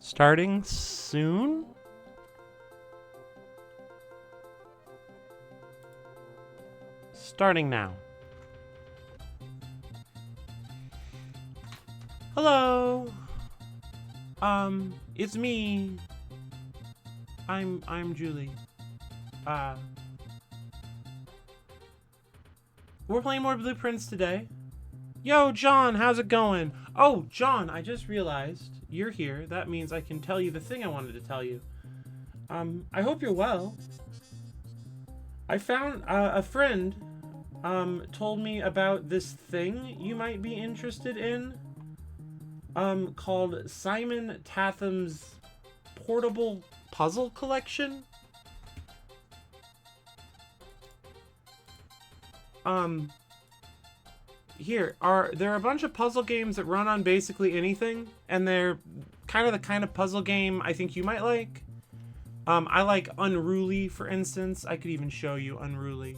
Starting soon? Starting now. Hello. It's me. I'm Julie. We're playing more Blueprints today. Yo, John, how's it going? Oh, John, I just realized you're here. That means I can tell you the thing I wanted to tell you. I hope you're well. I found a friend told me about this thing you might be interested in called Simon Tatham's Portable Puzzle Collection. There are a bunch of puzzle games that run on basically anything, and they're kind of the kind of puzzle game I think you might like. I like Unruly, for instance. I could even show you Unruly.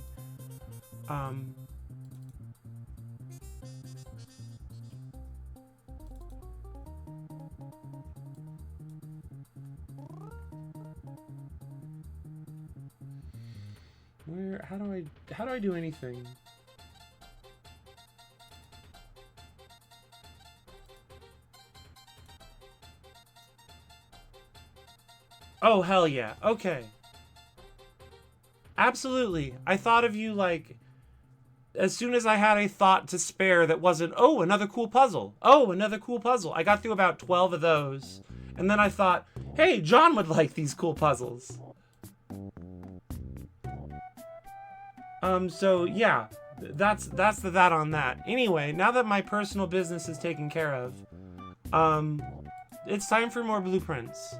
How do I do anything? Oh, hell yeah. Okay. Absolutely. I thought of you, like, as soon as I had a thought to spare that wasn't, oh, another cool puzzle. Oh, another cool puzzle. I got through about 12 of those. And then I thought, hey, John would like these cool puzzles. So yeah, that's that on that. Anyway, now that my personal business is taken care of, it's time for more Blueprints.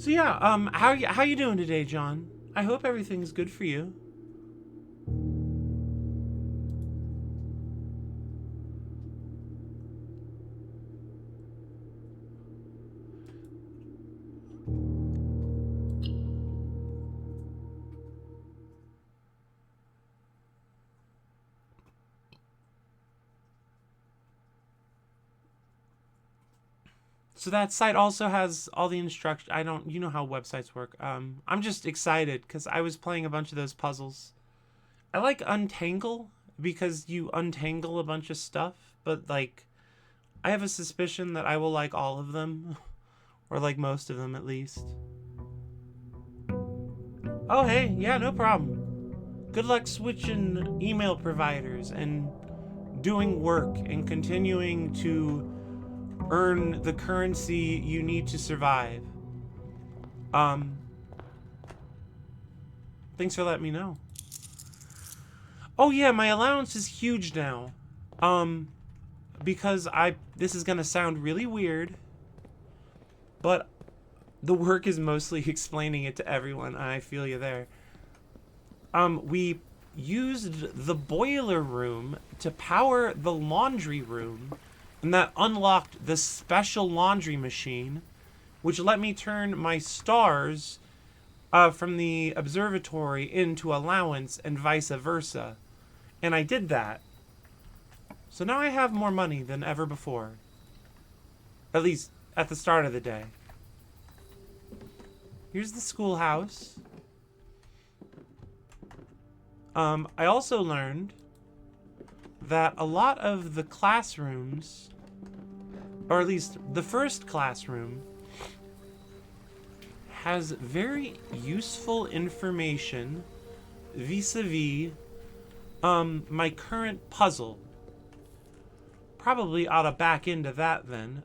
So yeah, how you doing today, John? I hope everything's good for you. So that site also has all the instructions. You know how websites work. I'm just excited because I was playing a bunch of those puzzles. I like Untangle because you untangle a bunch of stuff, but like, I have a suspicion that I will like all of them, or like most of them at least. Oh, hey, yeah, no problem. Good luck switching email providers and doing work and continuing to earn the currency you need to survive. Um, Thanks for letting me know. Oh yeah, my allowance is huge now. Um, because this is gonna sound really weird, but the work is mostly explaining it to everyone. I feel you there. We used the boiler room to power the laundry room, and that unlocked the special laundry machine, which let me turn my stars from the observatory into allowance and vice versa. And I did that. So now I have more money than ever before. At least at the start of the day. Here's the schoolhouse. I also learned that a lot of the classrooms, or at least the first classroom, has very useful information vis-a-vis my current puzzle. Probably ought to back into that then.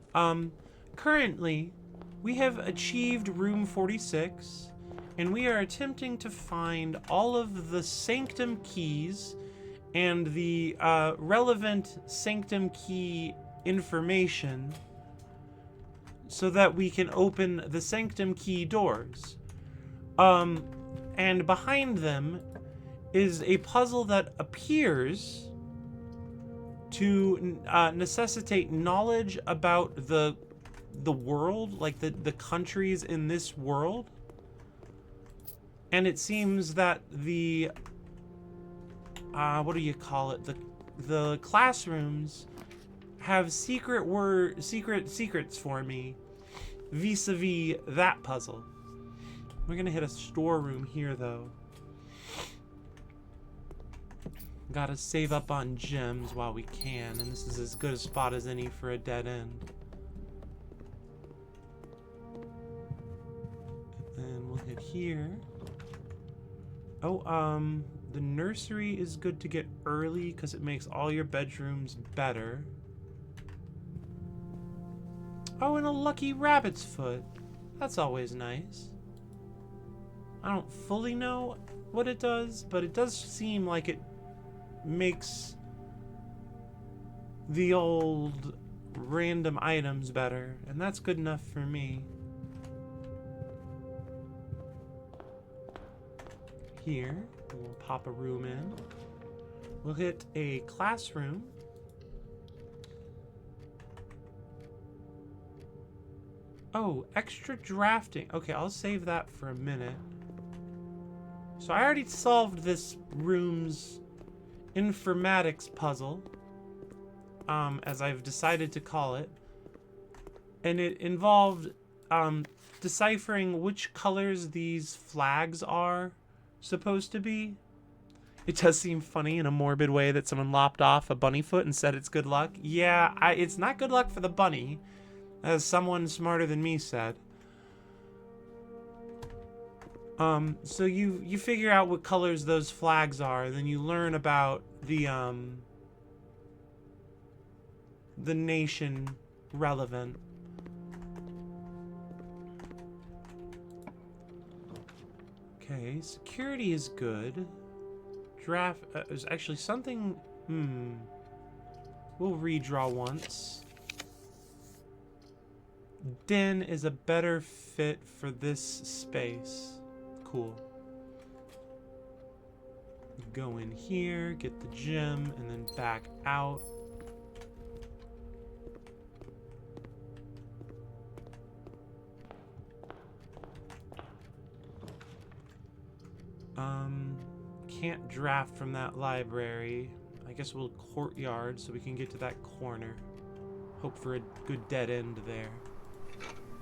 Currently, we have achieved room 46, and we are attempting to find all of the sanctum keys and the relevant sanctum key information so that we can open the sanctum key doors. And behind them is a puzzle that appears to necessitate knowledge about the world, like the countries in this world. And it seems that the what do you call it? The classrooms have secrets for me vis-a-vis that puzzle. We're gonna hit a storeroom here though. Gotta save up on gems while we can, and this is as good a spot as any for a dead end. And then we'll hit here. Oh, the nursery is good to get early because it makes all your bedrooms better. Oh, and a lucky rabbit's foot. That's always nice. I don't fully know what it does, but it does seem like it makes the old random items better, and that's good enough for me. Here, we'll pop a room in. We'll hit a classroom. Oh, extra drafting. Okay, I'll save that for a minute. So I already solved this room's informatics puzzle, as I've decided to call it. And it involved deciphering which colors these flags are supposed to be. It does seem funny in a morbid way that someone lopped off a bunny foot and said it's good luck. Yeah, it's not good luck for the bunny, as someone smarter than me said. So you figure out what colors those flags are, then you learn about the nation relevant. Okay, security is good. Draft is actually something. We'll redraw once. den is a better fit for this space. Cool. Go in here, get the gem, and then back out. Can't draft from that library. I guess we'll courtyard so we can get to that corner. Hope for a good dead end there.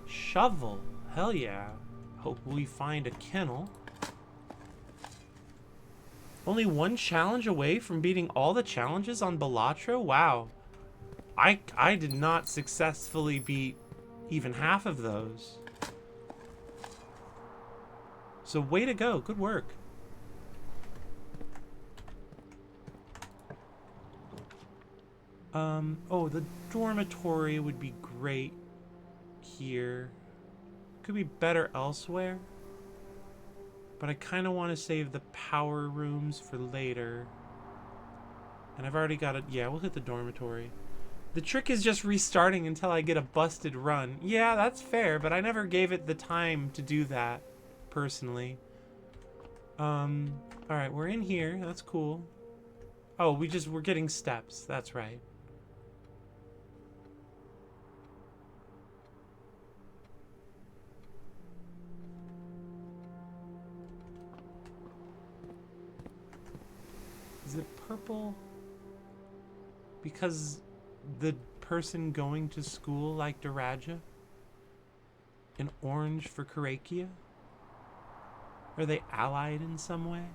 Shovel. Hell yeah. Hope we find a kennel. Only one challenge away from beating all the challenges on Balatro? Wow. I did not successfully beat even half of those. So way to go. Good work. Oh, the dormitory would be great here. Could be better elsewhere. But I kind of want to save the power rooms for later. And I've already got it. Yeah, we'll hit the dormitory. The trick is just restarting until I get a busted run. Yeah, that's fair, but I never gave it the time to do that, personally. Alright, we're in here. That's cool. Oh, we're getting steps. That's right. Is it purple? Because the person going to school liked Araja? And orange for Karakia? Are they allied in some way?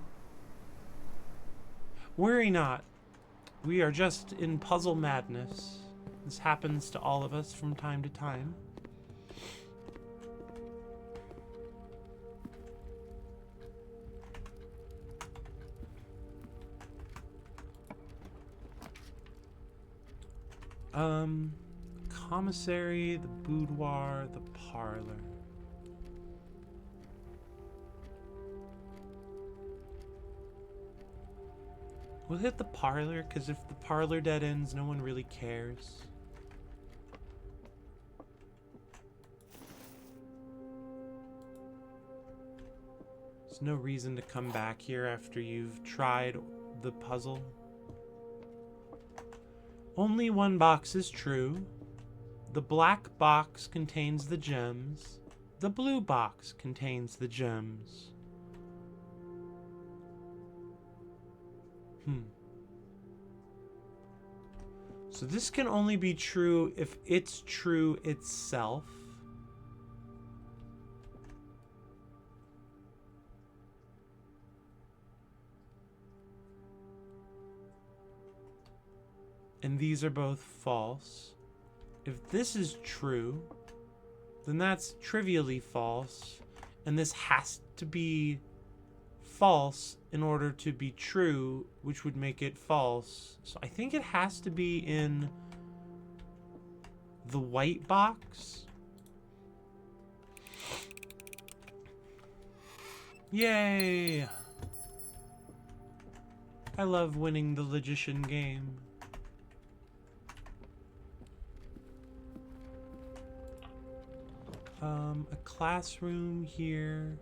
Worry not. We are just in puzzle madness. This happens to all of us from time to time. Commissary, the boudoir, the parlor. We'll hit the parlor, because if the parlor dead ends, no one really cares. There's no reason to come back here after you've tried the puzzle. Only one box is true. The black box contains the gems. The blue box contains the gems. So this can only be true if it's true itself. And these are both false. If this is true, then that's trivially false. And this has to be false in order to be true, which would make it false. So I think it has to be in the white box. Yay! I love winning the logician game. A classroom here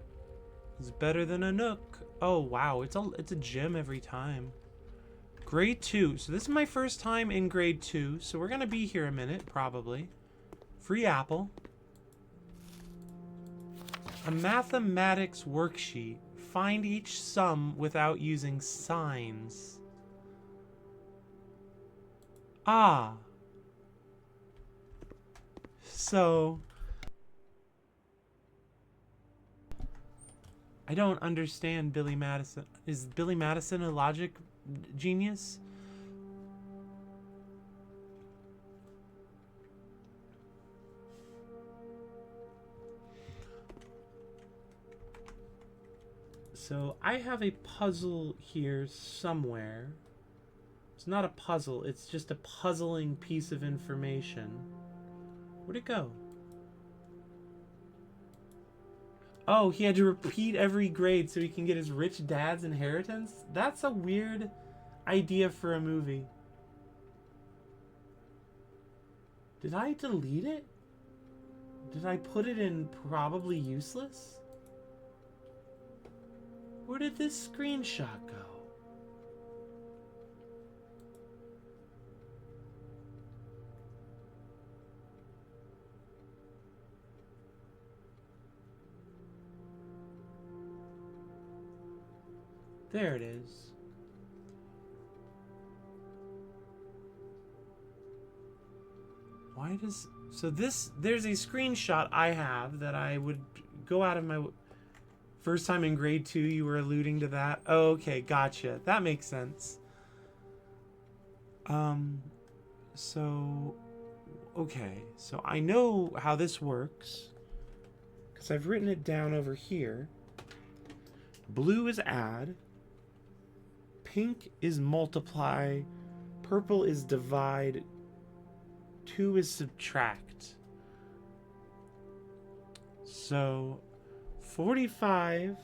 is better than a nook. Oh wow, it's a gym every time. Grade 2. So this is my first time in grade 2, so we're gonna be here a minute, probably. Free apple. A mathematics worksheet. Find each sum without using signs. Ah. So I don't understand Billy Madison. Is Billy Madison a logic genius? So I have a puzzle here somewhere. It's not a puzzle, it's just a puzzling piece of information. Where'd it go? Oh, he had to repeat every grade so he can get his rich dad's inheritance? That's a weird idea for a movie. Did I delete it? Did I put it in probably useless? Where did this screenshot go? There it is. Why does... So this... There's a screenshot I have that I would go out of my... First time in grade 2 you were alluding to that. Oh, okay, gotcha. That makes sense. So... Okay, so I know how this works. Because I've written it down over here. Blue is add. Pink is multiply. Purple is divide. 2 is subtract. So 45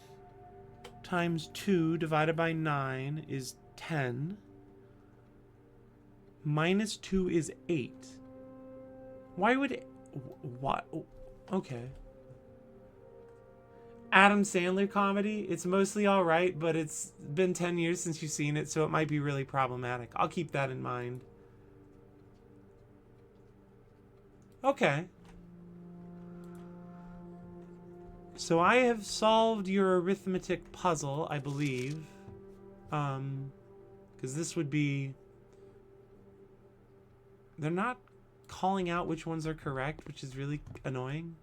times 2 divided by 9 is 10. Minus 2 is 8. Why would it... What? Okay. Adam Sandler comedy. It's mostly alright, but it's been 10 years since you've seen it, so it might be really problematic. I'll keep that in mind. Okay. So I have solved your arithmetic puzzle, I believe. Because this would be... They're not calling out which ones are correct, which is really annoying.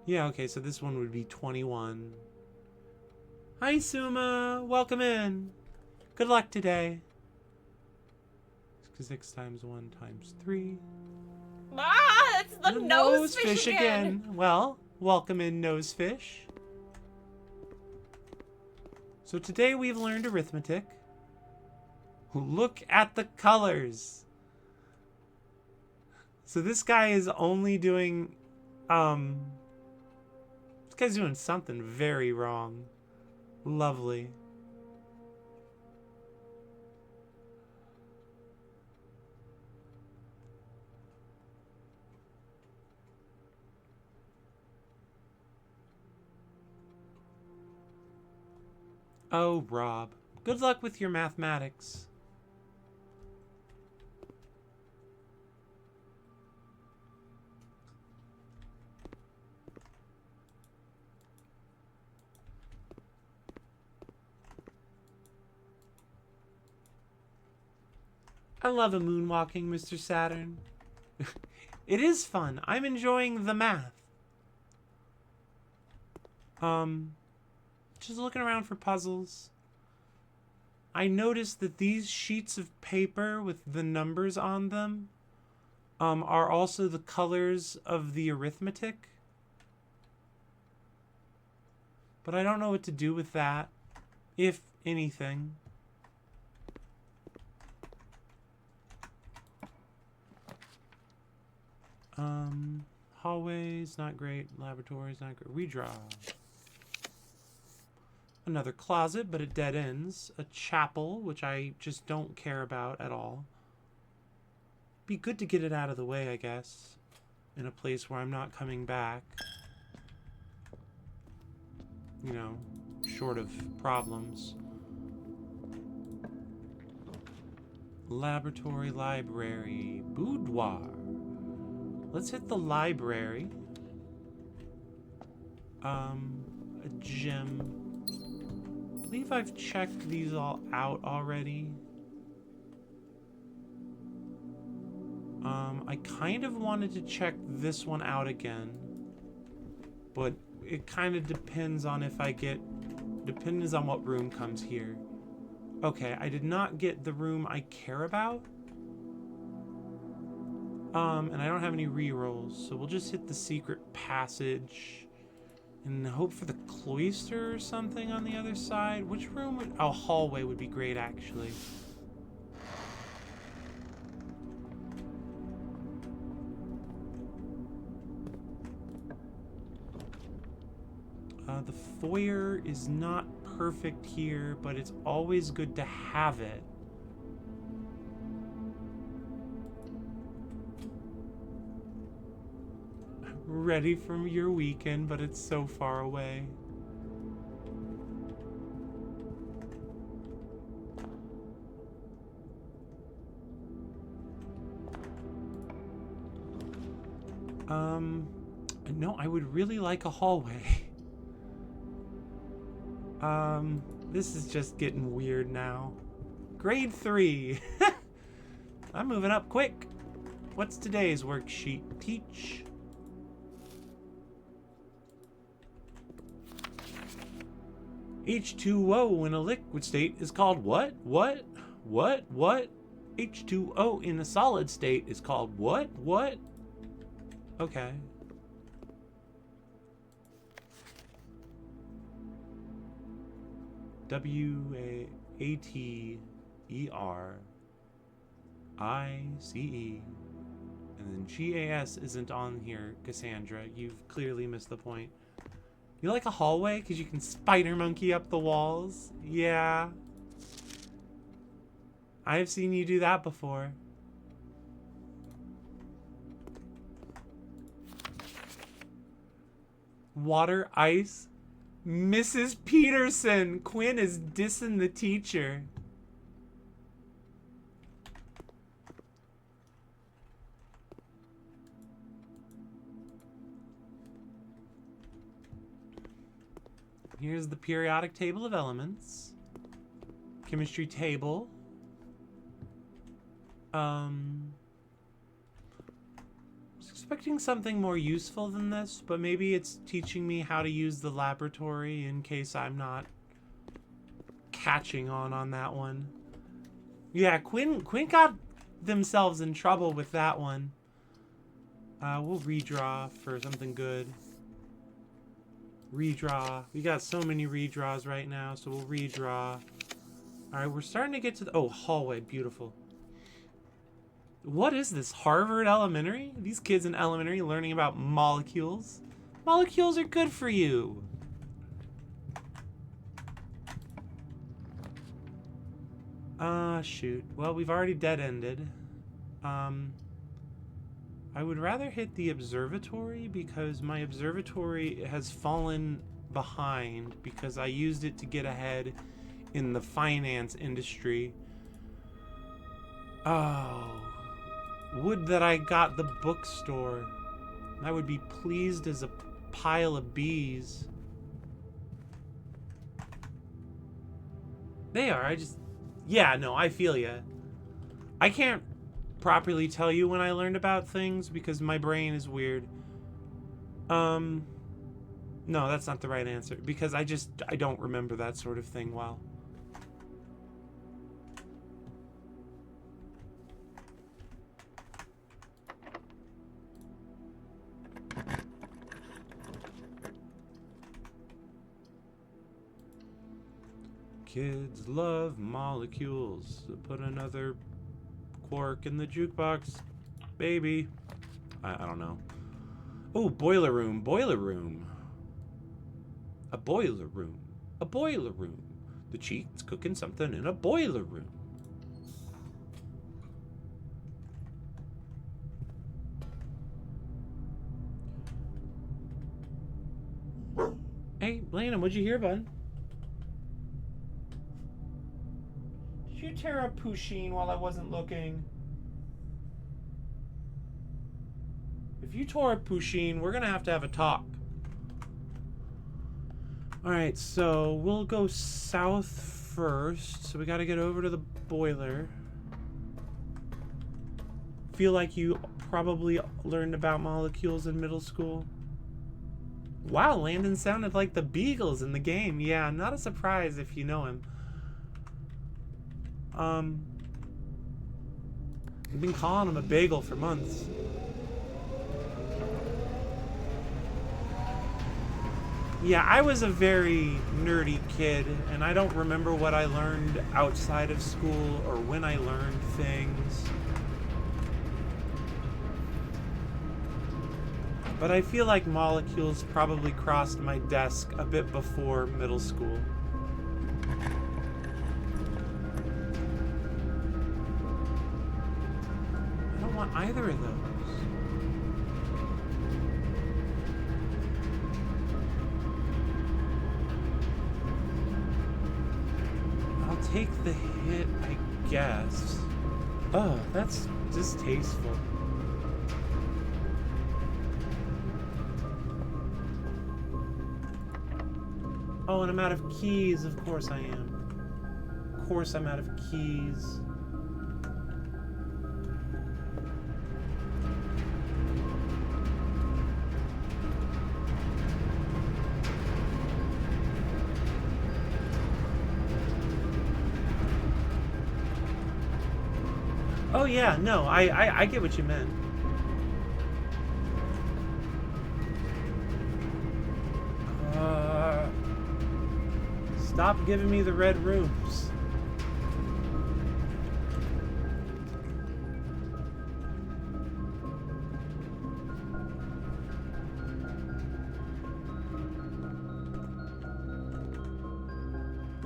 Yeah, okay, so this one would be 21. Hi, Suma! Welcome in! Good luck today. 6 times 1 times 3. Ah, it's the nose fish again! Well, welcome in, Nosefish. So today we've learned arithmetic. Look at the colors! So this guy is only doing, this guy's doing something very wrong. Lovely. Oh, Rob. Good luck with your mathematics. I love a moonwalking, Mr. Saturn. It is fun. I'm enjoying the math. Just looking around for puzzles. I noticed that these sheets of paper with the numbers on them are also the colors of the arithmetic. But I don't know what to do with that, if anything. Hallways, not great. Laboratories, not great. Redraw. Another closet, but it dead ends. A chapel, which I just don't care about at all. Be good to get it out of the way, I guess. In a place where I'm not coming back. You know, short of problems. Laboratory, library, boudoir. Let's hit the library. A gym. I believe I've checked these all out already. I kind of wanted to check this one out again. But it kind of depends on if I get... Depends on what room comes here. Okay, I did not get the room I care about. And I don't have any rerolls, so we'll just hit the secret passage and hope for the cloister or something on the other side. Which room would... Oh, hallway would be great, actually. The foyer is not perfect here, but it's always good to have it. Ready for your weekend, but it's so far away. No, I would really like a hallway. This is just getting weird now. Grade 3. I'm moving up quick. What's today's worksheet? Teach. H2O in a liquid state is called what? What? H2O in a solid state is called what? Okay. WATERICE. And then GAS isn't on here, Cassandra. You've clearly missed the point. You like a hallway? Because you can spider monkey up the walls? Yeah. I've seen you do that before. Water, ice. Mrs. Peterson! Quinn is dissing the teacher. Here's the periodic table of elements. Chemistry table. I was expecting something more useful than this, but maybe it's teaching me how to use the laboratory in case I'm not catching on that one. Yeah, Quinn got themselves in trouble with that one. We'll redraw for something good. Redraw. We got so many redraws right now, so we'll redraw. Alright, we're starting to get to the... Oh, hallway. Beautiful. What is this? Harvard Elementary? These kids in elementary learning about molecules. Molecules are good for you. Shoot. Well, we've already dead-ended. I would rather hit the observatory because my observatory has fallen behind because I used it to get ahead in the finance industry. Oh, would that I got the bookstore. I would be pleased as a pile of bees. They are, yeah, no, I feel ya. I can't properly tell you when I learned about things because my brain is weird. No, that's not the right answer because I don't remember that sort of thing well. Kids love molecules. Put another quark in the jukebox, baby. I don't know. Oh, boiler room, boiler room. A boiler room, a boiler room. The cheat's cooking something in a boiler room. Hey, Landon, what'd you hear, bud? Did you tear up Pusheen while I wasn't looking? If you tore up Pusheen, we're gonna have to have a talk. Alright, so we'll go south first. So we gotta get over to the boiler. Feel like you probably learned about molecules in middle school. Wow, Landon sounded like the Beagles in the game. Yeah, not a surprise if you know him. I've been calling him a bagel for months. Yeah, I was a very nerdy kid, and I don't remember what I learned outside of school or when I learned things. But I feel like molecules probably crossed my desk a bit before middle school. I don't want either of those. I'll take the hit, I guess. Oh, that's distasteful. Oh, and I'm out of keys. Of course I am. Of course I'm out of keys. Oh yeah, no, I get what you meant. Stop giving me the red rooms.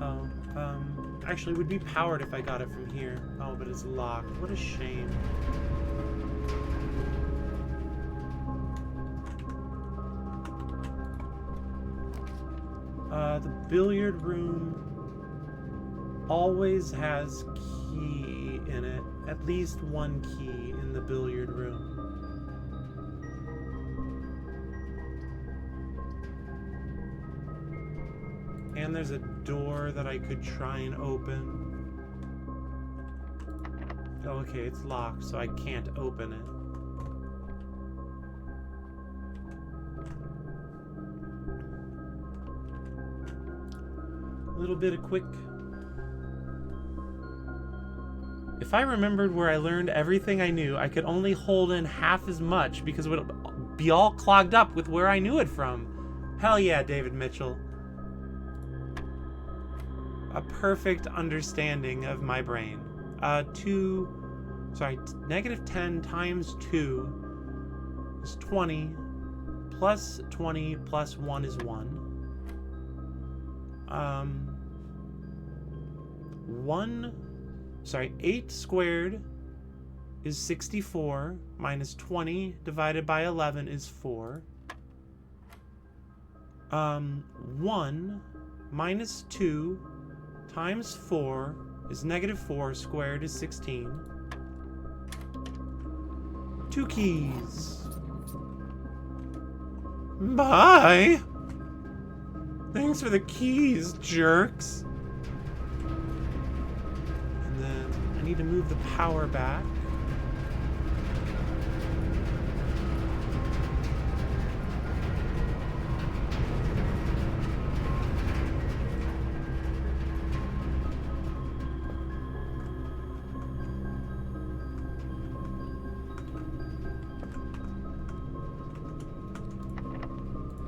Oh, actually, it would be powered if I got it from here. Oh, but it's locked. What a shame. The billiard room always has key in it. At least one key in the billiard room. And there's a door that I could try and open. Oh, okay, it's locked, so I can't open it. A little bit of quick. If I remembered where I learned everything I knew, I could only hold in half as much because it would be all clogged up with where I knew it from. Hell yeah, David Mitchell. A perfect understanding of my brain. Negative 10 times 2 is 20. Plus 20 plus 1 is 1. 8 squared is 64, minus 20 divided by 11 is 4. 1 minus 2 times 4 is negative 4 squared is 16. 2 keys. Bye! Thanks for the keys, jerks. And then I need to move the power back.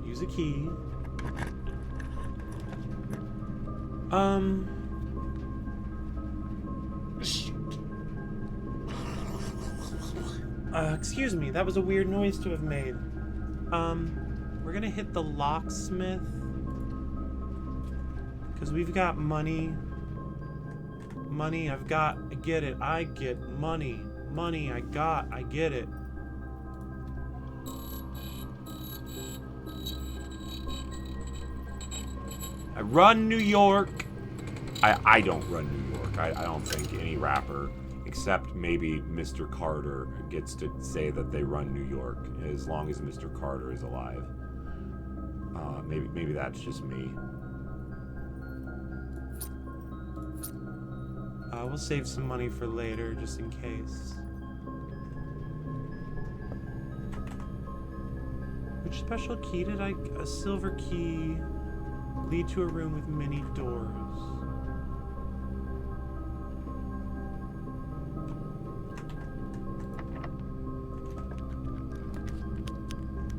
Use a key. Excuse me, that was a weird noise to have made. We're gonna hit the locksmith. Because we've got money. Money, I get it. I get money. Money, I get it. I run New York. I don't run New York. I don't think any rapper, except maybe Mr. Carter, gets to say that they run New York as long as Mr. Carter is alive. Maybe that's just me. We'll save some money for later, just in case. Which special key did I... A silver key... Lead to a room with many doors.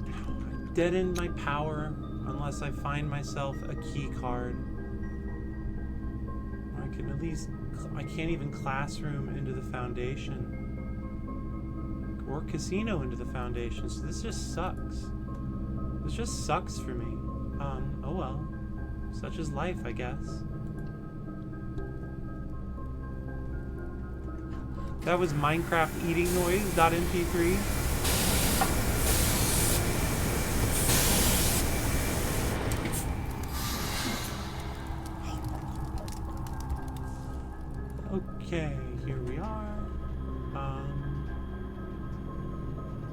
I deaden my power unless I find myself a key card. Or I can at least... I can't even classroom into the foundation. Or casino into the foundation, so this just sucks. This just sucks for me. Oh well. Such is life, I guess. That was Minecraft eating noise.mp3. Okay, here we are.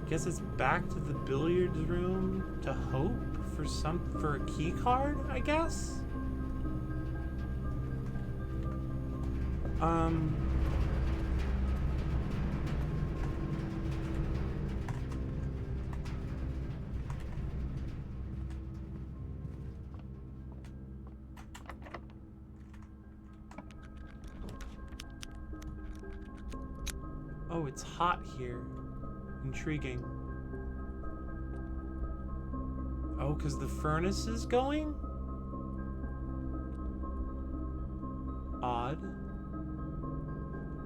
Guess it's back to the billiards room to hope for a key card, I guess? Oh, it's hot here. Intriguing. Oh, because the furnace is going? Odd.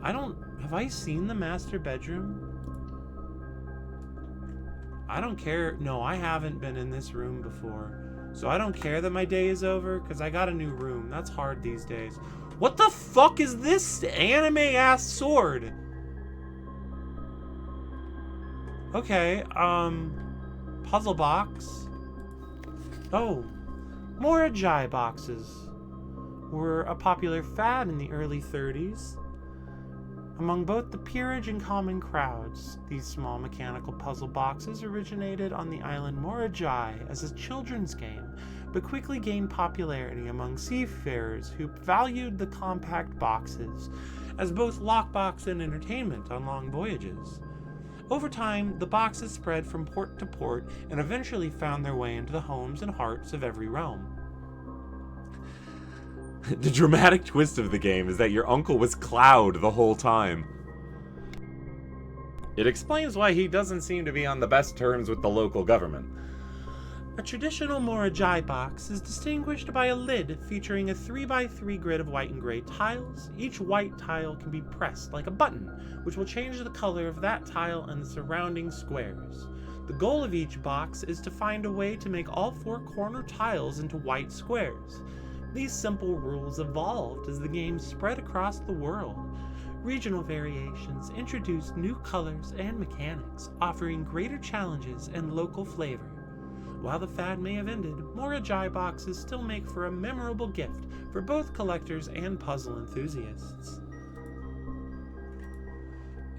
Have I seen the master bedroom? I don't care. No, I haven't been in this room before. So I don't care that my day is over, because I got a new room. That's hard these days. What the fuck is this anime-ass sword? Okay, puzzle box. Oh, more Ajai boxes were a popular fad in the early 30s. Among both the peerage and common crowds, these small mechanical puzzle boxes originated on the island Morajai as a children's game, but quickly gained popularity among seafarers who valued the compact boxes as both lockbox and entertainment on long voyages. Over time, the boxes spread from port to port and eventually found their way into the homes and hearts of every realm. The dramatic twist of the game is that your uncle was Cloud the whole time. It explains why he doesn't seem to be on the best terms with the local government. A traditional Morajai box is distinguished by a lid featuring a 3x3 grid of white and gray tiles. Each white tile can be pressed like a button, which will change the color of that tile and the surrounding squares. The goal of each box is to find a way to make all 4 corner tiles into white squares. These simple rules evolved as the game spread across the world. Regional variations introduced new colors and mechanics, offering greater challenges and local flavor. While the fad may have ended, Morajai boxes still make for a memorable gift for both collectors and puzzle enthusiasts.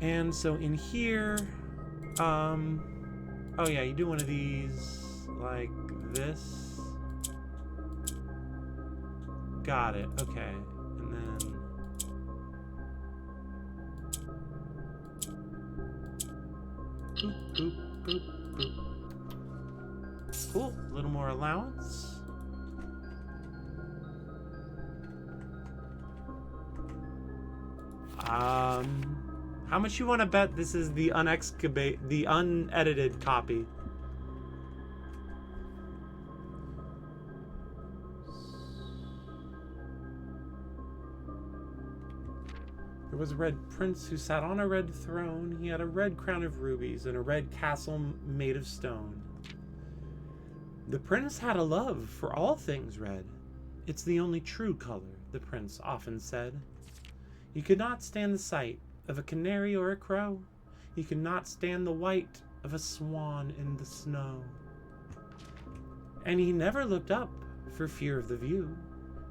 And so in here, oh yeah, you do one of these like this. Got it, okay. And then boop, boop, boop, boop. Cool, a little more allowance. How much you want to bet this is the unedited copy? There was a red prince who sat on a red throne. He had a red crown of rubies and a red castle made of stone. The prince had a love for all things red. It's the only true color, the prince often said. He could not stand the sight of a canary or a crow. He could not stand the white of a swan in the snow. And he never looked up for fear of the view.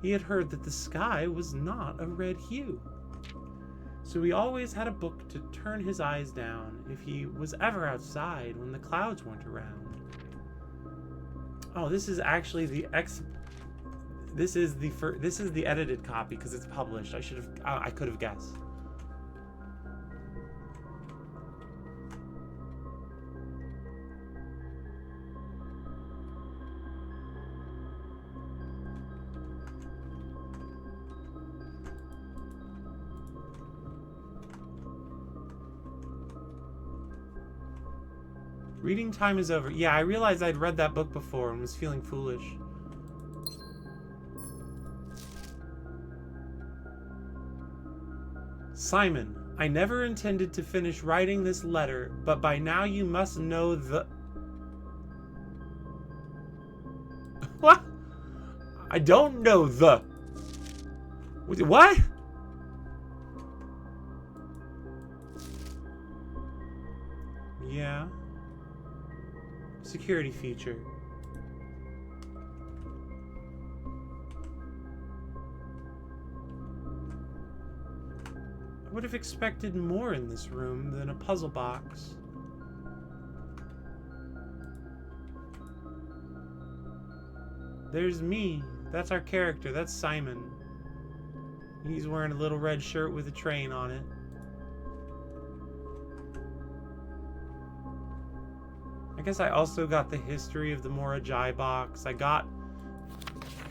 He had heard that the sky was not a red hue. So he always had a book to turn his eyes down if he was ever outside when the clouds weren't around. Oh, this is actually this is the edited copy because it's published. I could have guessed. Reading time is over. Yeah, I realized I'd read that book before and was feeling foolish. Simon, I never intended to finish writing this letter, but by now you must know What? I don't know the... What? Yeah. Security feature. I would have expected more in this room than a puzzle box. There's me. That's our character. That's Simon. He's wearing a little red shirt with a train on it. I guess I also got the history of the Morajai box. I got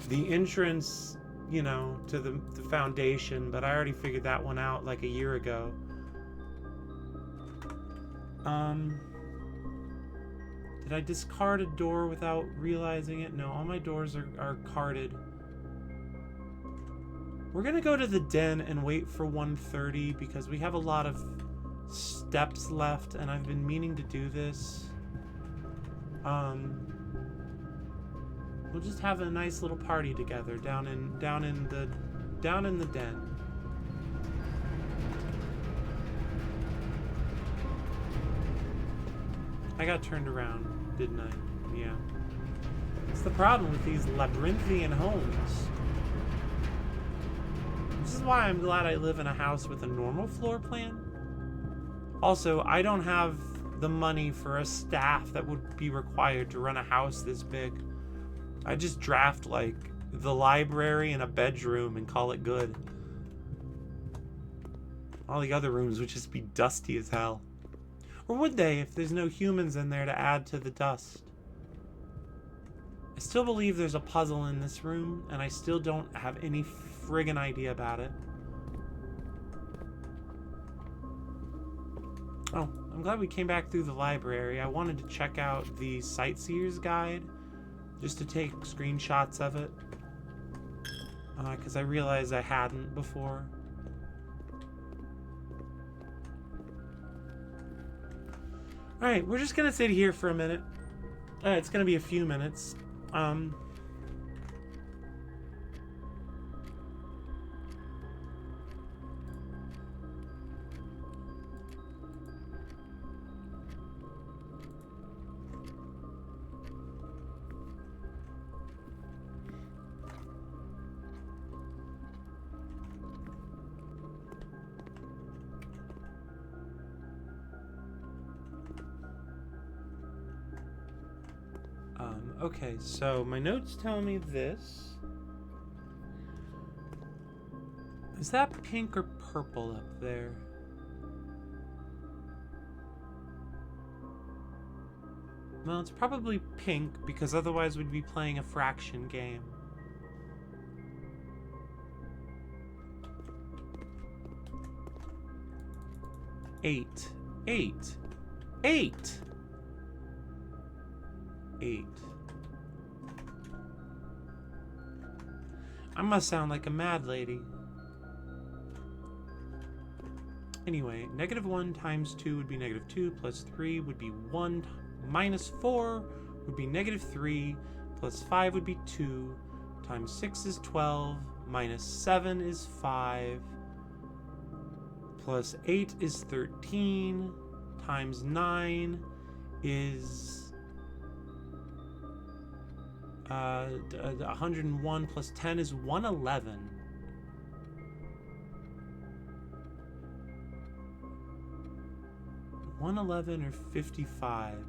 the entrance, you know, to the foundation, but I already figured that one out like a year ago. Did I discard a door without realizing it? No, all my doors are carded. We're gonna go to the den and wait for 1:30 because we have a lot of steps left and I've been meaning to do this. We'll just have a nice little party together down in the den. I got turned around, didn't I? Yeah. It's the problem with these labyrinthian homes. This is why I'm glad I live in a house with a normal floor plan. Also, I don't have the money for a staff that would be required to run a house this big. I just draft, like, the library and a bedroom and call it good. All the other rooms would just be dusty as hell. Or would they, if there's no humans in there to add to the dust? I still believe there's a puzzle in this room, and I still don't have any friggin' idea about it. Oh, I'm glad we came back through the library. I wanted to check out the Sightseer's Guide, just to take screenshots of it. Because I realized I hadn't before. Alright, we're just gonna sit here for a minute. It's gonna be a few minutes. Okay, so my notes tell me this. Is that pink or purple up there? Well, it's probably pink, because otherwise we'd be playing a fraction game. Eight. I must sound like a mad lady. Anyway, -1 times 2 would be -2, plus 3 would be 1, minus 4 would be -3, plus 5 would be 2, times 6 is 12, minus 7 is 5, plus 8 is 13, times 9 is 101, plus 10 is 111. Or 55.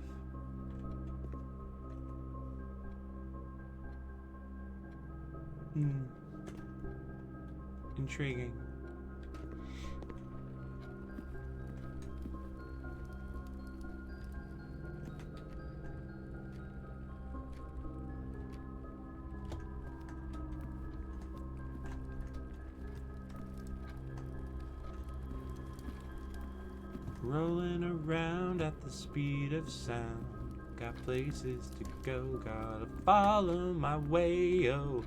Intriguing. Rolling around at the speed of sound. Got places to go, gotta follow my way. Oh,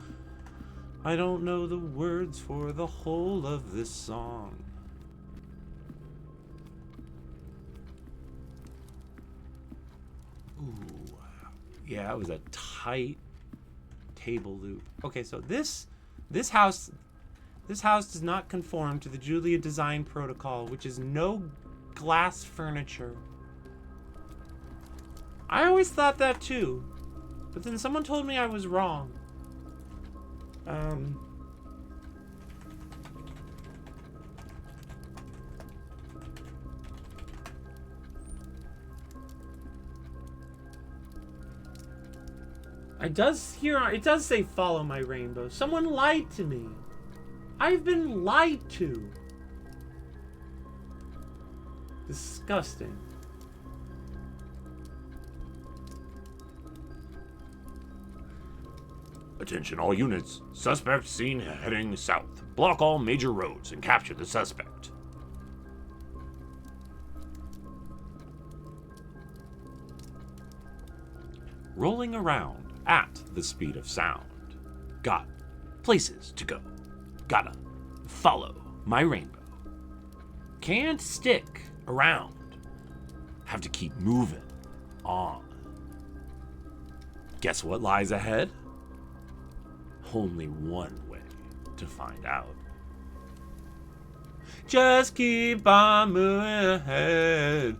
I don't know the words for the whole of this song. Ooh, yeah, it was a tight cable loop. Okay, so this house does not conform to the Julia design protocol, which is no glass furniture. I always thought that too, but then someone told me I was wrong. It does say follow my rainbow. Someone lied to me. I've been lied to. Disgusting. Attention all units. Suspect seen heading south. Block all major roads and capture the suspect. Rolling around at the speed of sound. Got places to go. Gotta follow my rainbow. Can't stick around. Have to keep moving on. Guess what lies ahead? Only one way to find out. Just keep on moving ahead.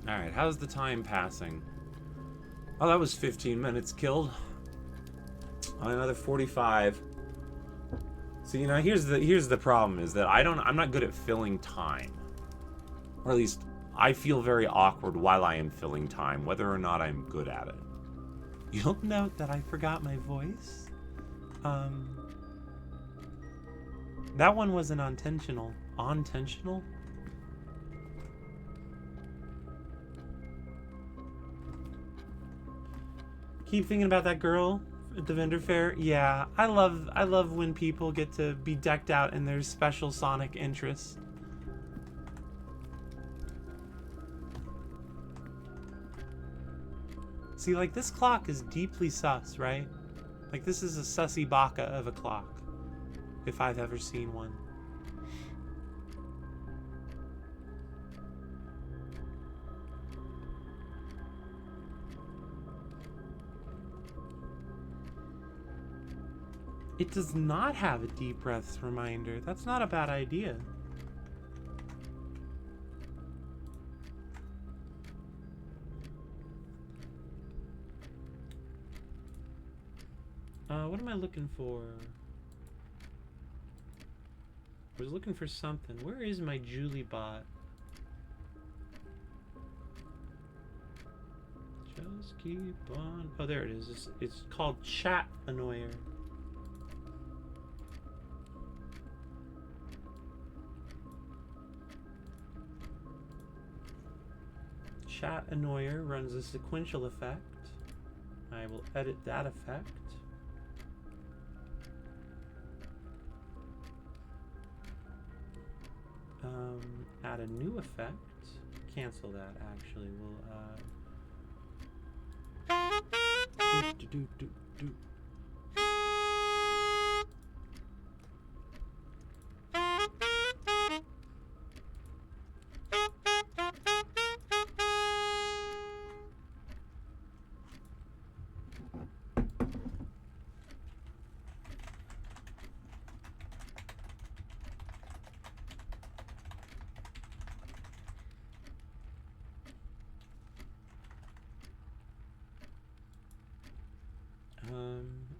Alright, how's the time passing? Oh, that was 15 minutes killed. Another 45. So, you know, here's the problem is that I'm not good at filling time. Or at least I feel very awkward while I am filling time, whether or not I'm good at it. You'll note that I forgot my voice. That one wasn't intentional. Intentional? Keep thinking about that girl at the vendor fair. Yeah, I love when people get to be decked out in their special Sonic interests. See, like, this clock is deeply sus, right? Like, this is a sussy baka of a clock, if I've ever seen one. It does not have a deep breaths reminder. That's not a bad idea. What am I looking for? I was looking for something. Where is my Julie bot? Just keep on. Oh, there it is. It's called Chat Annoyer. Chat Annoyer runs a sequential effect. I will edit that effect. Add a new effect. Cancel that, actually. We'll,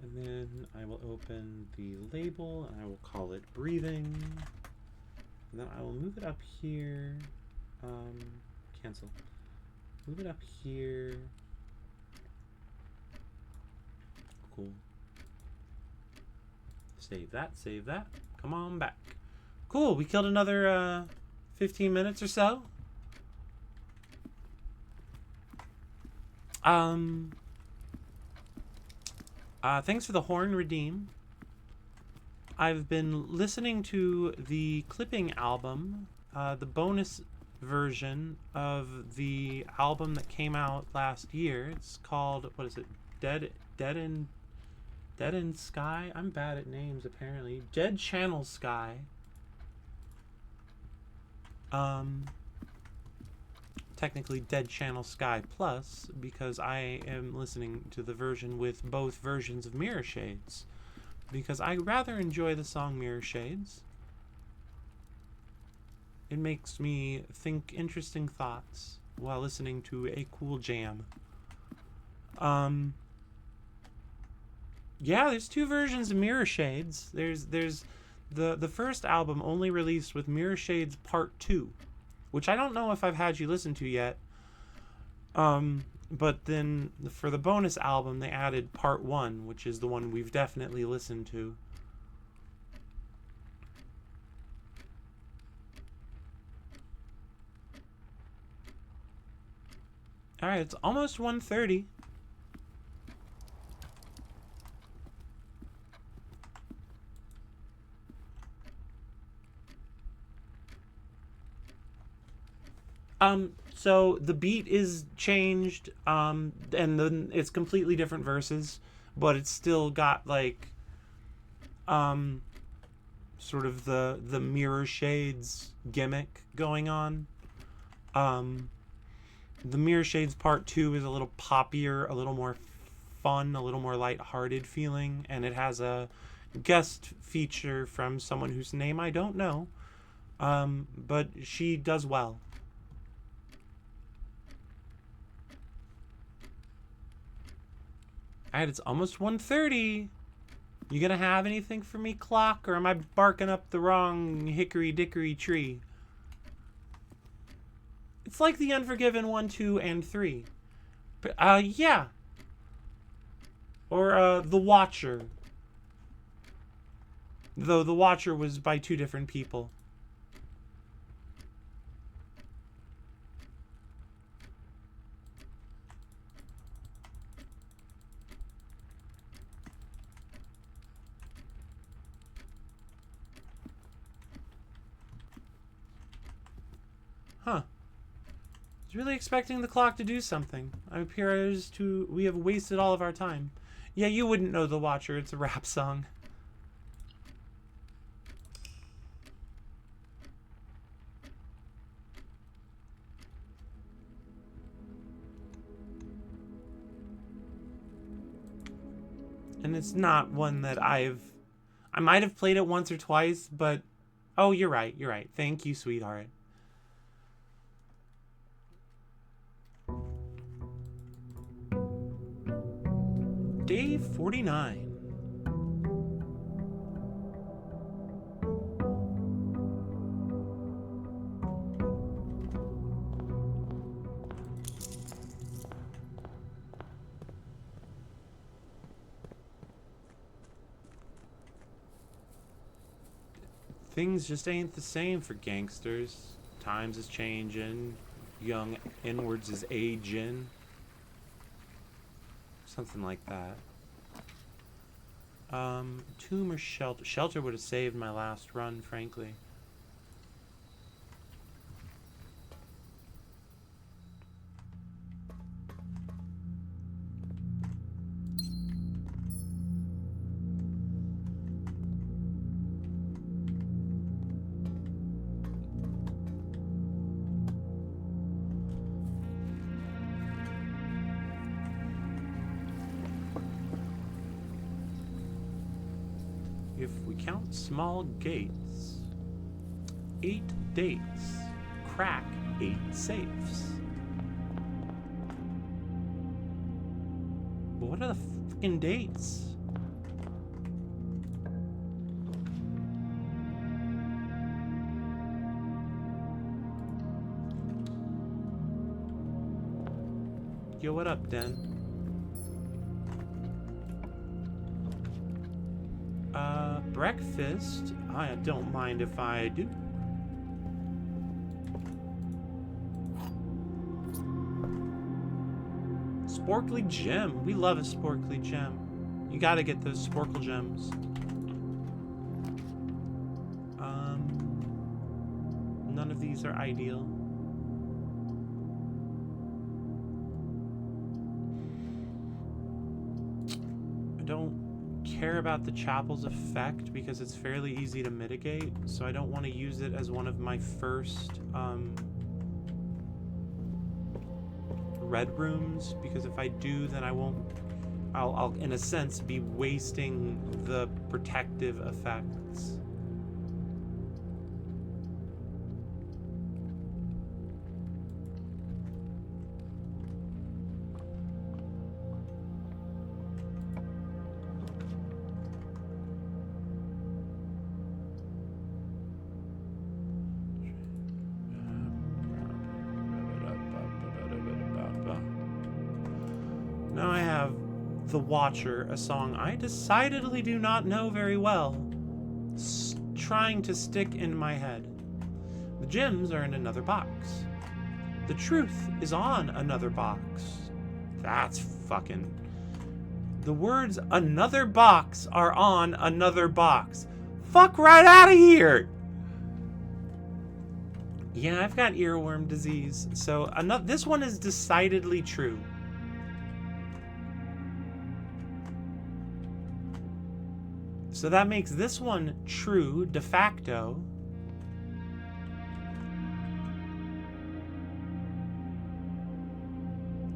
and then I will open the label and I will call it breathing. And then I will move it up here. Cancel. Move it up here. Cool. Save that, save that. Come on back. Cool, we killed another 15 minutes or so. Thanks for the horn, Redeem. I've been listening to the clipping album, the bonus version of the album that came out last year. It's called, what is it? Dead End Sky. I'm bad at names apparently. Dead Channel Sky. Technically Dead Channel Sky Plus, because I am listening to the version with both versions of Mirror Shades, because I rather enjoy the song Mirror Shades. It makes me think interesting thoughts while listening to a cool jam. Yeah, there's two versions of Mirror Shades. There's the first album only released with Mirror Shades Part 2, which I don't know if I've had you listen to yet. But then for the bonus album, they added Part 1, which is the one we've definitely listened to. Alright, it's almost 1:30. So the beat is changed, and then it's completely different verses, but it's still got like, sort of the Mirror Shades gimmick going on. The Mirror Shades Part 2 is a little poppier, a little more fun, a little more lighthearted feeling, and it has a guest feature from someone whose name I don't know, but she does well. Alright, it's almost 1:30. You gonna have anything for me, clock, or am I barking up the wrong hickory-dickory tree? It's like The Unforgiven 1, 2, and 3. But, yeah. Or, The Watcher. Though The Watcher was by two different people. Huh. I was really expecting the clock to do something. It appears we have wasted all of our time. Yeah, you wouldn't know The Watcher. It's a rap song. And it's not one that I might have played it once or twice, but... Oh, you're right. You're right. Thank you, sweetheart. Day 49. Things just ain't the same for gangsters. Times is changing. Young inwards is aging. Something like that. Tomb or Shelter? Shelter would have saved my last run, frankly. If we count small gates, 8 dates, crack 8 safes. But what are the fucking dates? Yo, what up, Den? Breakfast? I don't mind if I do. Sporkly gem. We love a sporkly gem. You gotta get those sporkle gems. None of these are ideal. don't care about the chapel's effect because it's fairly easy to mitigate, so I don't want to use it as one of my first red rooms, because if I do, then I'll in a sense be wasting the protective effects. Now I have The Watcher, a song I decidedly do not know very well, trying to stick in my head. The gems are in another box. The truth is on another box. That's fucking... The words another box are on another box. Fuck right out of here! Yeah, I've got earworm disease, so this one is decidedly true. So that makes this one true de facto.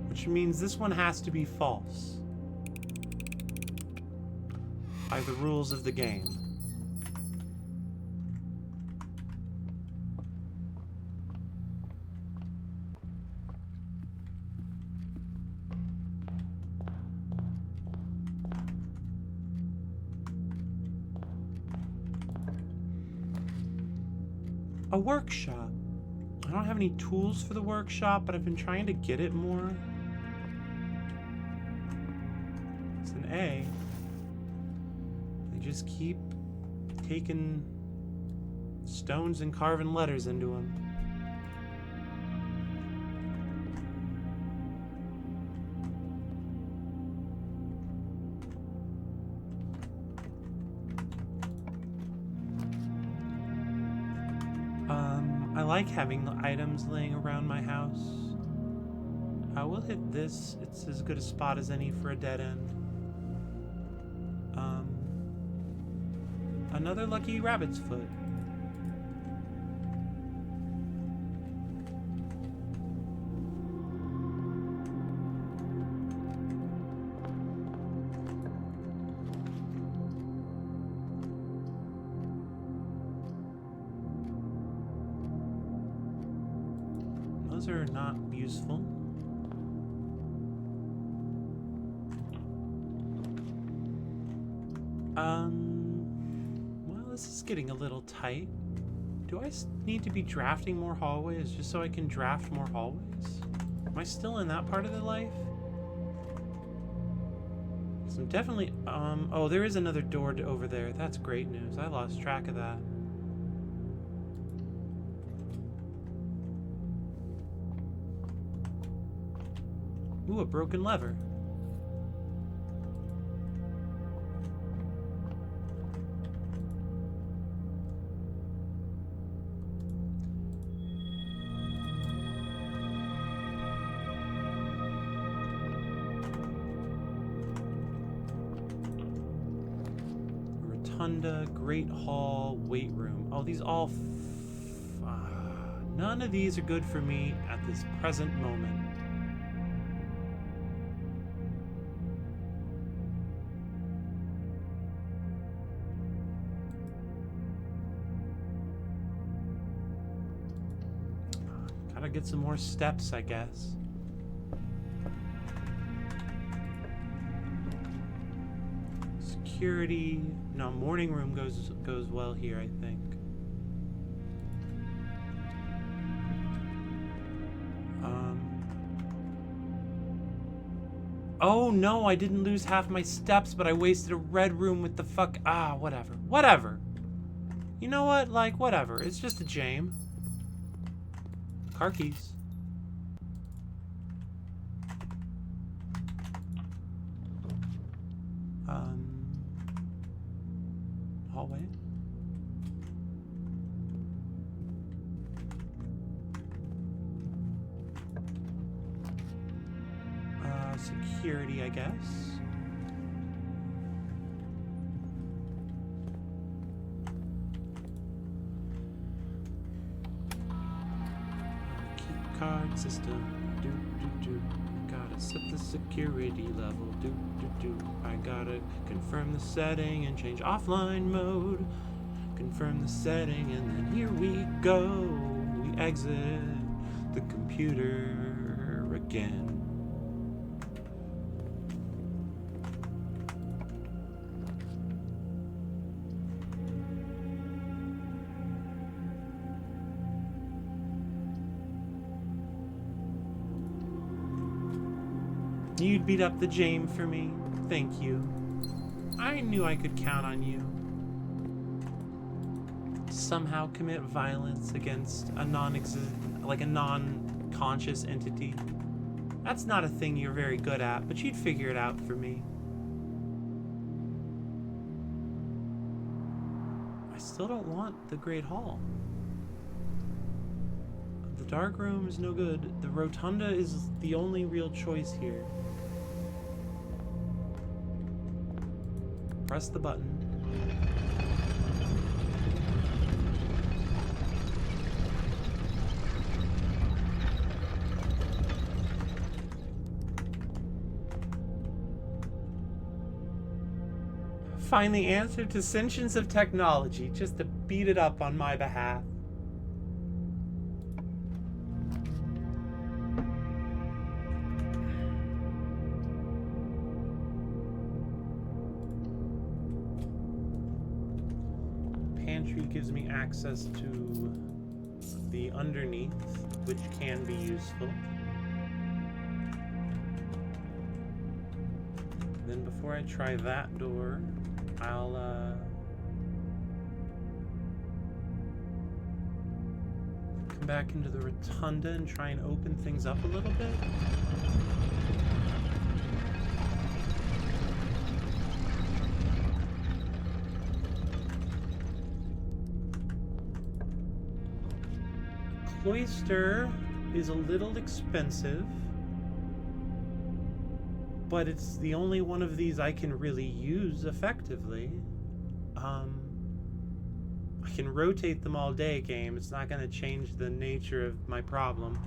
Which means this one has to be false. By the rules of the game. A workshop. I don't have any tools for the workshop, but I've been trying to get it more. It's an A. They just keep taking stones and carving letters into them. I like having the items laying around my house. I will hit this. It's as good a spot as any for a dead end. Another lucky rabbit's foot. Those are not useful. Well, this is getting a little tight. Do I need to be drafting more hallways just so I can draft more hallways? Am I still in that part of the life? So I'm definitely, oh, there is another door over there. That's great news. I lost track of that. Ooh, a broken lever. Rotunda, Great Hall, Weight Room. Oh, these all... none of these are good for me at this present moment. Gotta get some more steps, I guess. Security. No, morning room goes well here, I think. Oh no, I didn't lose half my steps, but I wasted a red room with the fuck. Ah, whatever. Whatever. You know what? Like, whatever. It's just a jam. Car keys. Hallway. Security, I guess. system. Do do do. Gotta set the security level. Do do do. I gotta confirm the setting and change offline mode. Confirm the setting and then here we go. We exit the computer again. You'd beat up the Jame for me. Thank you. I knew I could count on you. Somehow commit violence against a non-conscious entity. That's not a thing you're very good at, but you'd figure it out for me. I still don't want the Great Hall. The dark room is no good. The rotunda is the only real choice here. Press the button. Find the answer to sentience of technology, just to beat it up on my behalf. Pantry gives me access to the underneath, which can be useful. Then before I try that door, I'll come back into the rotunda and try and open things up a little bit. Cloister is a little expensive, but it's the only one of these I can really use effectively. I can rotate them all day, game. It's not going to change the nature of my problem.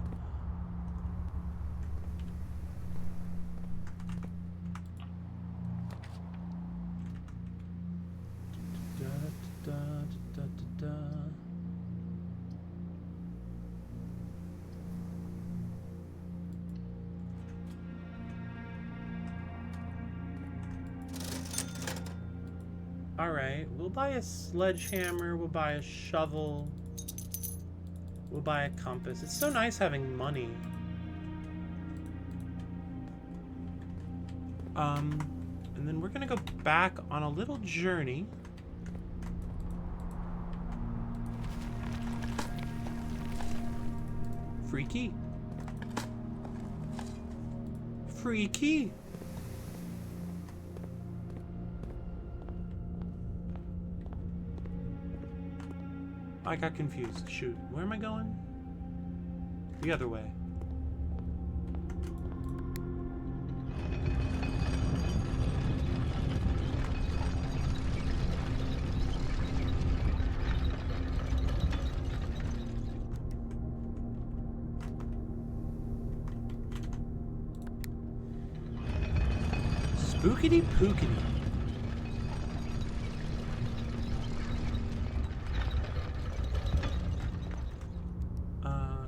Alright, we'll buy a sledgehammer, we'll buy a shovel, we'll buy a compass. It's so nice having money. And then we're gonna go back on a little journey. Free key. Free key. I got confused. Shoot. Where am I going? The other way. Spookity pookity.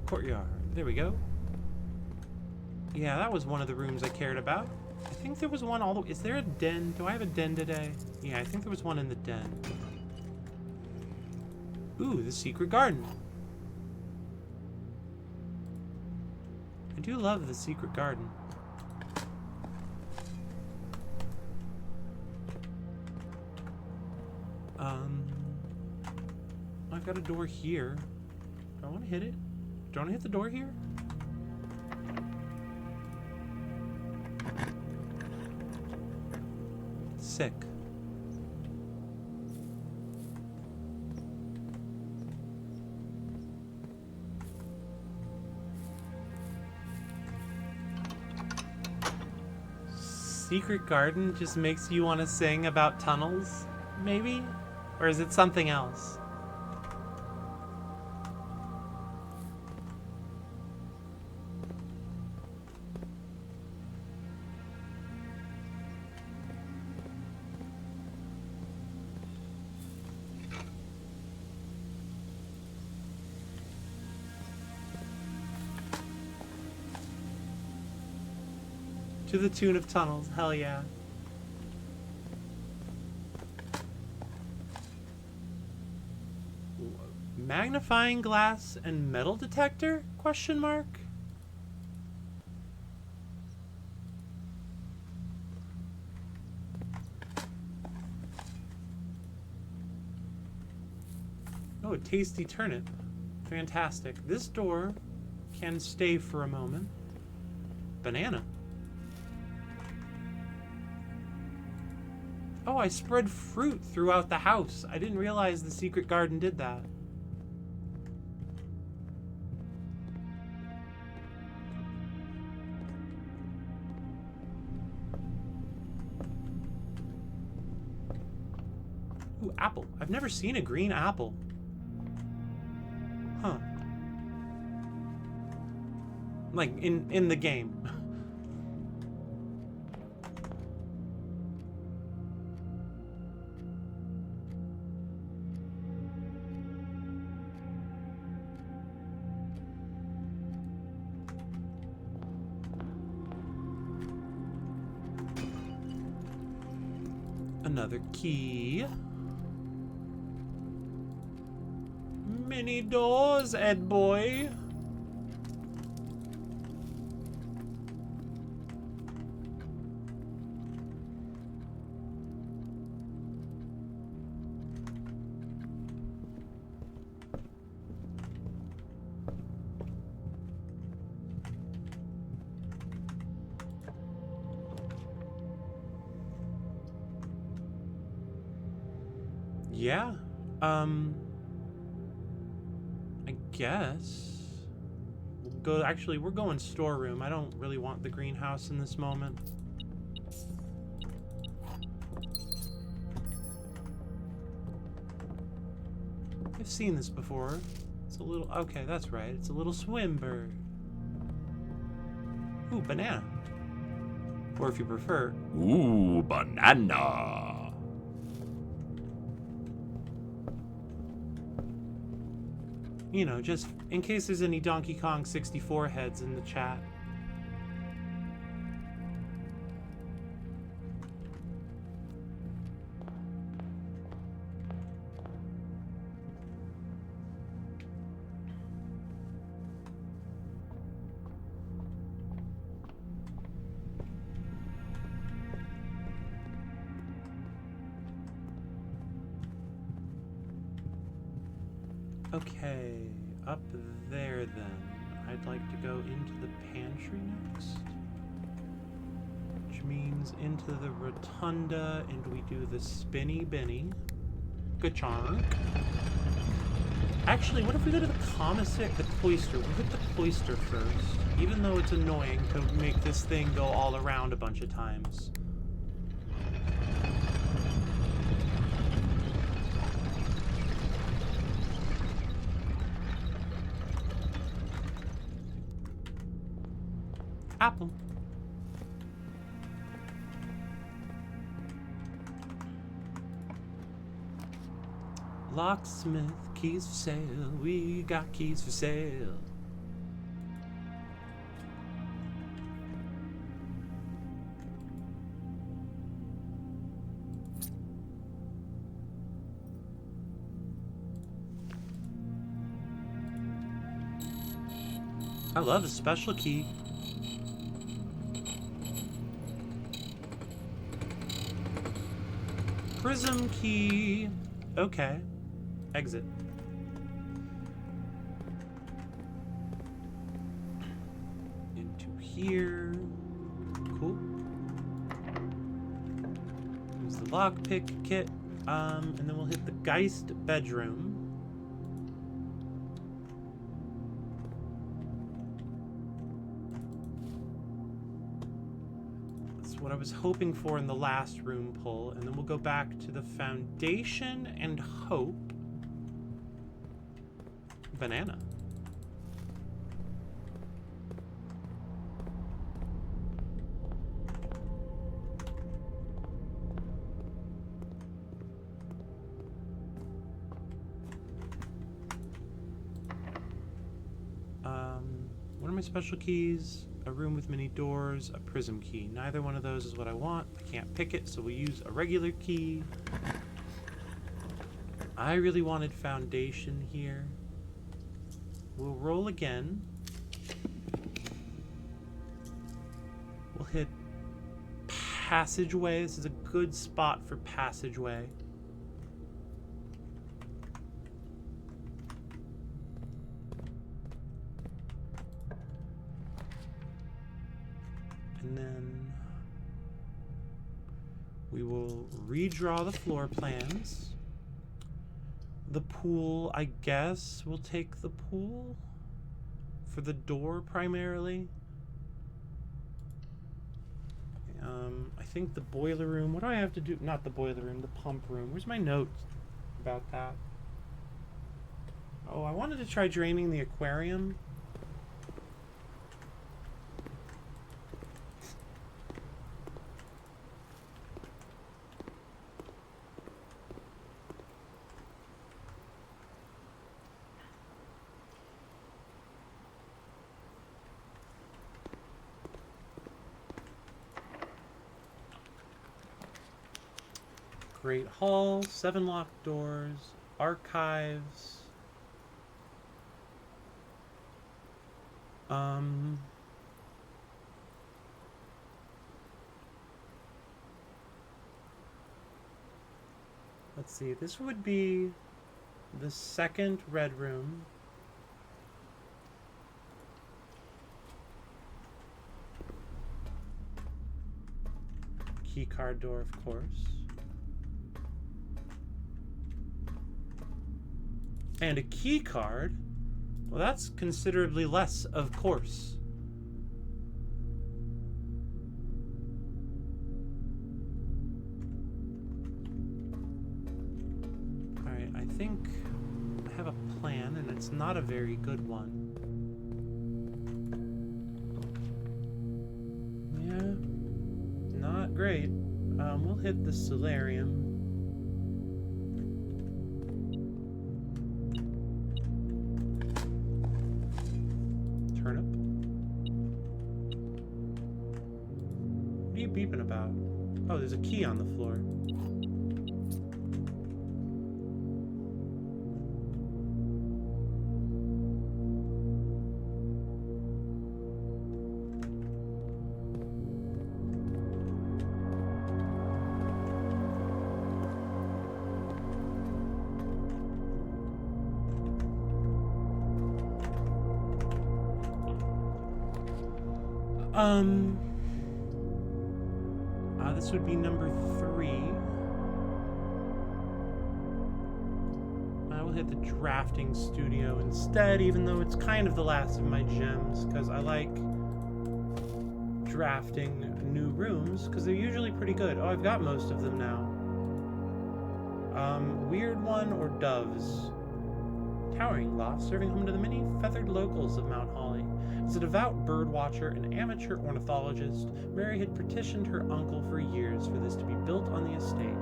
Courtyard. There we go. Yeah, that was one of the rooms I cared about. I think there was one all the way. Is there a den? Do I have a den today? Yeah, I think there was one in the den. Ooh, the secret garden. I do love the secret garden. I've got a door here. Do I want to hit it? Do I want to hit the door here? Sick. Secret garden just makes you want to sing about tunnels, maybe? Or is it something else? To the tune of tunnels. Hell yeah. Magnifying glass and metal detector? Question mark? Oh, a tasty turnip. Fantastic. This door can stay for a moment. Banana. Oh, I spread fruit throughout the house. I didn't realize the secret garden did that. Ooh, apple. I've never seen a green apple. Huh. Like, in the game. Another key. Many doors, Ed boy. Yeah. I guess. We'll go. Actually, we're going storeroom. I don't really want the greenhouse in this moment. I've seen this before. It's a little... Okay, that's right. It's a little swim bird. Ooh, banana. Or if you prefer... Ooh, banana. You know, just in case there's any Donkey Kong 64 heads in the chat. Okay, up there then. I'd like to go into the pantry next. Which means into the rotunda, and we do the spinny binny. Ka-chonk. Actually, what if we go to the commissary, the cloister? We'll hit the cloister first, even though it's annoying to make this thing go all around a bunch of times. Apple. Locksmith, keys for sale. We got keys for sale. I love a special key. Prism key. Okay. Exit. Into here. Cool. Use the lockpick kit. And then we'll hit the Geist bedroom. What I was hoping for in the last room pull, and then we'll go back to the foundation and hope. Banana. What are my special keys? a room with many doors, a prism key. Neither one of those is what I want. I can't pick it, so we'll use a regular key. I really wanted foundation here. We'll roll again. We'll hit passageway. This is a good spot for passageway. And then we will redraw the floor plans. The pool, I guess we'll take the pool for the door primarily. I think the boiler room, what do I have to do? Not the boiler room, the pump room. Where's my notes about that? Oh, I wanted to try draining the aquarium. Great hall, 7 locked doors, archives. Let's see, this would be the second red room. Key card door, of course. And a key card, well, that's considerably less, of course. Alright, I think I have a plan, and it's not a very good one. Yeah, not great. We'll hit the solarium. Turnip? What are you beeping about? Oh, there's a key on the floor. This would be number 3. I will hit the drafting studio instead, even though it's kind of the last of my gems, because I like drafting new rooms, because they're usually pretty good. Oh, I've got most of them now. Weird one or doves? Towering loft, serving home to the many feathered locals of Mount Holly. As a devout bird watcher and amateur ornithologist, Mary had petitioned her uncle for years for this to be built on the estate.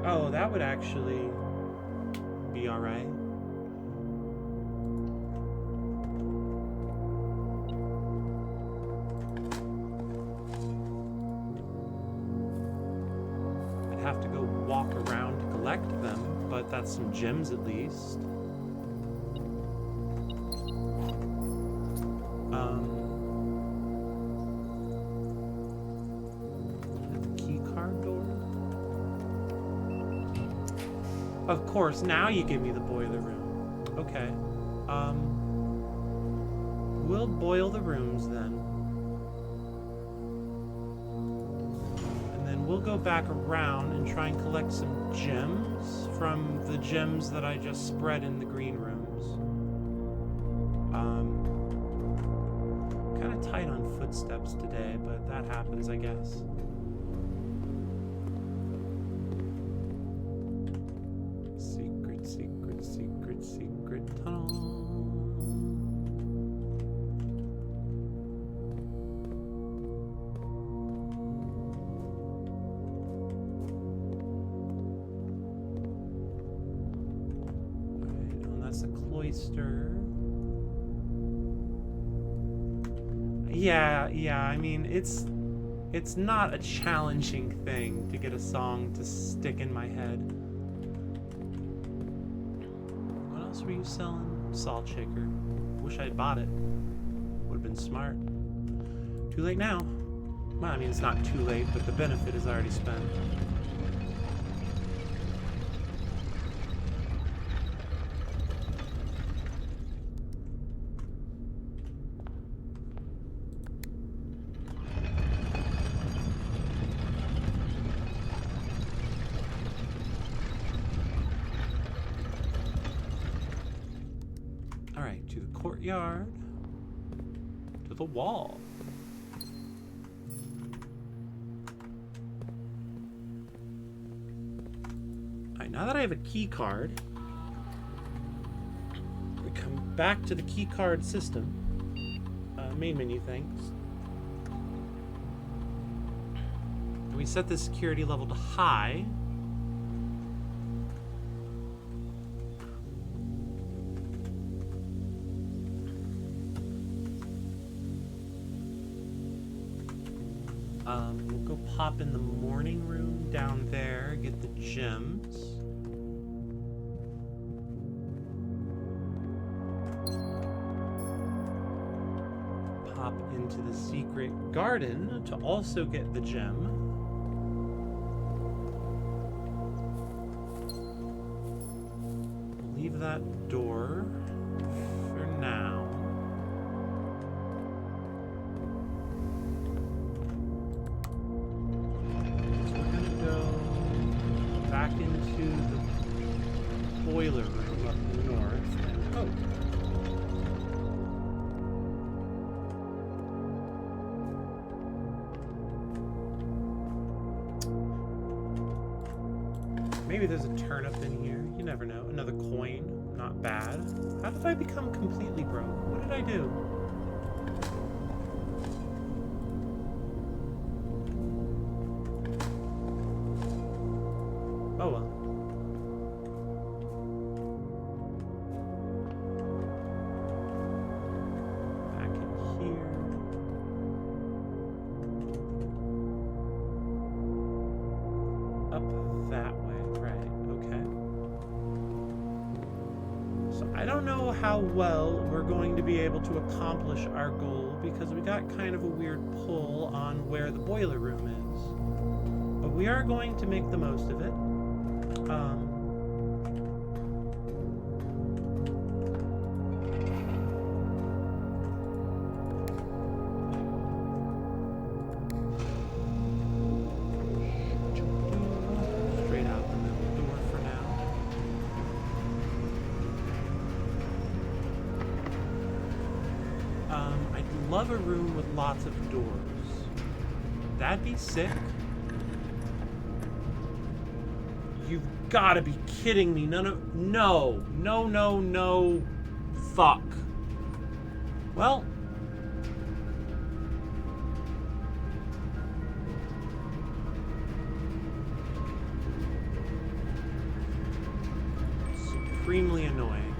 Oh, that would actually be alright. Have to go walk around to collect them, but that's some gems at least. The key card door. Of course, now you give me the boiler room. Okay. We'll boil the rooms then. We'll go back around and try and collect some gems from the gems that I just spread in the green rooms. Kind of tight on footsteps today, but that happens, I guess. Secret, secret, secret, secret tunnel. oyster. Yeah, I mean, it's not a challenging thing to get a song to stick in my head. What else were you selling? Salt shaker. Wish I'd bought it. Would have been smart. Too late now. Well, I mean, it's not too late, but the benefit is already spent. Alright, to the courtyard. To the wall. Alright, now that I have a key card, we come back to the key card system. Main menu things. And we set the security level to high. We'll go pop in the morning room down there, get the gems. Pop into the secret garden to also get the gem. Leave that door for now. Back into the boiler room up north. And, oh. Maybe there's a turnip in here. You never know. Another coin. Not bad. How did I become completely broke? What did I do? Oh well. Back in here. Up that way, right, okay. So I don't know how well we're going to be able to accomplish our goal because we got kind of a weird pull on where the boiler room is. But we are going to make the most of it. Straight out the middle door for now. I'd love a room with lots of doors. That'd be sick. You've gotta be kidding me. No. Fuck. Well. Supremely annoying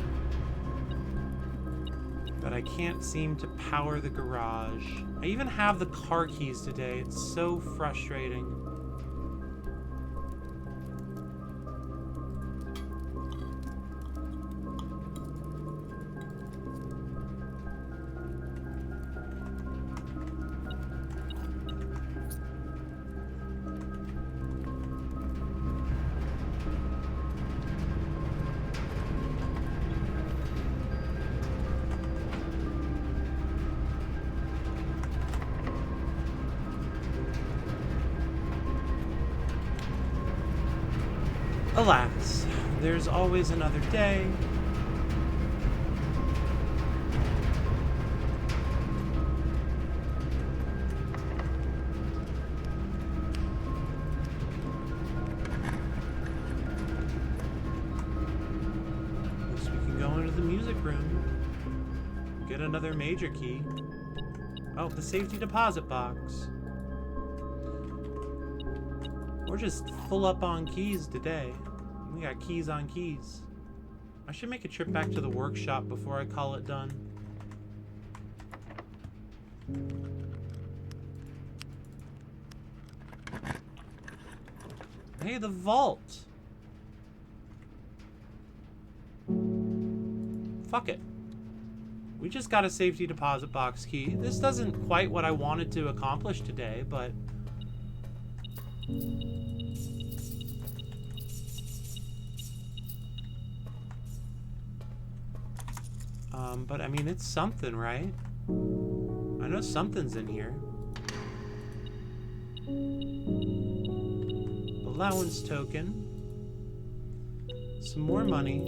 that I can't seem to power the garage. I even have the car keys today. It's so frustrating. Alas, there's always another day. Guess we can go into the music room. Get another major key. Oh, the safety deposit box. We're just full up on keys today. We got keys on keys. I should make a trip back to the workshop before I call it done. Hey, the vault! Fuck it. We just got a safety deposit box key. This doesn't quite what I wanted to accomplish today, but... but I mean, it's something, right? I know something's in here. Allowance token. Some more money.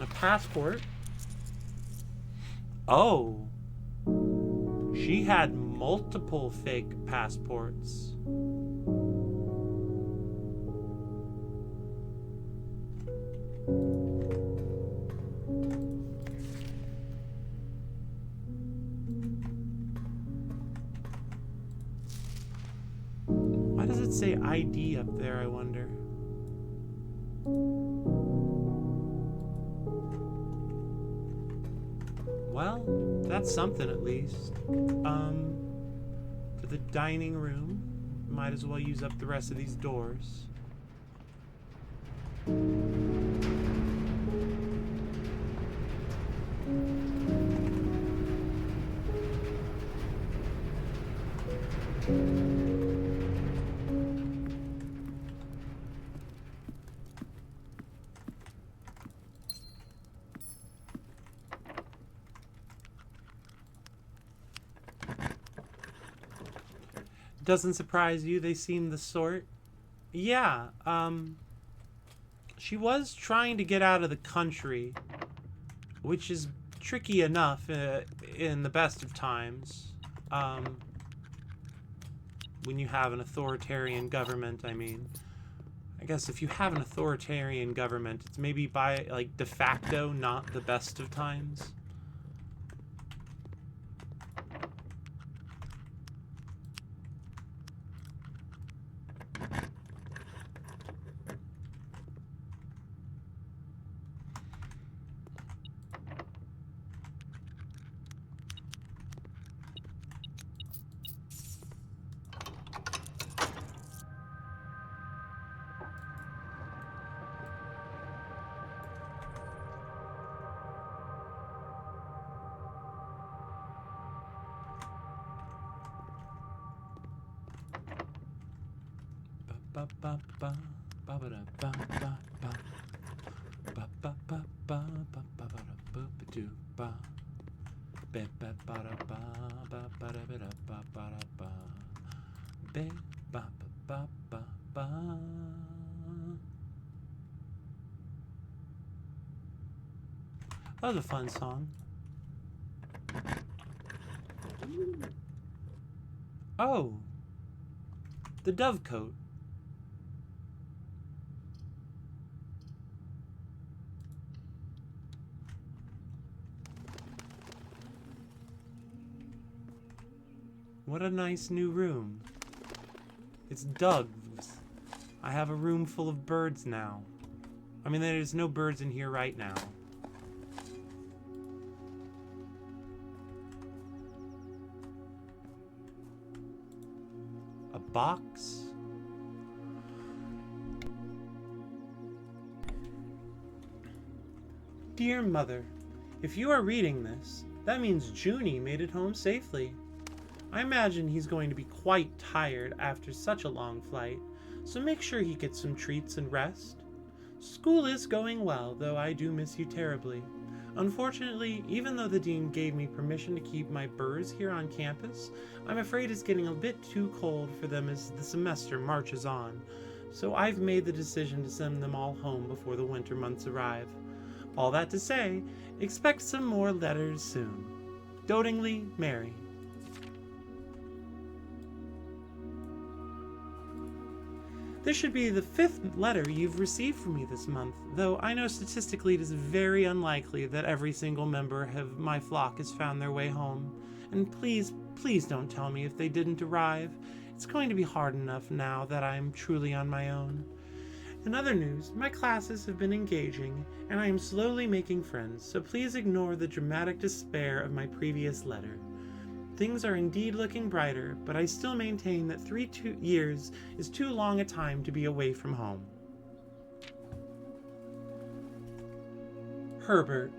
A passport. Oh. She had multiple fake passports. Why does it say ID up there, I wonder? Well, that's something at least. To the dining room. Might as well use up the rest of these doors. Doesn't surprise you, they seem the sort. Yeah, she was trying to get out of the country, which is tricky enough in the best of times. When you have an authoritarian government, I mean. I guess if you have an authoritarian government, it's maybe by, like, de facto not the best of times. Ba ba ba ba ba da ba ba ba ba ba ba ba ba ba ba da ba ba do ba ba ba ba da ba ba ba da ba da ba ba da ba ba ba ba ba ba. That was a fun song. Oh, the dovecote. What a nice new room. It's doves. I have a room full of birds now. I mean, there's no birds in here right now. A box? Dear Mother, if you are reading this, that means Junie made it home safely. I imagine he's going to be quite tired after such a long flight, so make sure he gets some treats and rest. School is going well, though I do miss you terribly. Unfortunately, even though the dean gave me permission to keep my birds here on campus, I'm afraid it's getting a bit too cold for them as the semester marches on, so I've made the decision to send them all home before the winter months arrive. All that to say, expect some more letters soon. Dotingly, Mary. This should be the 5th letter you've received from me this month, though I know statistically it is very unlikely that every single member of my flock has found their way home. And please, please don't tell me if they didn't arrive. It's going to be hard enough now that I'm truly on my own. In other news, my classes have been engaging, and I am slowly making friends, so please ignore the dramatic despair of my previous letter. Things are indeed looking brighter, but I still maintain that 3 years is too long a time to be away from home. Herbert,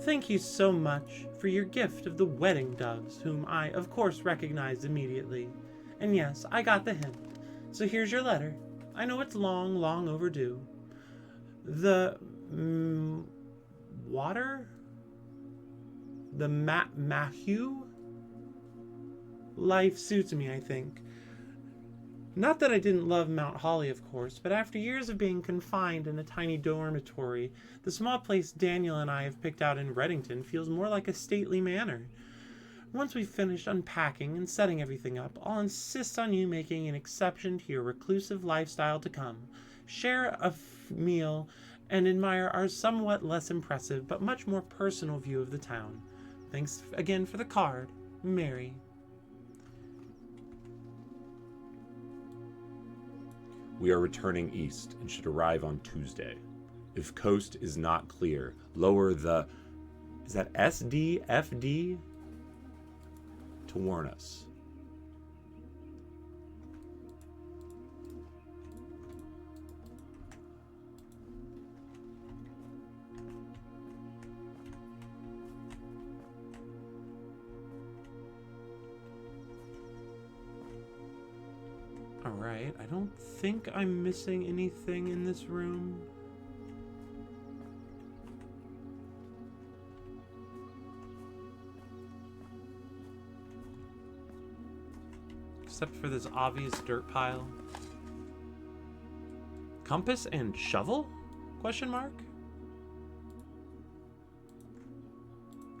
thank you so much for your gift of the wedding doves, whom I, of course, recognized immediately. And yes, I got the hint. So here's your letter. I know it's long, long overdue. The water? The Mahu? Life suits me, I think. Not that I didn't love Mount Holly, of course, but after years of being confined in a tiny dormitory, the small place Daniel and I have picked out in Reddington feels more like a stately manor. Once we've finished unpacking and setting everything up, I'll insist on you making an exception to your reclusive lifestyle to come, share a meal, and admire our somewhat less impressive but much more personal view of the town. Thanks again for the card, Mary. We are returning east and should arrive on Tuesday. If coast is not clear, lower the... Is that SDFD? To warn us. Alright, I don't think I'm missing anything in this room. Except for this obvious dirt pile. Compass and shovel? Question mark?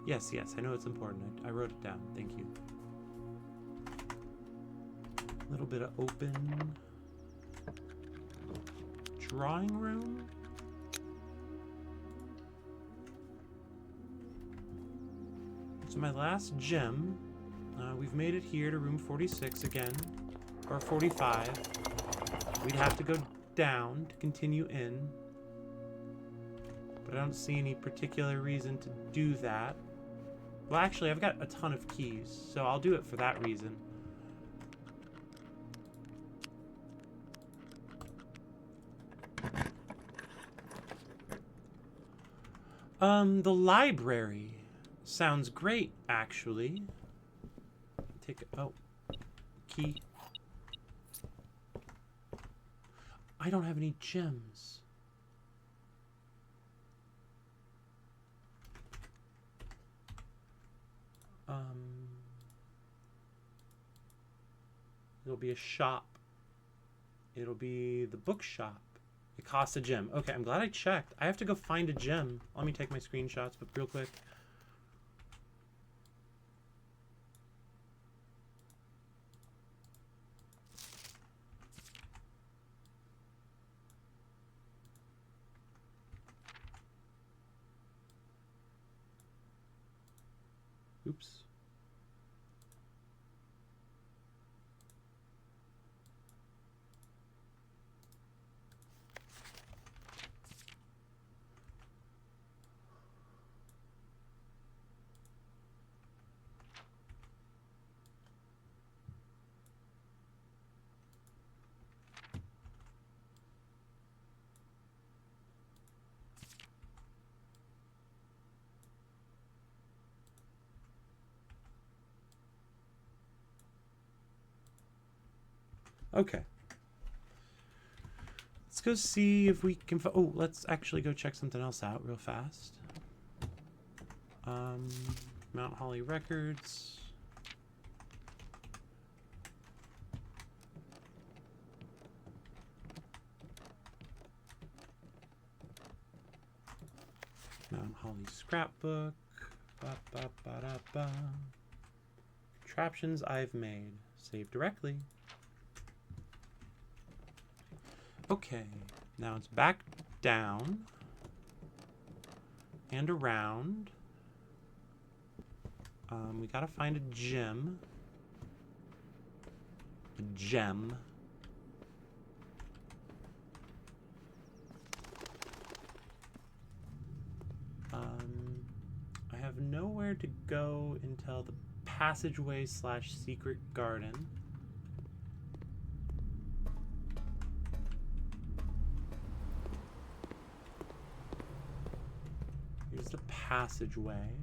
Yes, I know it's important. I wrote it down. Thank you. A little bit of open drawing room. So my last gem. We've made it here to room 46 again, or 45. We'd have to go down to continue in, but I don't see any particular reason to do that. Well, actually, I've got a ton of keys, so I'll do it for that reason. The library sounds great, actually. Oh, key. I don't have any gems. It'll be a shop. It'll be the bookshop. It costs a gem. Okay, I'm glad I checked. I have to go find a gem. Let me take my screenshots, but real quick. Oops. Okay. Let's go see if we can... Oh, let's actually go check something else out real fast. Mount Holly Records. Mount Holly Scrapbook. Ba-ba-ba-da-ba. Contraptions I've made. Save directly. Okay, now it's back down and around. We gotta find a gem. A gem. I have nowhere to go until the passageway / secret garden. Here's the passageway.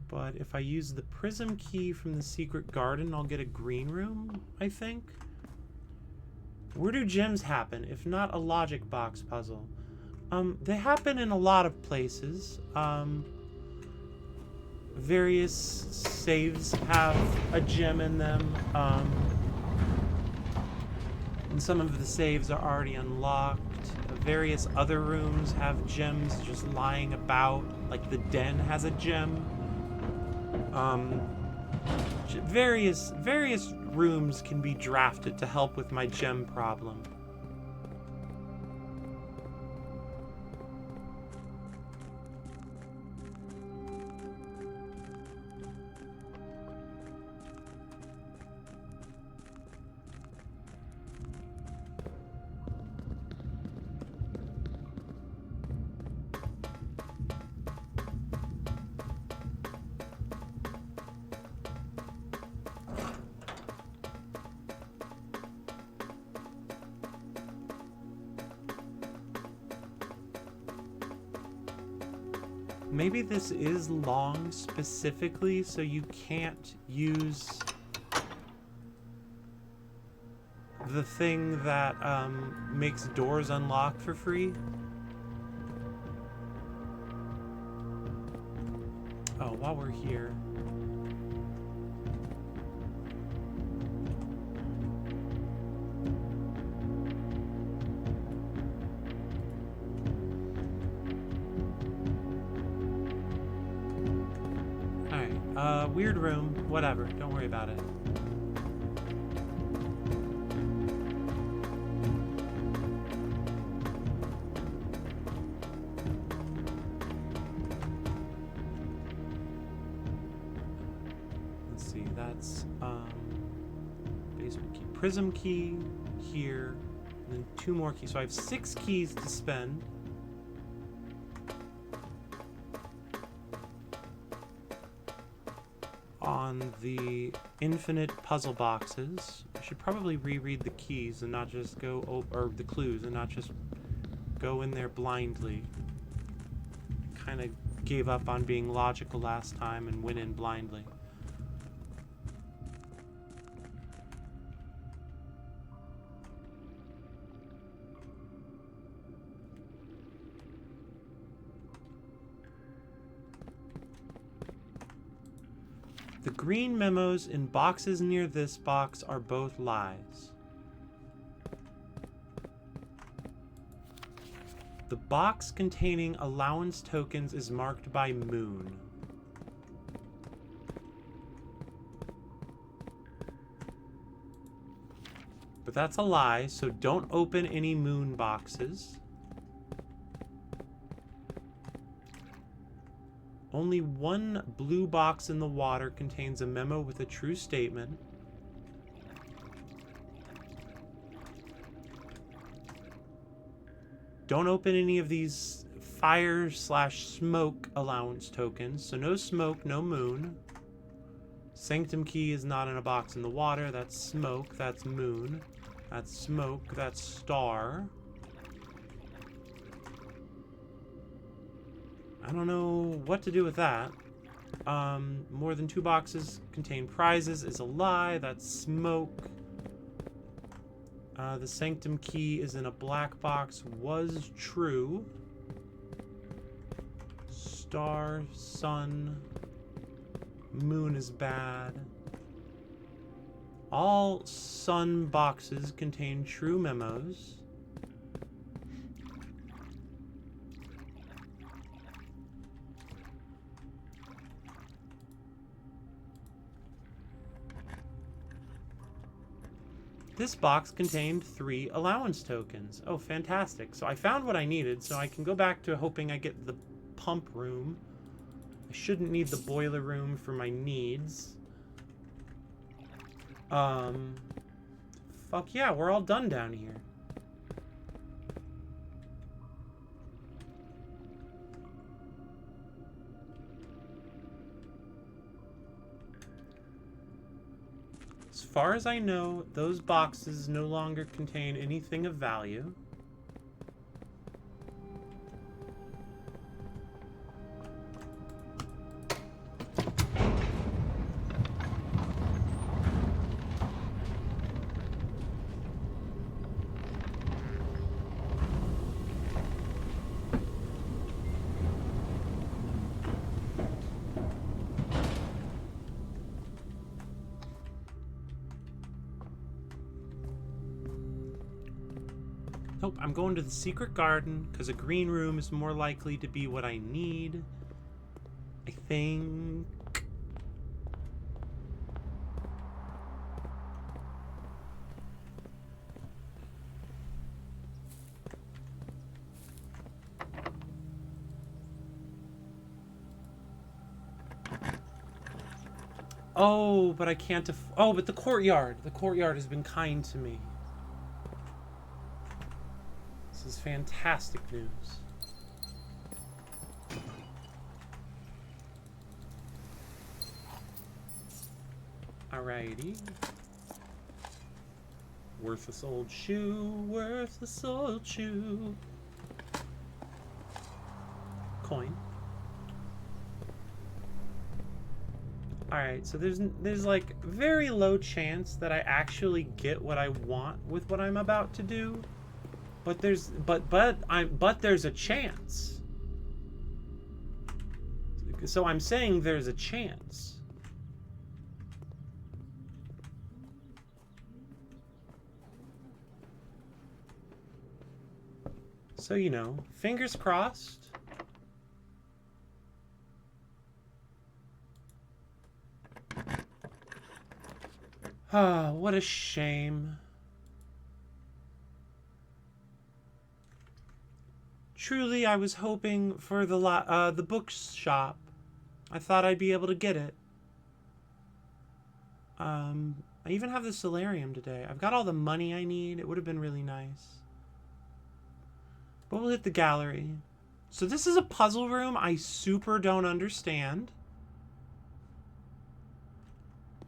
But if I use the prism key from the secret garden, I'll get a green room, I think. Where do gems happen, if not a logic box puzzle? They happen in a lot of places. Various saves have a gem in them. And some of the saves are already unlocked. Various other rooms have gems just lying about, like the den has a gem. Various rooms can be drafted to help with my gem problem. Maybe this is long specifically, so you can't use the thing that makes doors unlock for free. Oh, while we're here. Weird room, whatever, don't worry about it. Let's see, that's basement key, prism key here, and then 2 more keys. So I have 6 keys to spend. On the infinite puzzle boxes. I should probably reread the keys and not just go or the clues and not just go in there blindly. Kind of gave up on being logical last time and went in blindly. The green memos in boxes near this box are both lies. The box containing allowance tokens is marked by moon. But that's a lie, so don't open any moon boxes. Only one blue box in the water contains a memo with a true statement. Don't open any of these fire / smoke allowance tokens. So no smoke, no moon. Sanctum key is not in a box in the water. That's smoke, that's moon. That's smoke, that's star. I don't know what to do with that. More than 2 boxes contain prizes is a lie. That's smoke. The sanctum key is in a black box was true. Star, sun, moon is bad. All sun boxes contain true memos. This box contained 3 allowance tokens. Oh, fantastic. So I found what I needed, so I can go back to hoping I get the pump room. I shouldn't need the boiler room for my needs. Fuck yeah, we're all done down here. As far as I know, those boxes no longer contain anything of value. Nope, I'm going to the secret garden because a green room is more likely to be what I need. I think. Oh, but I can't. Oh, but the courtyard. The courtyard has been kind to me. This is fantastic news. Alrighty. Worthless old shoe, worthless old shoe. Coin. Alright, so there's like very low chance that I actually get what I want with what I'm about to do. But there's a chance. So I'm saying there's a chance. So, you know, fingers crossed. Ah, what a shame. Truly, I was hoping for the bookshop. I thought I'd be able to get it. I even have the solarium today. I've got all the money I need. It would have been really nice. But we'll hit the gallery. So this is a puzzle room I super don't understand.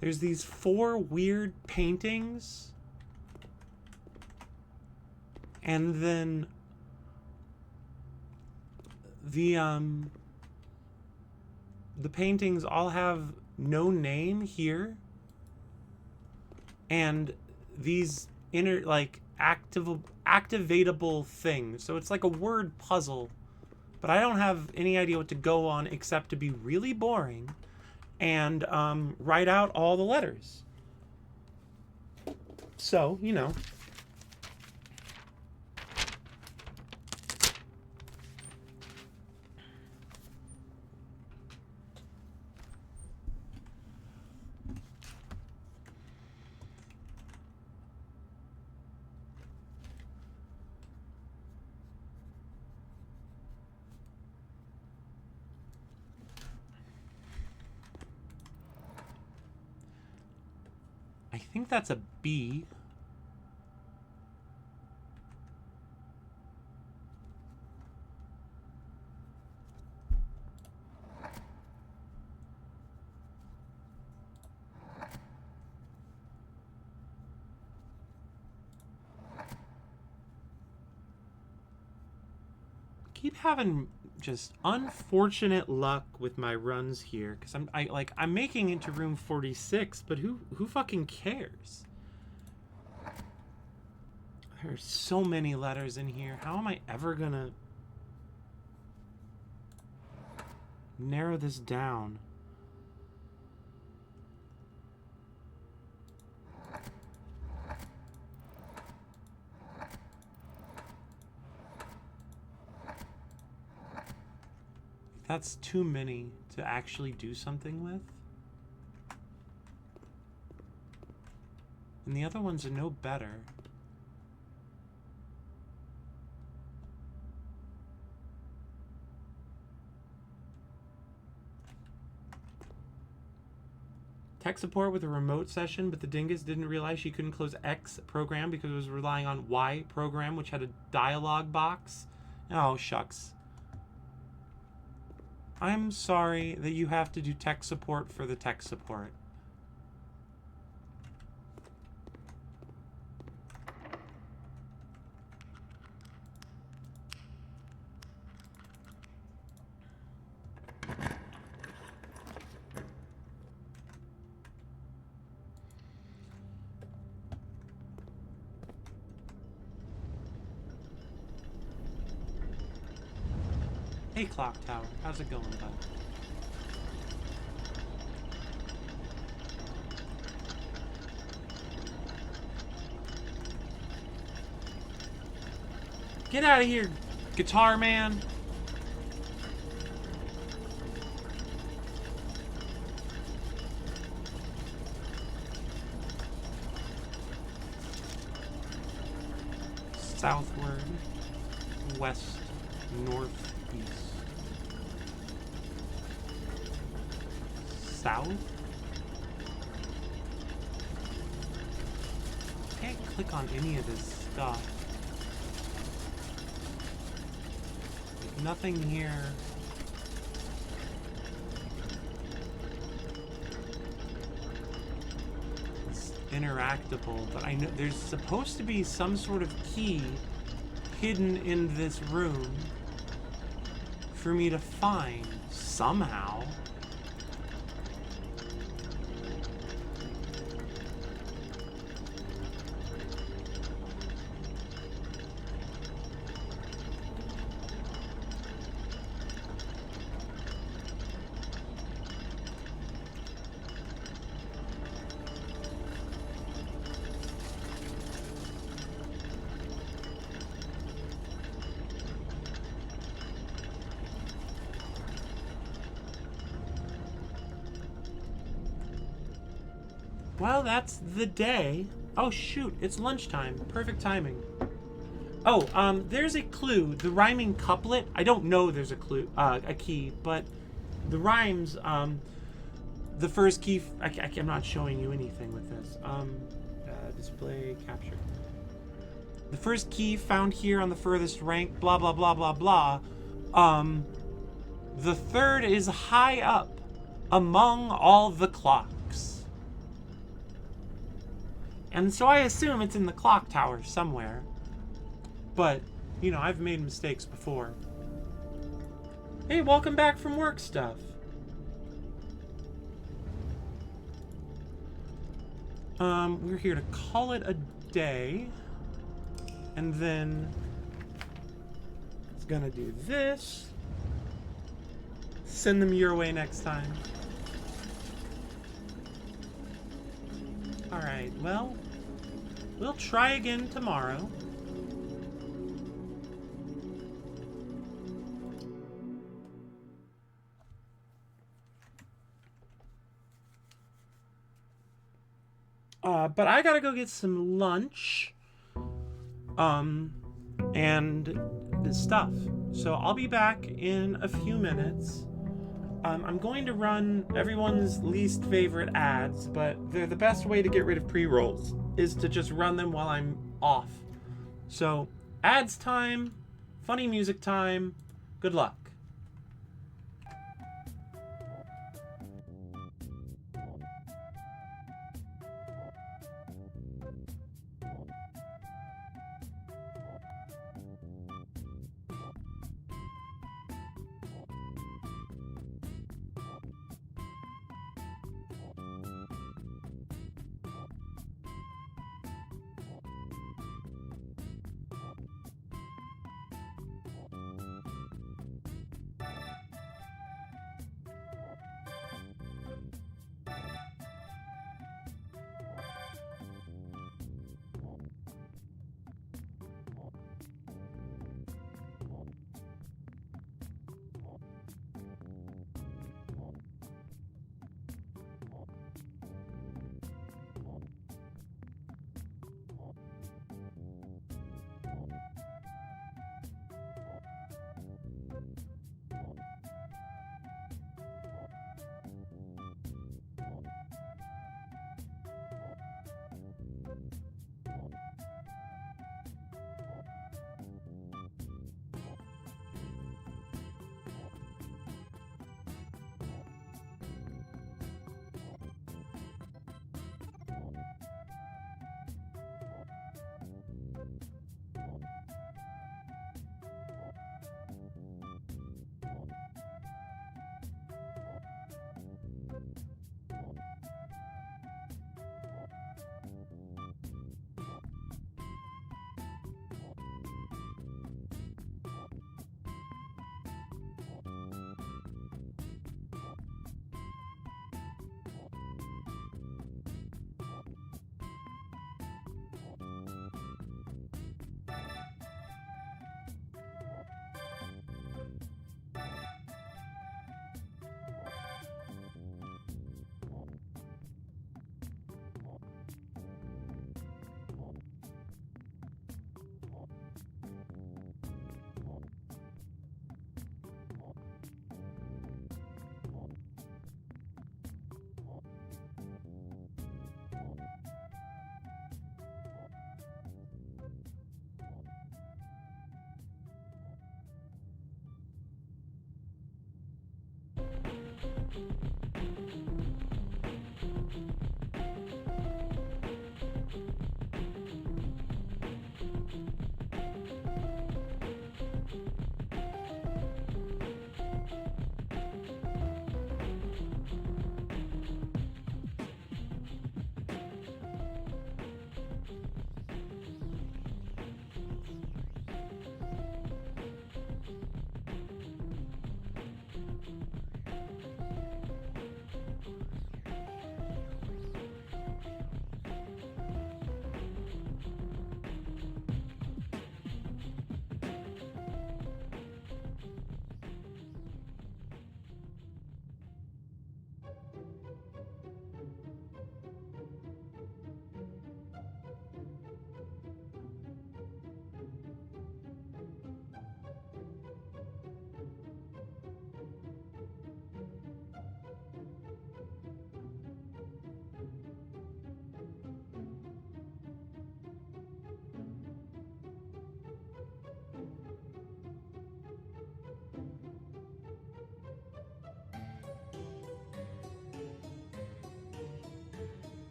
There's these 4 weird paintings. And then the paintings all have no name here. And these activatable things. So it's like a word puzzle. But I don't have any idea what to go on except to be really boring and write out all the letters. So, you know. I think that's a B. Keep having just unfortunate luck with my runs here, because I'm making it to room 46, but who fucking cares? There's so many letters in here. How am I ever gonna narrow this down? That's too many to actually do something with. And the other ones are no better. Tech support with a remote session, but the dingus didn't realize she couldn't close X program because it was relying on Y program, which had a dialog box. Oh, shucks. I'm sorry that you have to do tech support for the tech support. Hey, Clock Tower. How's it going, bud? Get out of here, Guitar Man. Southward, west, northeast. South? Can't click on any of this stuff. Nothing here. It's interactable, but I know there's supposed to be some sort of key hidden in this room for me to find somehow. Well, that's the day. Oh, shoot. It's lunchtime. Perfect timing. Oh, there's a clue. The rhyming couplet. I don't know there's a clue, a key, but the rhymes, the first key... I'm not showing you anything with this. Display capture. The first key found here on the furthest rank, blah, blah, blah, blah, blah. The third is high up among all the clocks. And so I assume it's in the clock tower somewhere. But, you know, I've made mistakes before. Hey, welcome back from work stuff. We're here to call it a day. And then it's gonna do this. Send them your way next time. Alright, well, we'll try again tomorrow. But I gotta go get some lunch. And this stuff. So I'll be back in a few minutes. I'm going to run everyone's least favorite ads, but they're the best way to get rid of pre-rolls is to just run them while I'm off. So, ads time, funny music time, good luck.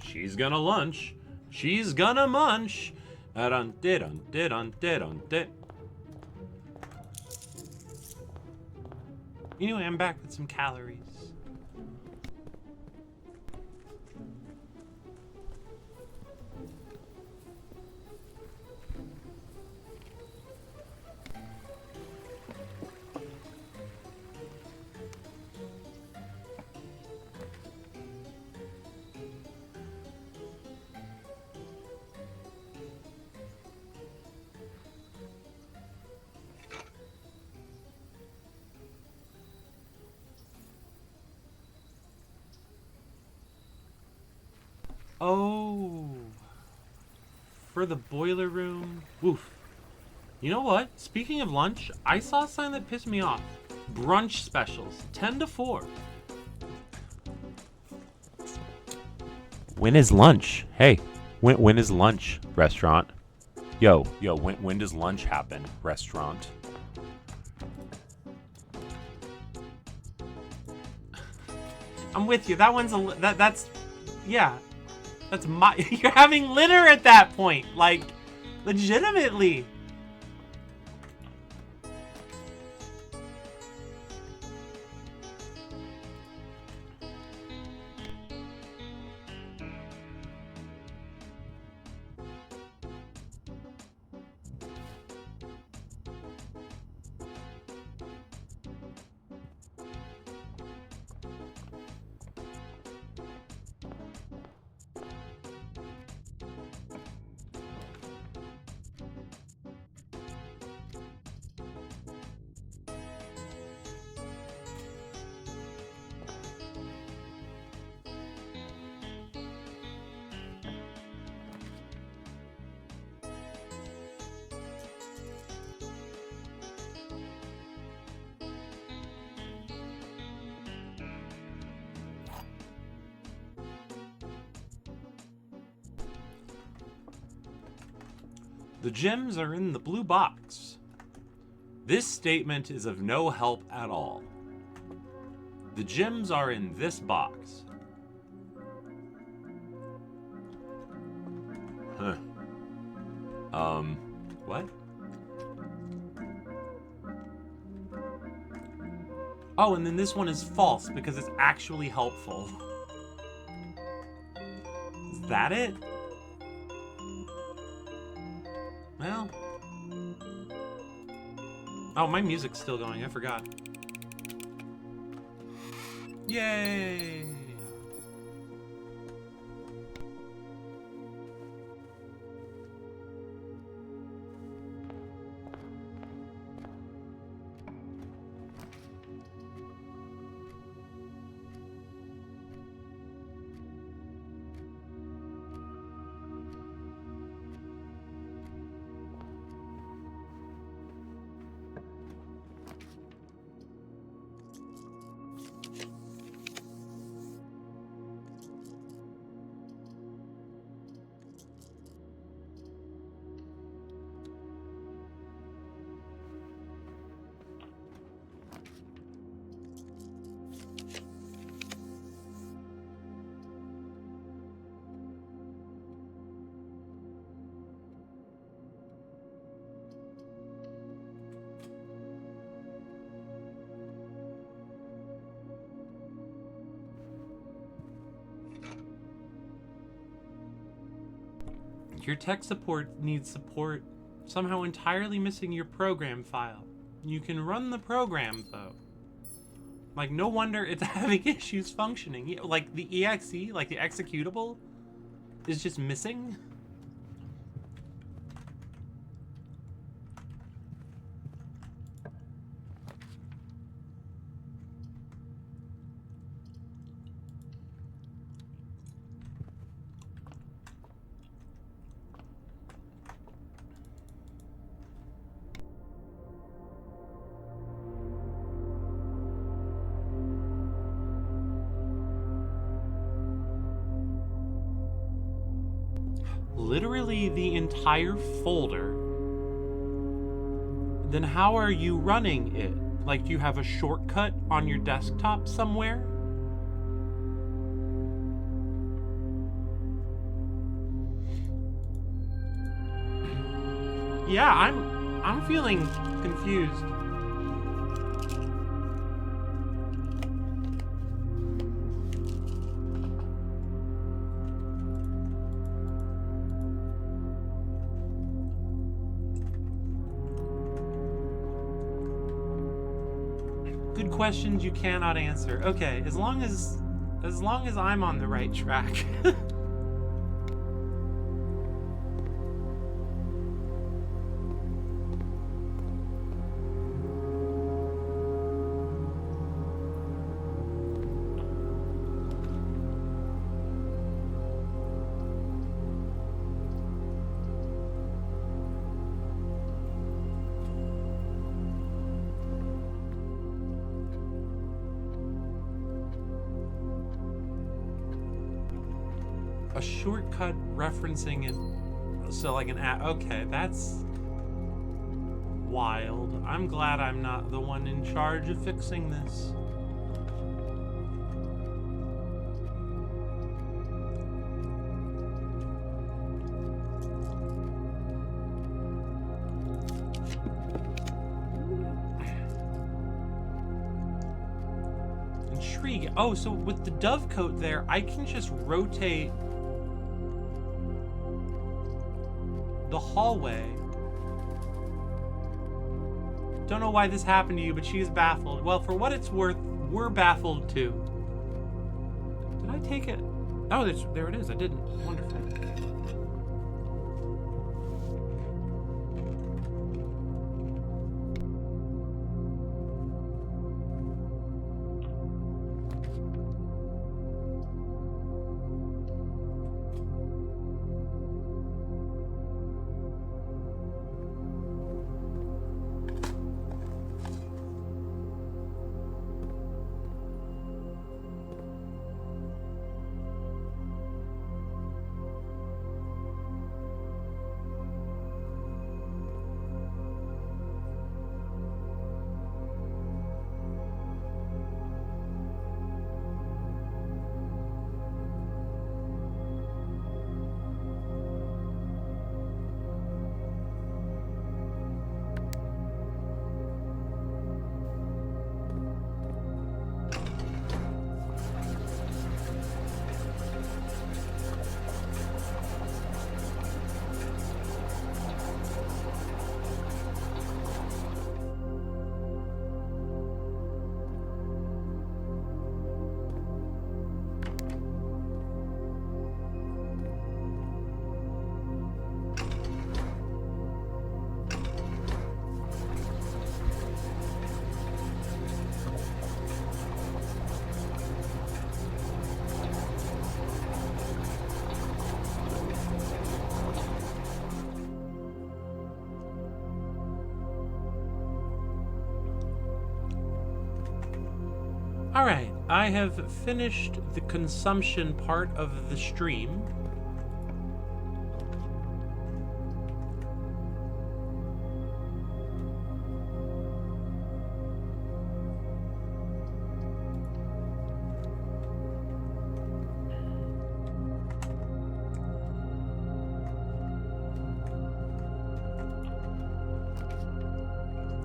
She's gonna lunch. She's gonna munch. Anyway, I'm back with some calories. Oh, for the boiler room. Woof. You know what? Speaking of lunch, I saw a sign that pissed me off. Brunch specials, 10 to 4. when is lunch? Hey, when is lunch, restaurant? Yo, when does lunch happen, restaurant? I'm with you. That one's that's yeah. That's my you're having dinner at that point. Like legitimately. The gems are in the blue box. This statement is of no help at all. The gems are in this box. Huh. What? Oh, and then this one is false because it's actually helpful. Is that it? Well. Oh, my music's still going. I forgot. Yay! Your tech support needs support, somehow entirely missing your program file. You can run the program, though. Like, no wonder it's having issues functioning. Like, the EXE, like the executable, is just missing. Literally the entire folder. Then how are you running it? Like, do you have a shortcut on your desktop somewhere? Yeah, I'm feeling confused. Good questions you cannot answer. Okay, as long as I'm on the right track. A shortcut referencing it, so like an app. Okay, that's wild. I'm glad I'm not the one in charge of fixing this. Intriguing. Oh, so with the dovecote there, I can just rotate the hallway. Don't know why this happened to you, but she's baffled. Well, for what it's worth, we're baffled too. Did I take it? Oh, there it is. I didn't. Wonderful. Alright, I have finished the consumption part of the stream.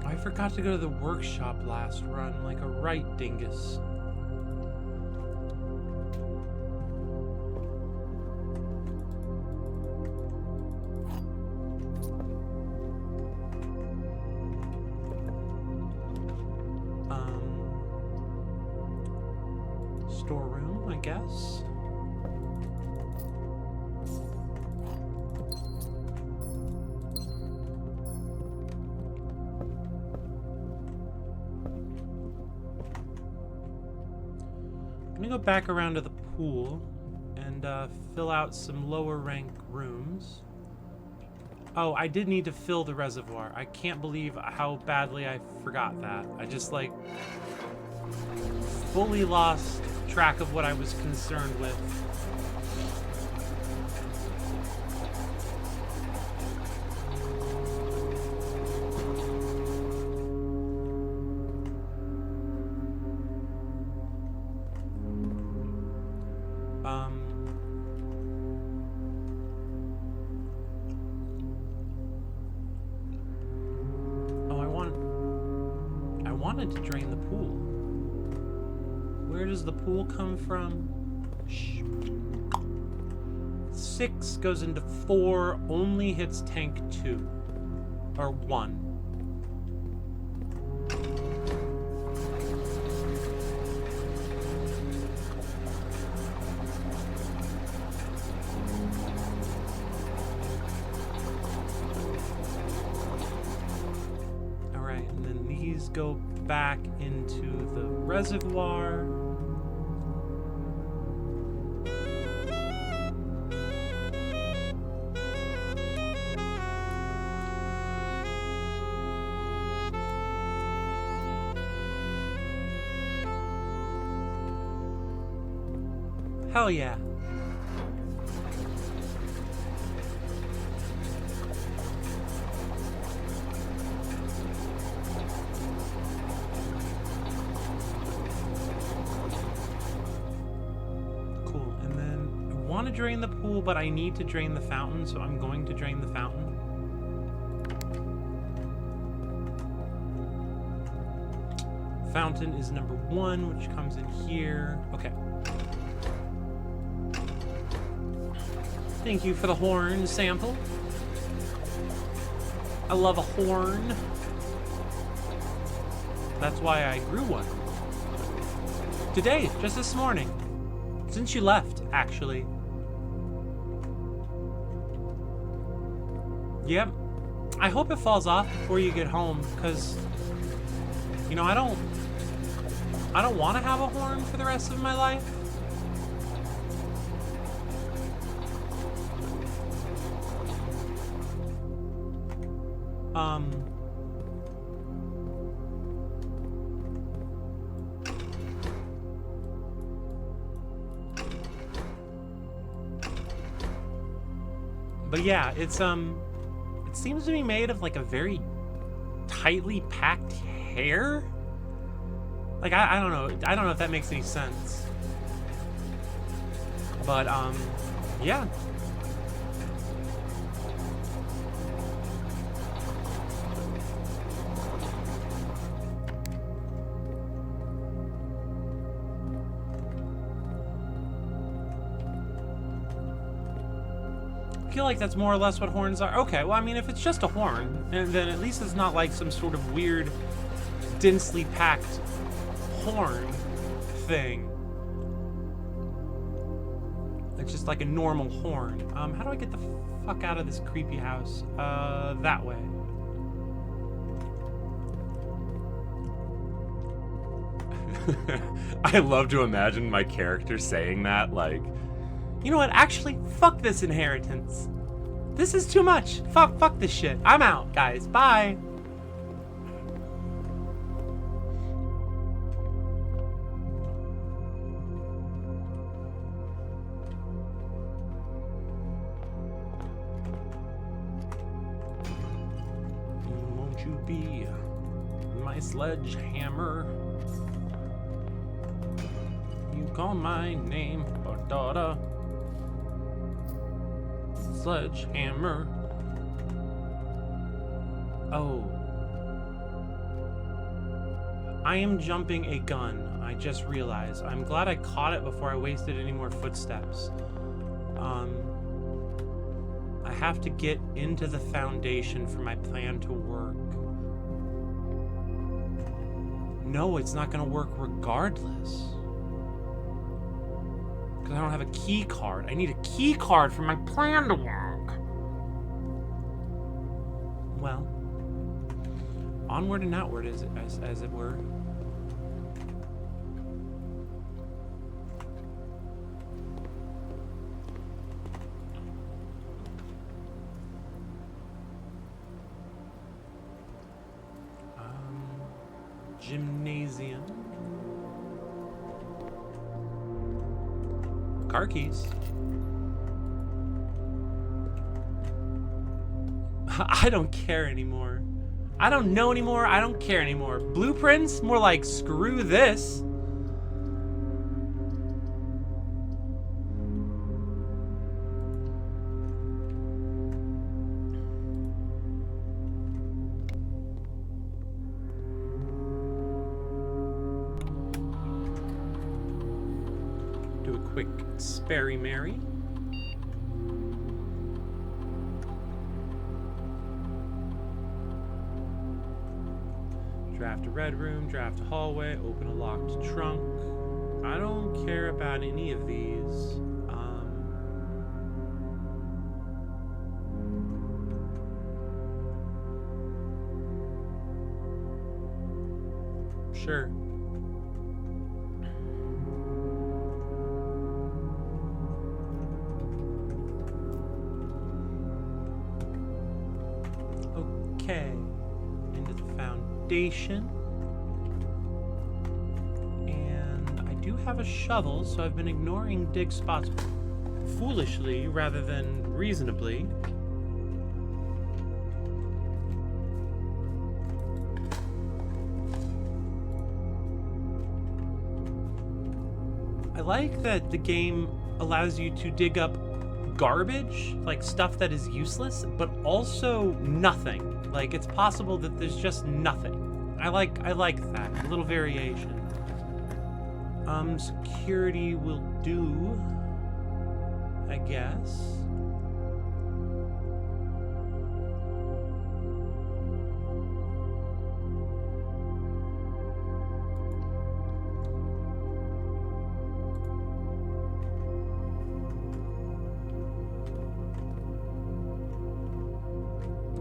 I forgot to go to the workshop last run, like a right dingus. storeroom, I guess. I'm gonna go back around to the pool and fill out some lower rank rooms. Oh, I did need to fill the reservoir. I can't believe how badly I forgot that. I just, like, fully lost track of what I was concerned with. I wanted to drain the pool. Where does the pool come from? Shh. 6 goes into 4, only hits tank 2. Or 1. Alright, and then these go back into the reservoir. Hell yeah. Cool, and then I want to drain the pool, but I need to drain the fountain, so I'm going to drain the fountain. Fountain is number 1, which comes in here. Okay. Thank you for the horn sample. I love a horn. That's why I grew one. Today, just this morning. Since you left, actually. Yep. I hope it falls off before you get home, because, you know, I don't want to have a horn for the rest of my life. But yeah, it seems to be made of like a very tightly packed hair. Like I don't know. I don't know if that makes any sense. But yeah. I feel like that's more or less what horns are. Okay, well, I mean, if it's just a horn, then at least it's not like some sort of weird, densely packed horn thing. It's just like a normal horn. How do I get the fuck out of this creepy house? That way. I love to imagine my character saying that, like, you know what? Actually, fuck this inheritance. This is too much. Fuck this shit. I'm out, guys. Bye. Won't you be my sledgehammer? You call my name, daughter. Sledgehammer. Oh. I am jumping a gun. I just realized. I'm glad I caught it before I wasted any more footsteps. I have to get into the foundation for my plan to work. No, it's not going to work regardless. Because I don't have a key card. I need a key card for my plan to work. Well, onward and outward, as it were. Gymnasium. Car keys. I don't care anymore. I don't know anymore. I don't care anymore. Blueprints? More like screw this. Do a quick Sperry Mary. Draft a red room, draft a hallway, open a locked trunk. I don't care about any of these. Sure. Okay. Into the foundation. And I do have a shovel, so I've been ignoring dig spots foolishly rather than reasonably. I like that the game allows you to dig up garbage, like stuff that is useless, but also nothing. Like, it's possible that there's just nothing. I like that. A little variation. Security will do, I guess.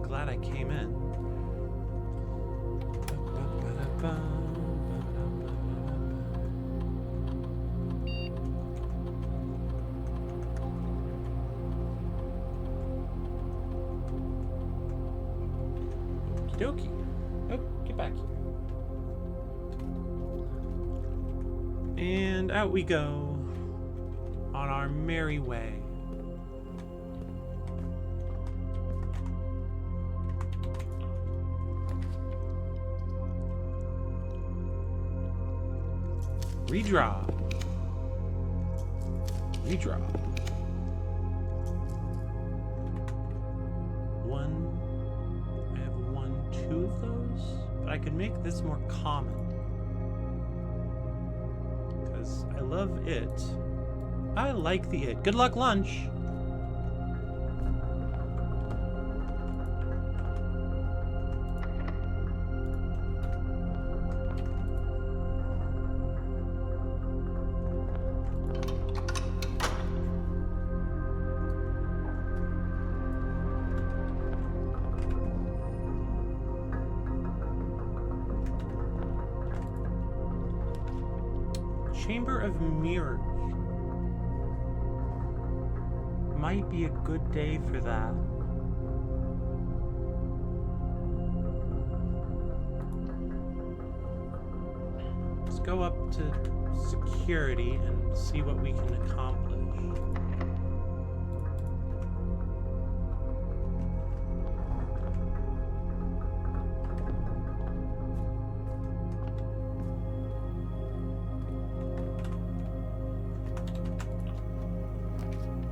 Glad I came in. Okey-dokey. Oh, get back here. And out we go on our merry way. Redraw. Redraw. One. I have 1, 2 of those. But I could make this more common. Because I love it. I like the it. Good luck lunch. Chamber of Mirrors. Might be a good day for that. Let's go up to security and see what we can accomplish.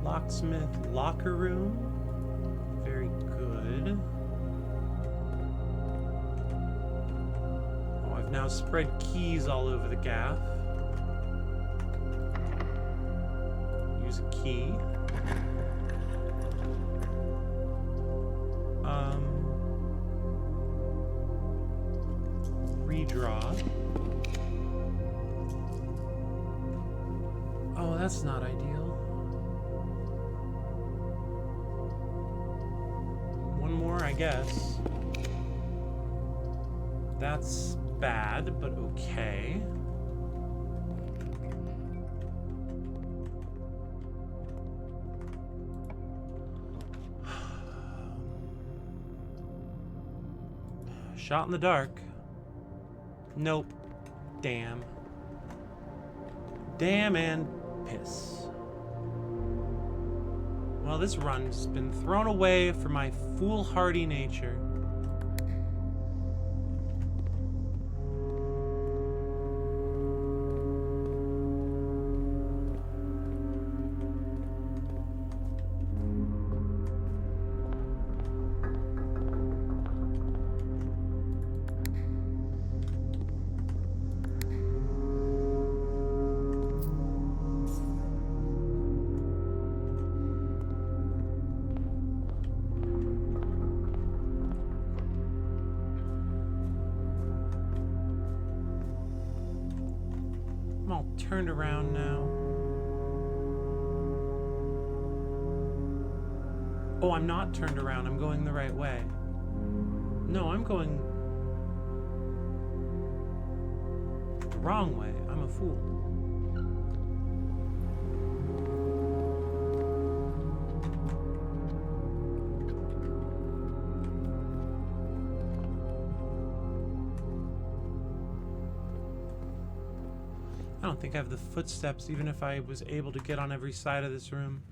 Locksmith locker room. Very good. Oh, I've now spread keys all over the gaff. Use a key. Redraw. Oh, That's not ideal. One more, I guess. That's bad, but okay. Shot in the dark. Nope. Damn. Damn and piss. Well, this run's been thrown away for my foolhardy nature. I'm all turned around now. Oh, I'm not turned around. I'm going the right way. No, I'm going the wrong way. I'm a fool. I don't think I have the footsteps, even if I was able to get on every side of this room.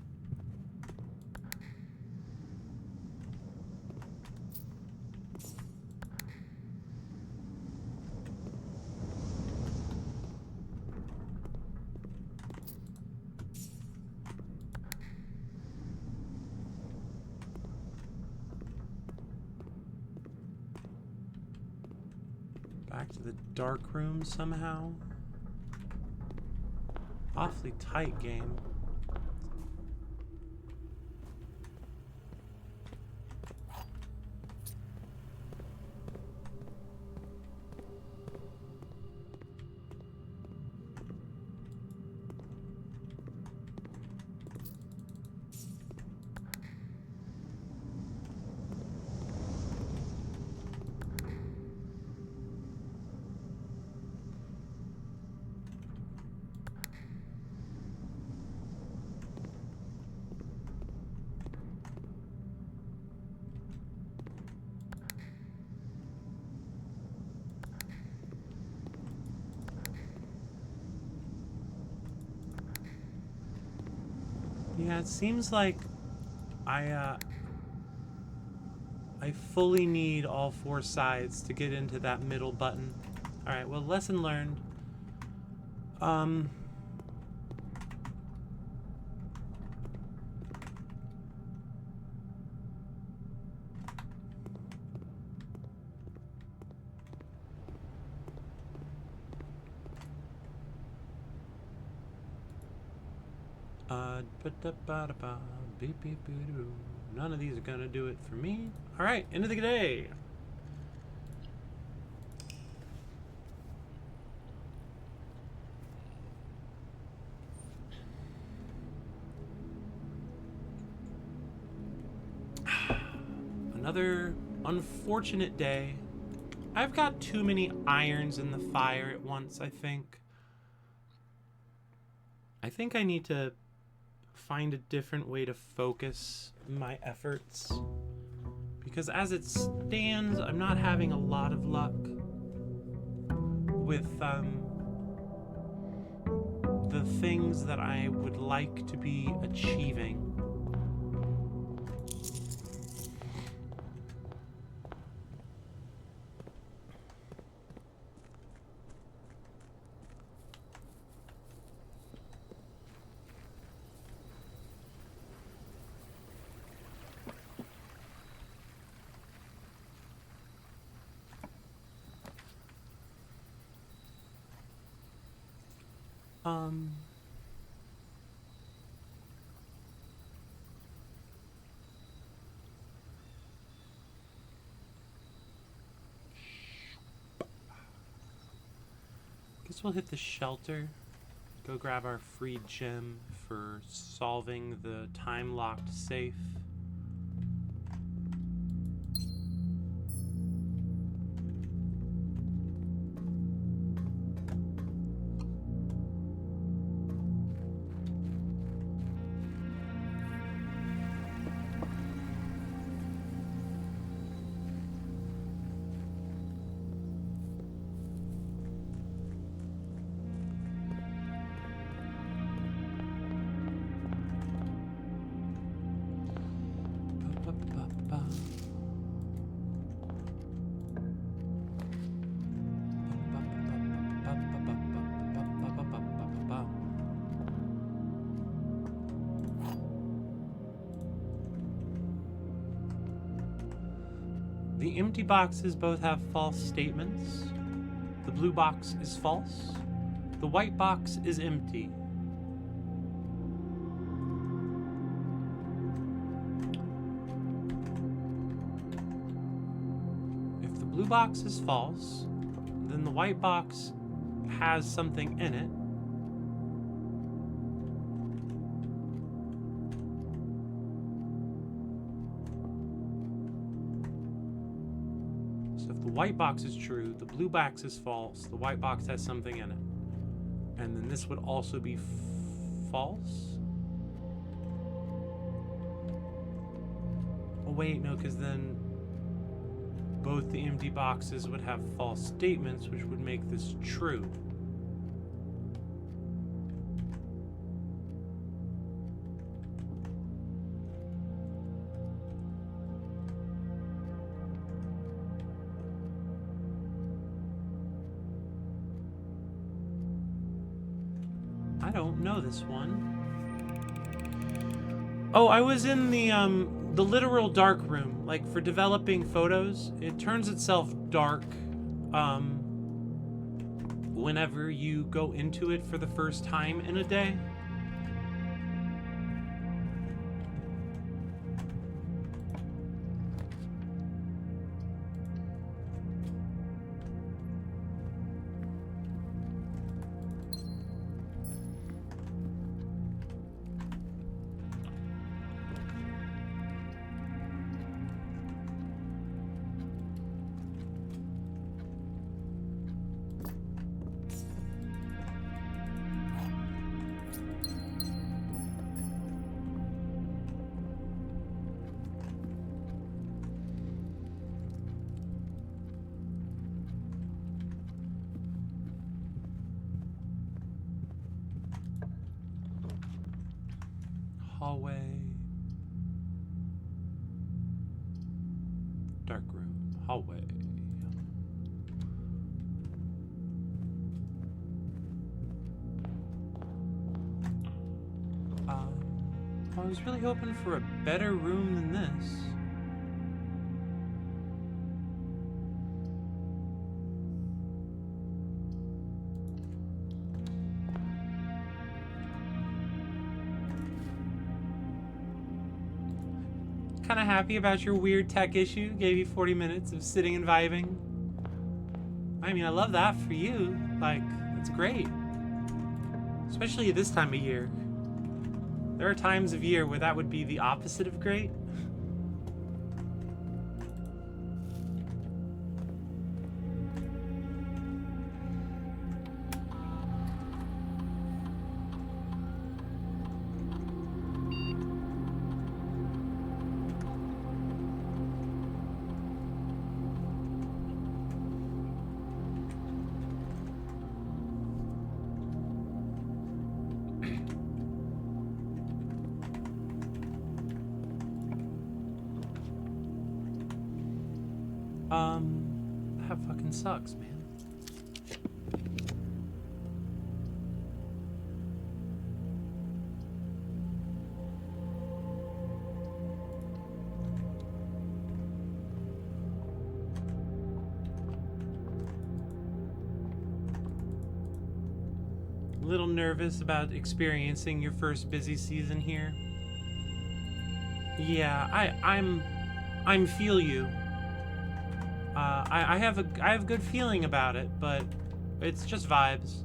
Back to the dark room somehow. Awfully tight game. Yeah, it seems like I fully need all four sides to get into that middle button. Alright, well, lesson learned. None of these are gonna do it for me. Alright, end of the day. Another unfortunate day. I've got too many irons in the fire at once, I think. I think I need to find a different way to focus my efforts. Because as it stands, I'm not having a lot of luck with the things that I would like to be achieving. Guess we'll hit the shelter Go grab our free gem for solving the time-locked safe. The empty boxes both have false statements. The blue box is false. The white box is empty. If the blue box is false, then the white box has something in it. So if the white box is true, the blue box is false, the white box has something in it. And then this would also be false? Oh wait, no, because then both the empty boxes would have false statements, which would make this true. I don't know this one. Oh, I was in the literal dark room, like for developing photos. It turns itself dark whenever you go into it for the first time in a day. Hallway. Dark room. Hallway. I was really hoping for a better room than this. Kind of happy about your weird tech issue. Gave you 40 minutes of sitting and vibing. I mean, I love that for you. Like, that's great. Especially this time of year. There are times of year where that would be the opposite of great. That fucking sucks, man. A little nervous about experiencing your first busy season here. Yeah, I'm feel you. I have a good feeling about it, but it's just vibes.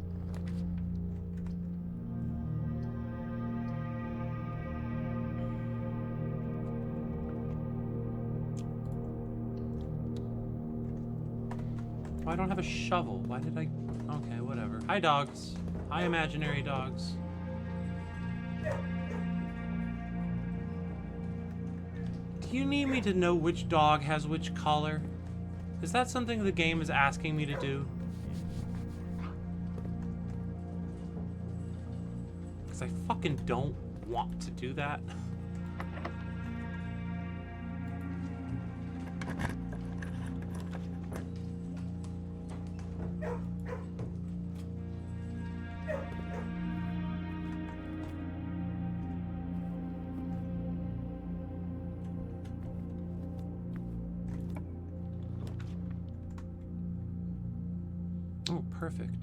Oh, I don't have a shovel. Why did I... Okay, whatever. Hi, dogs. Hi, imaginary dogs. Do you need me to know which dog has which collar? Is that something the game is asking me to do? Because I fucking don't want to do that. Oh, perfect.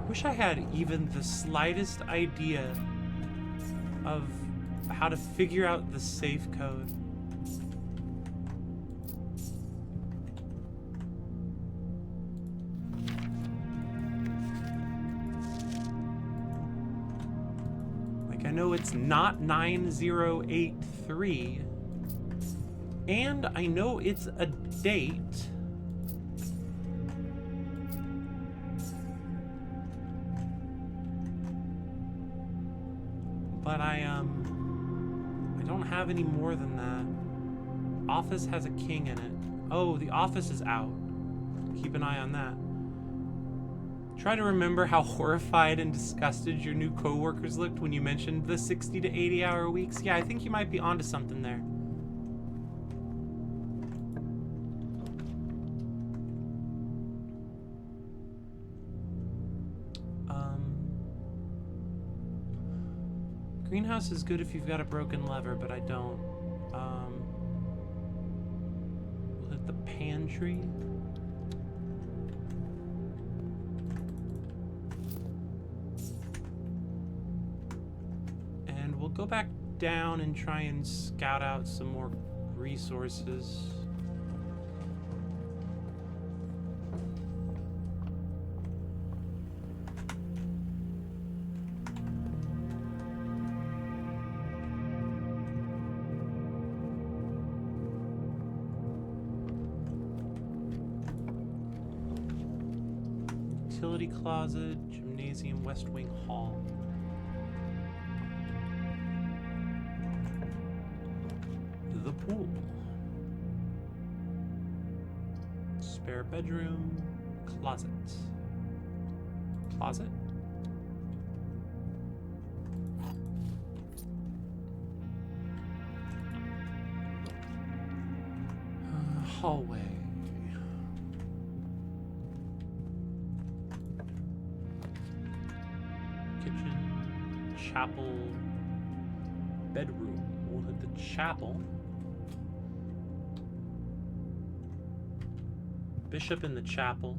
Wish I had even the slightest idea of how to figure out the safe code. Like, I know it's not 9083, and I know it's a date. But I don't have any more than that. Office has a king in it. Oh, the office is out. Keep an eye on that. Try to remember how horrified and disgusted your new coworkers looked when you mentioned the 60 to 80 hour weeks. Yeah, I think you might be onto something there. Greenhouse is good if you've got a broken lever, but I don't. We'll hit the pantry. And we'll go back down and try and scout out some more resources. Utility closet, gymnasium, West Wing Hall. The pool. Spare bedroom, closet. Closet? Hallway. Chapel, bedroom. We'll hit the chapel. Bishop in the chapel.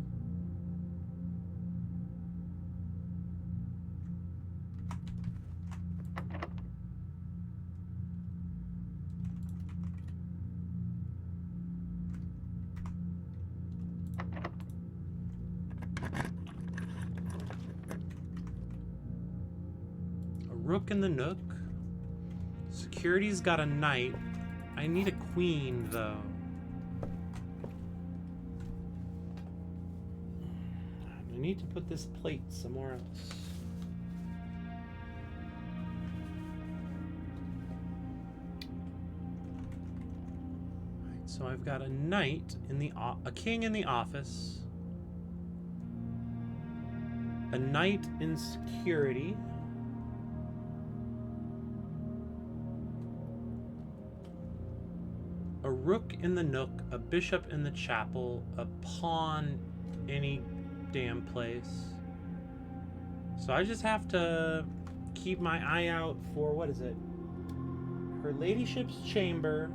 Rook in the nook. Security's got a knight. I need a queen, though. I need to put this plate somewhere else. Alright, so I've got a knight in the a king in the office. A knight in security. A rook in the nook, a bishop in the chapel, a pawn any damn place. So I just have to keep my eye out for, what is it? Her ladyship's chamber.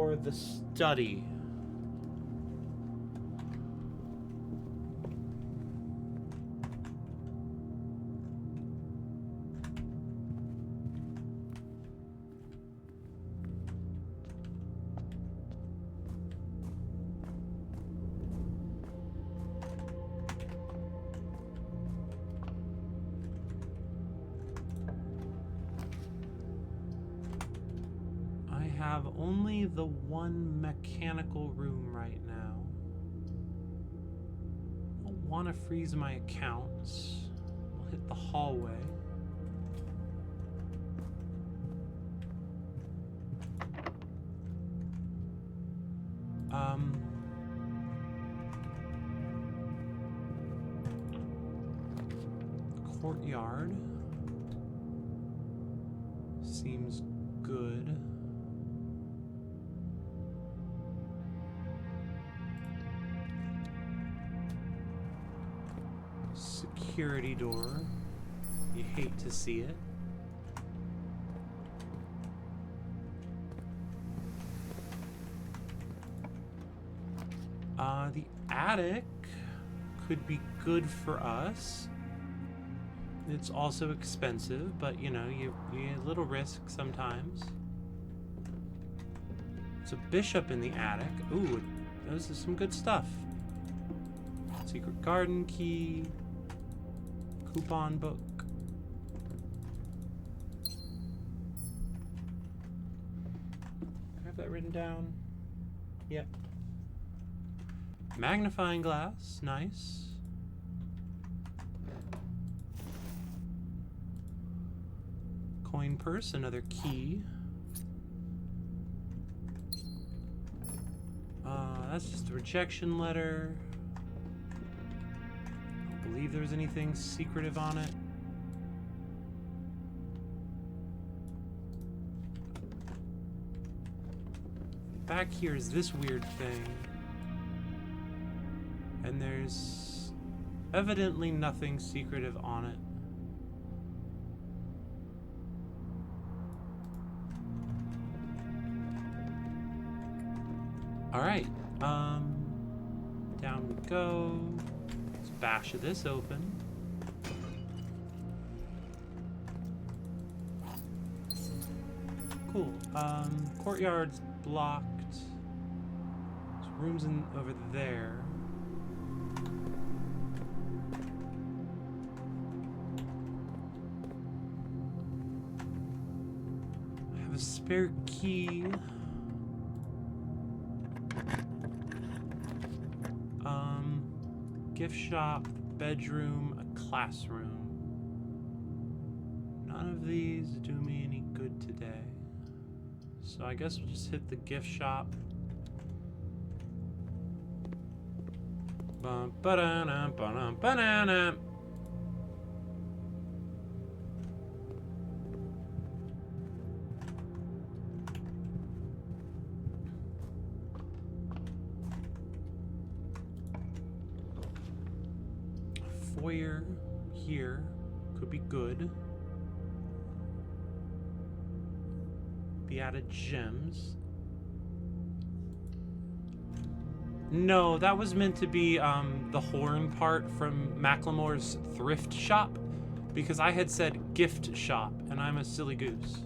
or the study? Have only the one mechanical room right now. I want to freeze my accounts. We'll hit the hallway. Courtyard seems good. Security door. You hate to see it. The attic could be good for us. It's also expensive, but you know, you a little risk sometimes. It's a bishop in the attic. Ooh, those are some good stuff. Secret garden key. Coupon book. I have that written down. Yep. Magnifying glass, nice. Coin purse, another key. That's just a rejection letter. I don't believe there was anything secretive on it. Back here is this weird thing. And there's evidently nothing secretive on it. Alright, down we go. Let's bash this open. Cool, courtyard's blocked. There's rooms over there. I have a spare key. Gift shop, bedroom, a classroom. None of these do me any good today. So I guess we'll just hit the gift shop. Ba-da-na, ba-da, ba-da-na. Foyer here could be good. Beata gems. No, that was meant to be the horn part from Macklemore's thrift shop, because I had said gift shop, and I'm a silly goose.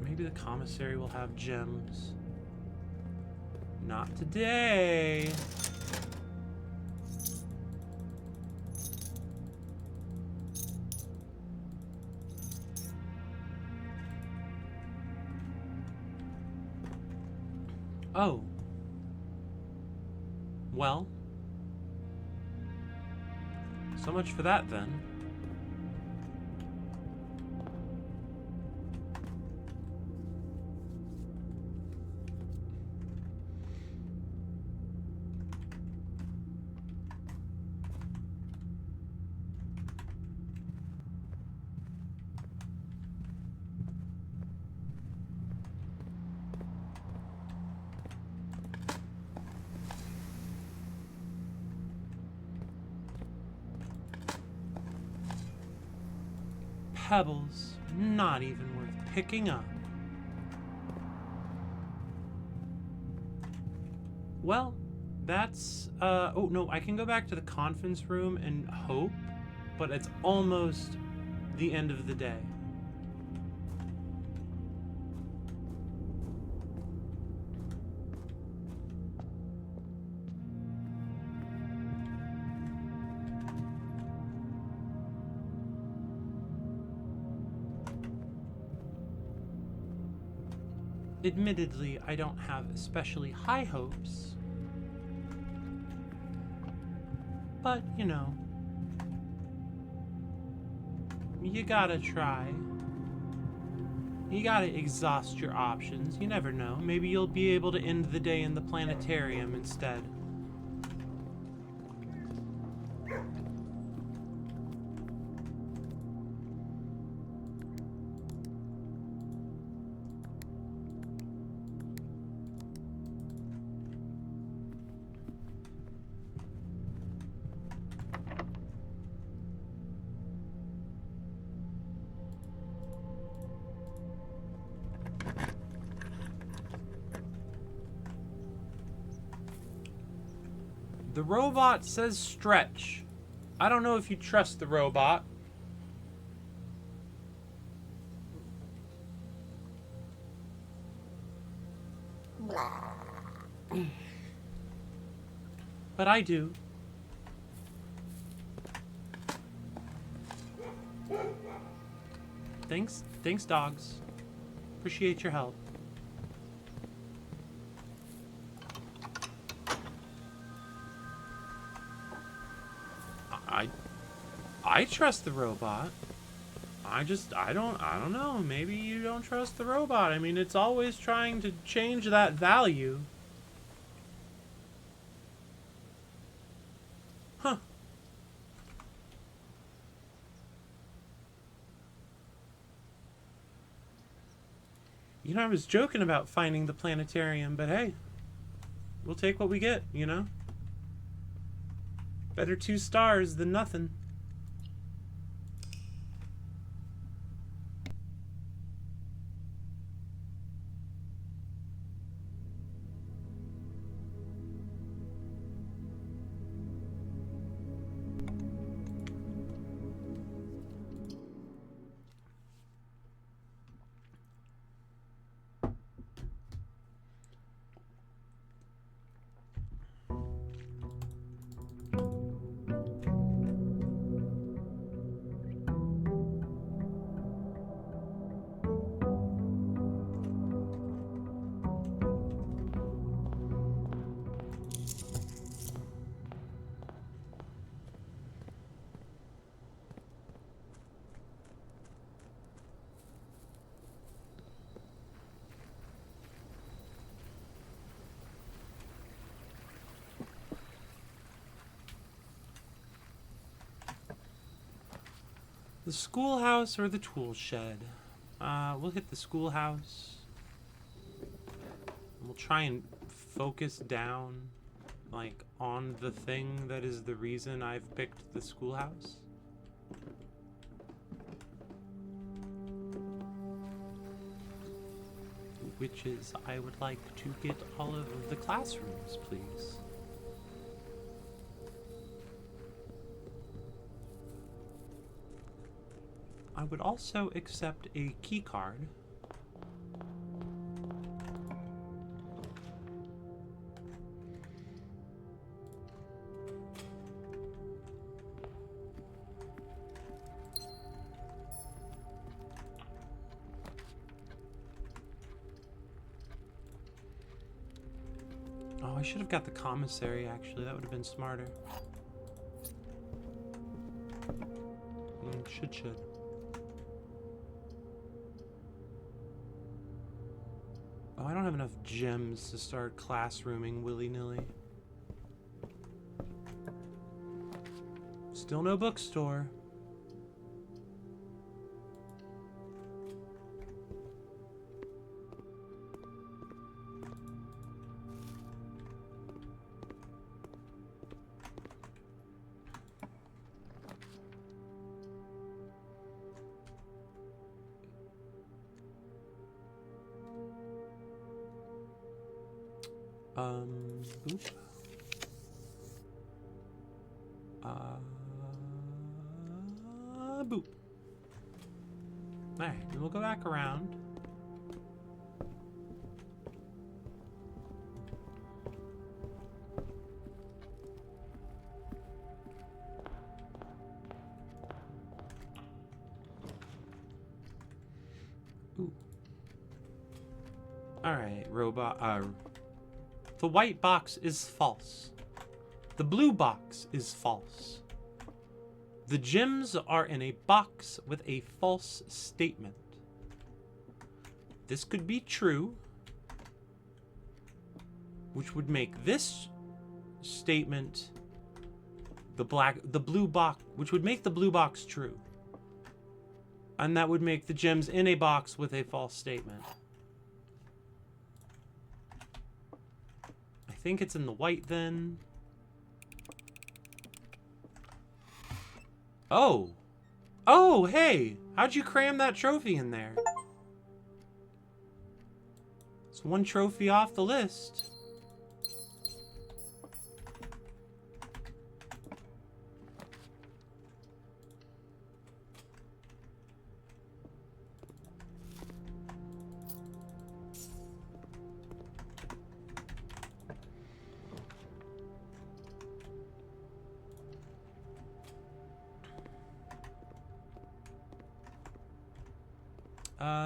Maybe the commissary will have gems. Not today. Oh. Well. So much for that then. pebbles, not even worth picking up. Well, that's, oh no, I can go back to the conference room and hope, but it's almost the end of the day. Admittedly, I don't have especially high hopes, but, you know, you gotta try. You gotta exhaust your options. You never know. Maybe you'll be able to end the day in the planetarium instead. The robot says stretch. I don't know if you trust the robot. But I do. Thanks, dogs. Appreciate your help. I trust the robot. I don't know. Maybe you don't trust the robot. I mean, it's always trying to change that value. Huh. You know, I was joking about finding the planetarium, but hey, we'll take what we get, you know? Better 2 stars than nothing. The schoolhouse or the tool shed? We'll hit the schoolhouse. We'll try and focus down, like, on the thing that is the reason I've picked the schoolhouse. Which is, I would like to get all of the classrooms, please. I would also accept a key card. Oh, I should have got the commissary, actually. That would have been smarter. Should. Oh, I don't have enough gems to start classrooming willy-nilly. Still no bookstore. Boop. Boop. Alright, then we'll go back around. Ooh. Alright, robot. The white box is false. The blue box is false. The gems are in a box with a false statement. This could be true, which would make this statement the blue box, which would make the blue box true. And that would make the gems in a box with a false statement. I think it's in the white then. Oh. Oh, hey. How'd you cram that trophy in there? It's one trophy off the list.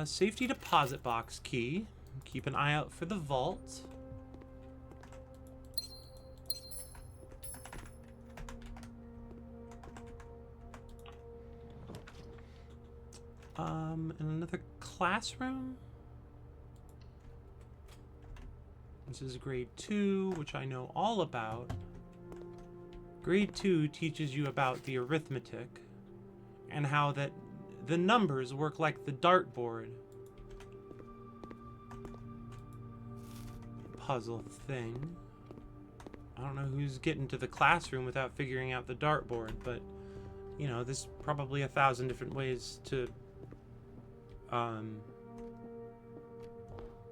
Safety deposit box key. Keep an eye out for the vault. And another classroom. This is grade 2, which I know all about. Grade 2 teaches you about the arithmetic and how that the numbers work like the dartboard puzzle thing. I don't know who's getting to the classroom without figuring out the dartboard, but you know, there's probably 1,000 different ways to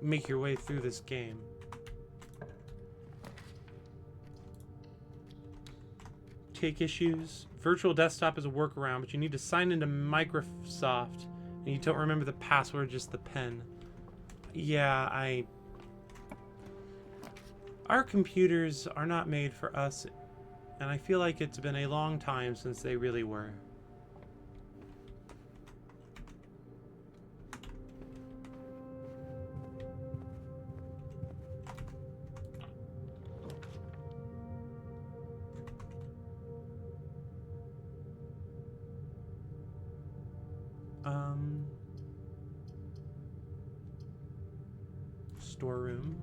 make your way through this game. Take issues. Virtual desktop is a workaround, but you need to sign into Microsoft and you don't remember the password, just the pen. Yeah, our computers are not made for us, and I feel like it's been a long time since they really were. Storeroom.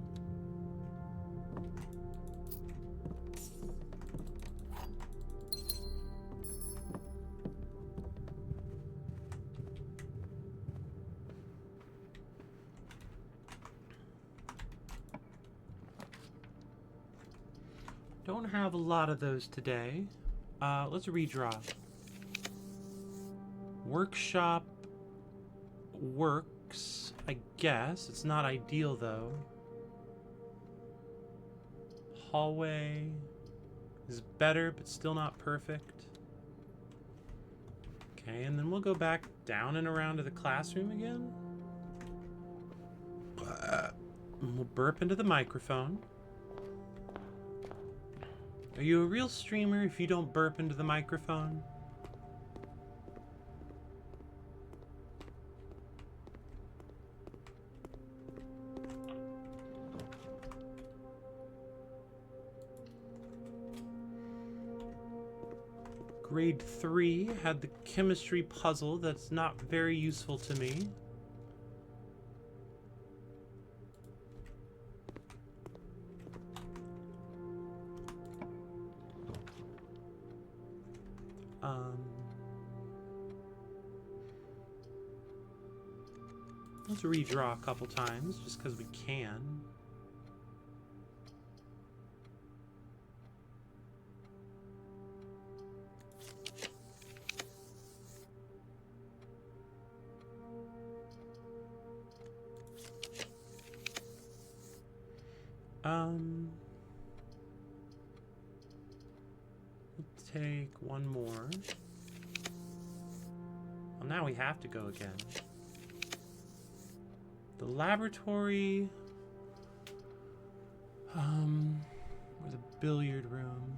Don't have a lot of those today. Let's redraw. Workshop works, I guess. It's not ideal though. Hallway is better, but still not perfect. Okay, and then we'll go back down and around to the classroom again. And we'll burp into the microphone. Are you a real streamer if you don't burp into the microphone? Grade 3 had the chemistry puzzle that's not very useful to me. Let's redraw a couple times just because we can. We'll take one more. Well, now we have to go again. The laboratory. Or the billiard room.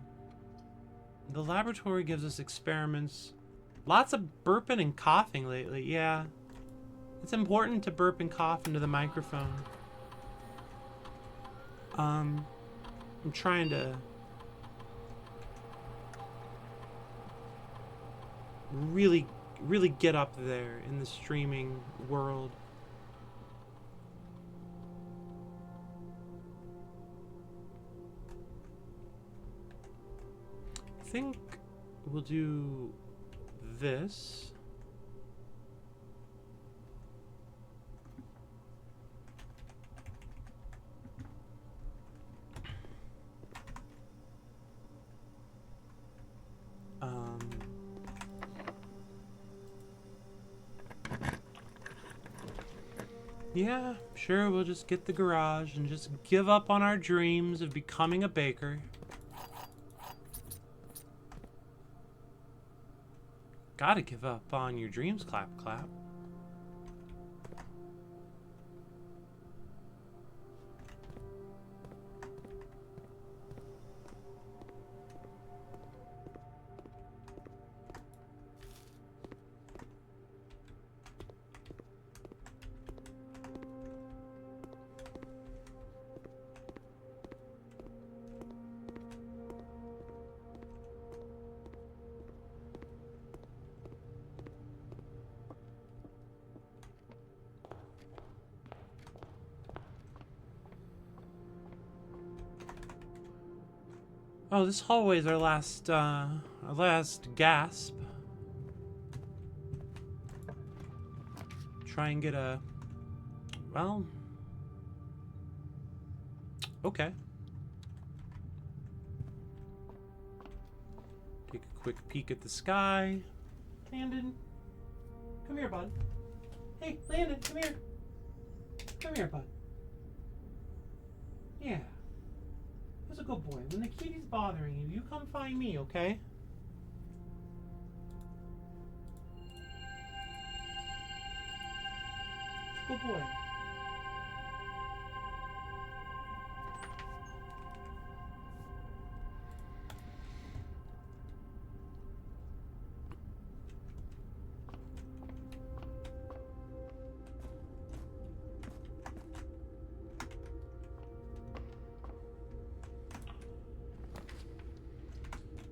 The laboratory gives us experiments. Lots of burping and coughing lately, yeah. It's important to burp and cough into the microphone. I'm trying to really get up there in the streaming world. I think we'll do this. Yeah, sure, we'll just get the garage and just give up on our dreams of becoming a baker. Gotta give up on your dreams, clap, clap. Oh, this hallway is our last gasp. Try and get a... Well... Okay. Take a quick peek at the sky. Landon. Come here, bud. Hey, Landon, come here. Come here, bud. Yeah. Who's a good boy? When the kitty's bothering you, you come find me, okay? Good boy.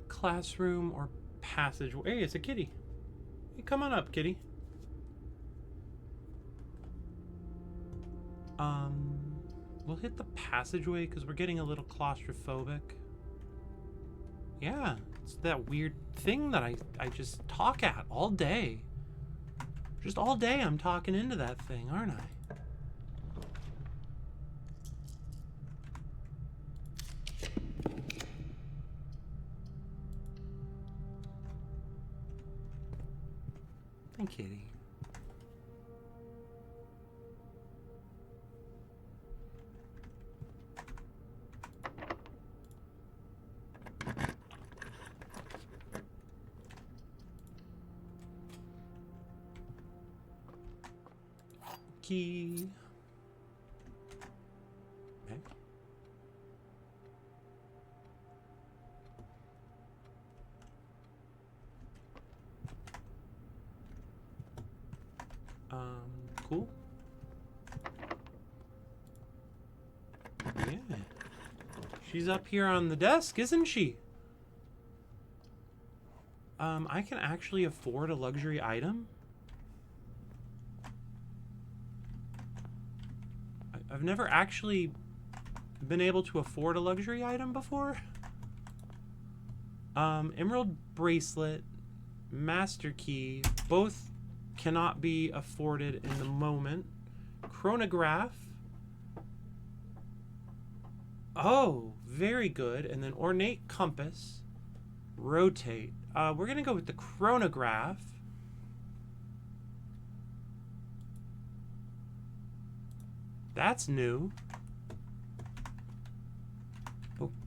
Classroom or passageway. Hey, it's a kitty. Hey, come on up, kitty. We'll hit the passageway because we're getting a little claustrophobic. Yeah, it's that weird thing that I just talk at all day. Just all day I'm talking into that thing, aren't I? Kitty. Key. Okay. Cool. Yeah. She's up here on the desk, isn't she? I can actually afford a luxury item? I've never actually been able to afford a luxury item before. Emerald bracelet, master key, both cannot be afforded in the moment. Chronograph. Oh, very good. And then ornate compass. Rotate. We're gonna go with the chronograph. That's new.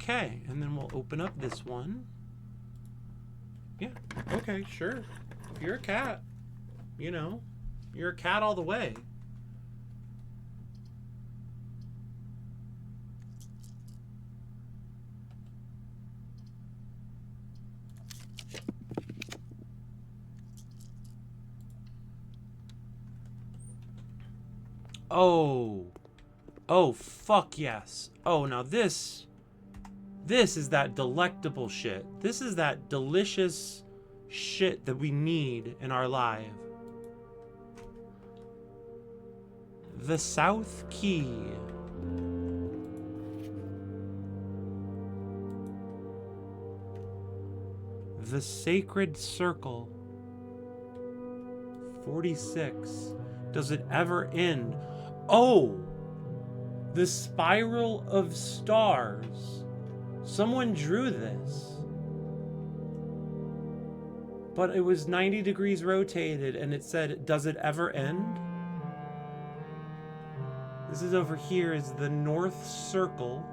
Okay, and then we'll open up this one. Yeah, okay, sure. If you're a cat, you know, you're a cat all the way. Oh, fuck yes. Oh, now this is that delectable shit. This is that delicious shit that we need in our life. The South Key. The Sacred Circle. 46. Does it ever end? Oh! The Spiral of Stars. Someone drew this. But it was 90 degrees rotated and it said, does it ever end? This is over here is the North Circle.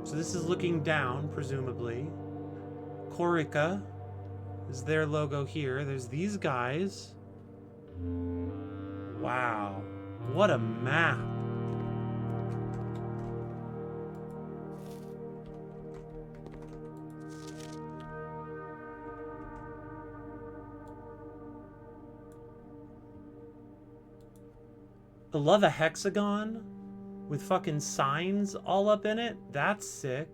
So this is looking down, presumably. Corica is their logo here. There's these guys. Wow. What a map. I love a hexagon with fucking signs all up in it. That's sick.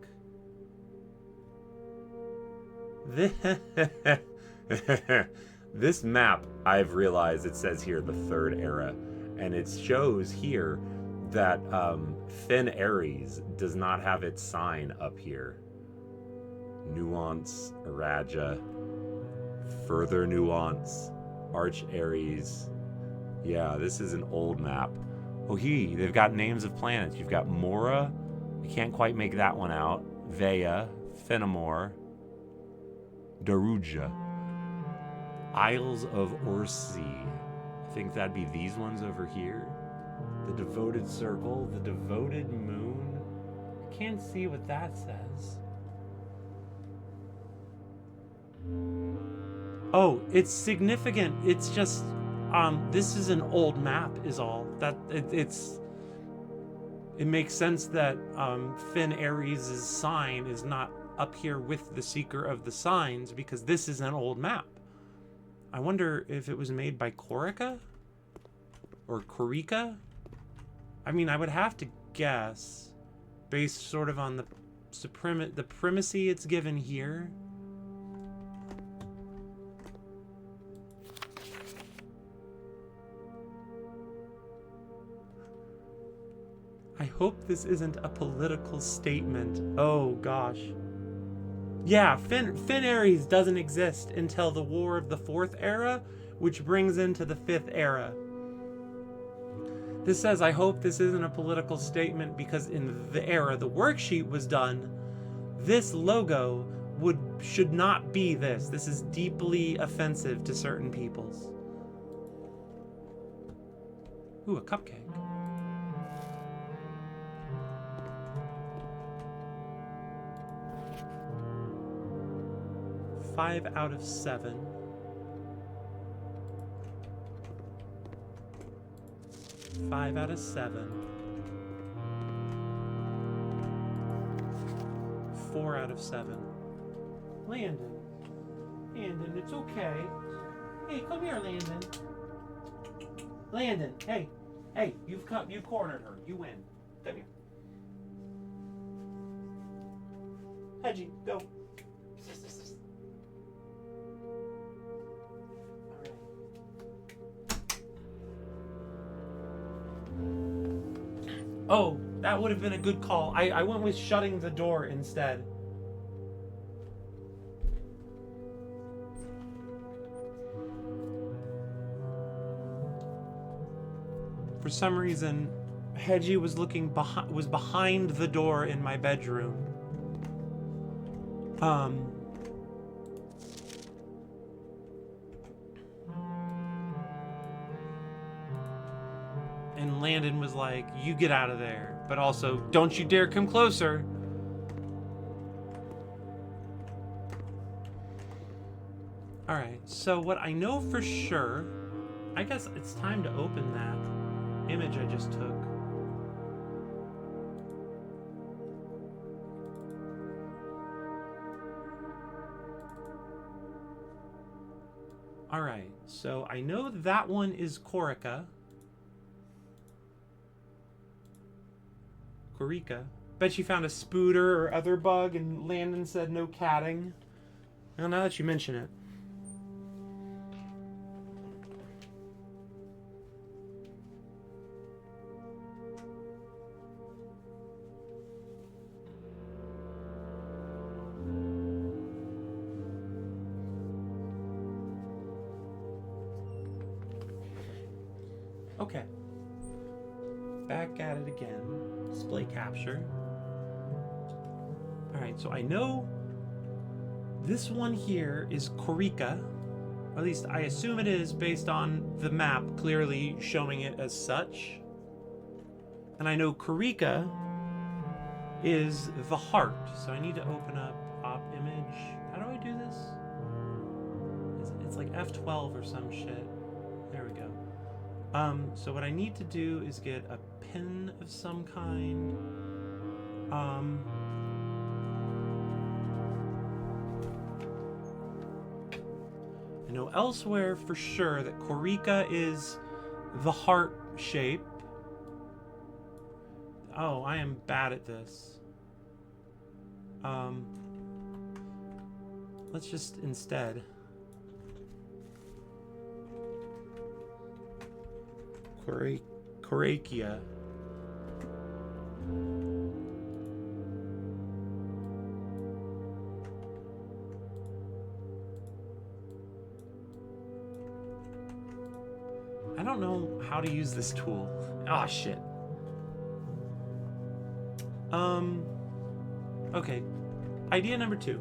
This map, I've realized it says here the third era, and it shows here that Finn Ares does not have its sign up here. Nuance, Araja, further nuance, Arch Ares. Yeah, this is an old map. Oh, they've got names of planets. You've got Mora. I can't quite make that one out. Vea, Fenimore, Daruja, Isles of Orsi. I think that'd be these ones over here. The Devoted Circle, the Devoted Moon. I can't see what that says. Oh, it's significant. It's just, this is an old map is all. That it makes sense that Finn Ares' sign is not up here with the Seeker of the Signs because this is an old map. I wonder if it was made by Corica? Or Corica? I mean, I would have to guess, based sort of on the primacy it's given here. I hope this isn't a political statement. Oh gosh. Yeah, Finn Ares doesn't exist until the War of the Fourth Era, which brings into the Fifth Era. This says, I hope this isn't a political statement because in the era the worksheet was done, this logo should not be this. This is deeply offensive to certain peoples. Ooh, a cupcake. 5 out of 7. Five out of 7. 4 out of 7. Landon, it's okay. Hey, come here, Landon. Landon, hey, you've cornered her. You win. Come here. Hedgie, go. Oh, that would have been a good call. I went with shutting the door instead. For some reason, Hedgie was behind the door in my bedroom. And Landon was like, you get out of there. But also, don't you dare come closer. So what I know for sure, I guess it's time to open that image I just took. All right, so I know that one is Corica. Corica. Bet you found a spooter or other bug and Landon said no catting. Well, now that you mention it. Okay. Back at it again. Display capture. Alright, so I know this one here is Corica. Or at least I assume it is based on the map clearly showing it as such. And I know Corica is the heart. So I need to open up op image. How do I do this? It's like F12 or some shit. There we go. So what I need to do is get a pin of some kind. I know elsewhere for sure that Corica is the heart shape. Oh, I am bad at this. Let's just instead. Coricia. I don't know how to use this tool. Ah, shit. Okay. Idea number 2.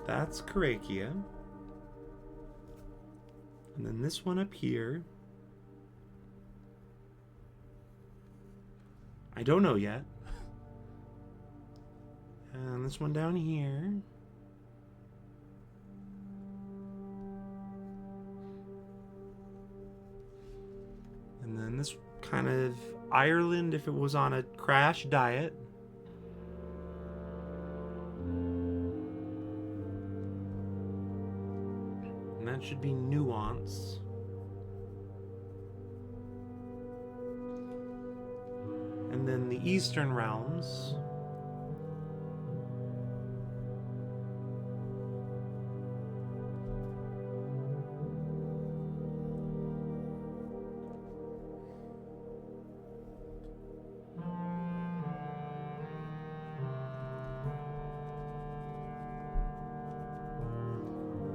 That's Coricia. And then this one up here. I don't know yet. And this one down here. And then this kind of Ireland if it was on a crash diet. And that should be nuance. And then the Eastern Realms.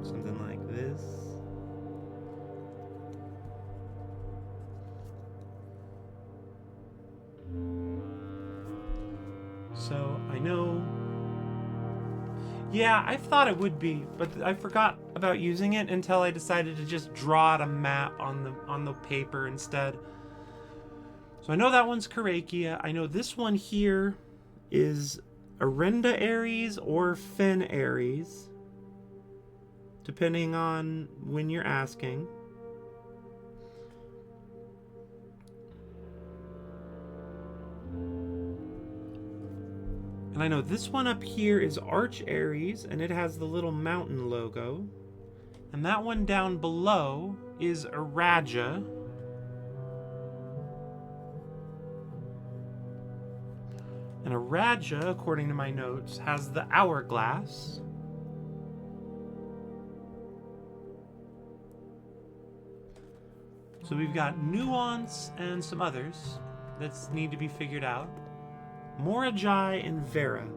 Something like this. So I know. Yeah, I thought it would be, but I forgot about using it until I decided to just draw out a map on the paper instead. So I know that one's Coricia. I know this one here is Arenda Aries or Fen Aries, depending on when you're asking. And I know this one up here is Arch Aries, and it has the little mountain logo. And that one down below is Araja. And Araja, according to my notes, has the hourglass. So we've got nuance and some others that need to be figured out. Morajai and Vera.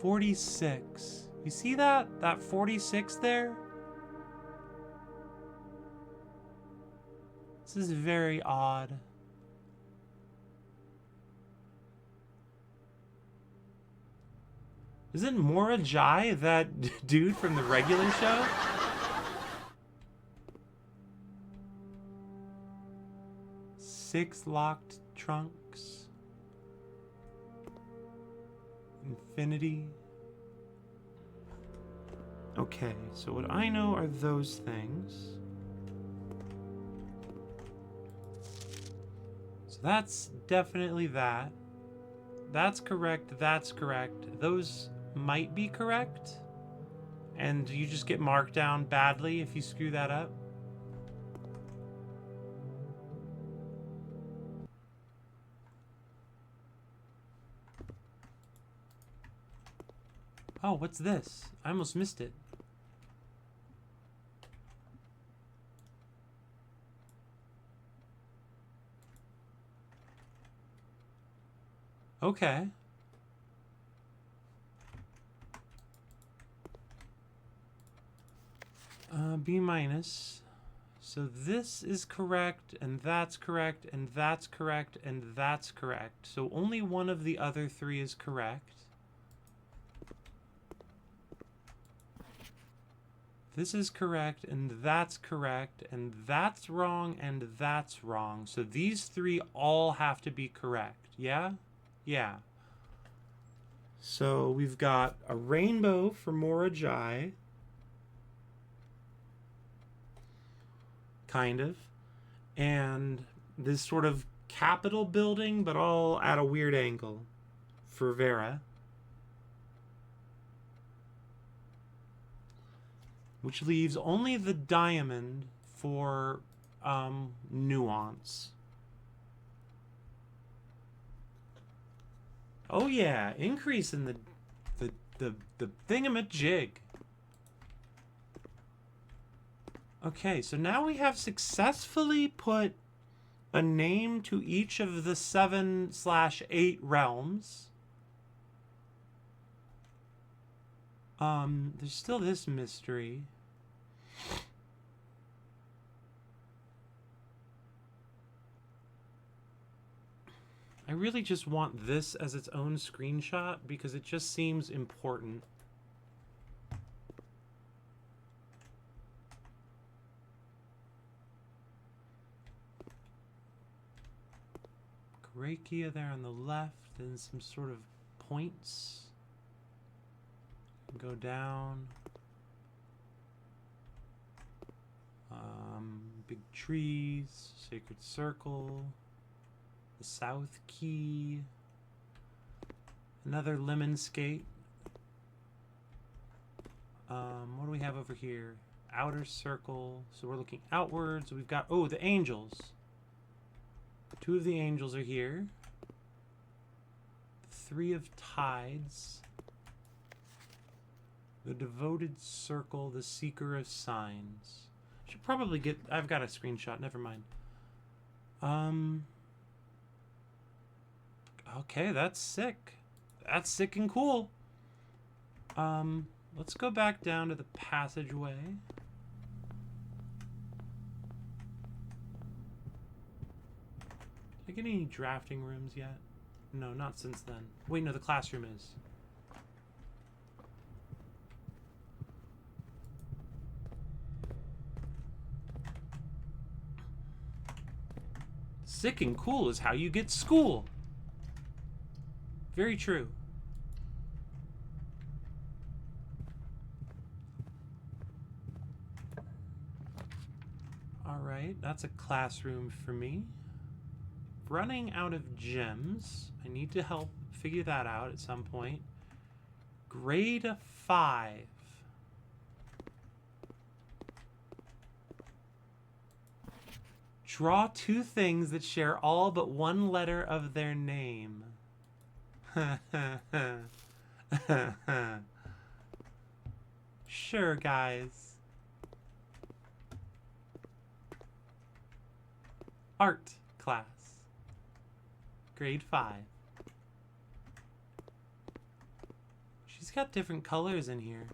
46. You see that? That 46 there? This is very odd. Isn't Mora Jai that dude from the regular show? Six locked trunks. Infinity. Okay, so what I know are those things. So that's definitely that. That's correct, that's correct. Those might be correct. And you just get marked down badly if you screw that up. Oh, what's this? I almost missed it. Okay. B minus. So this is correct, and that's correct, and that's correct, and that's correct. So only one of the other three is correct. This is correct, and that's correct, and that's wrong, and that's wrong. So these three all have to be correct. Yeah? Yeah. So we've got a rainbow for Mora Jai. Kind of. And this sort of Capitol building, but all at a weird angle for Vera. Which leaves only the diamond for nuance. Oh yeah, increase in the thingamajig. Okay, so now we have successfully put a name to each of the 7/8 realms. There's still this mystery. I really just want this as its own screenshot because it just seems important. Grakia there on the left and some sort of points. Go down. Big trees, sacred circle, the south key, another lemon skate. What do we have over here? Outer circle. So we're looking outwards. We've got, oh, the angels. Two of the angels are here. Three of tides. The devoted circle, the seeker of signs. Should probably get, I've got a screenshot, never mind. Okay, that's sick. That's sick and cool. Let's go back down to the passageway. Did I get any drafting rooms yet? No, not since then. Wait, no, the classroom is. Sick and cool is how you get school. Very true. Alright, that's a classroom for me. Running out of gems. I need to help figure that out at some point. Grade 5. Draw two things that share all but one letter of their name. Sure, guys. Art class. Grade 5. She's He's got different colors in here.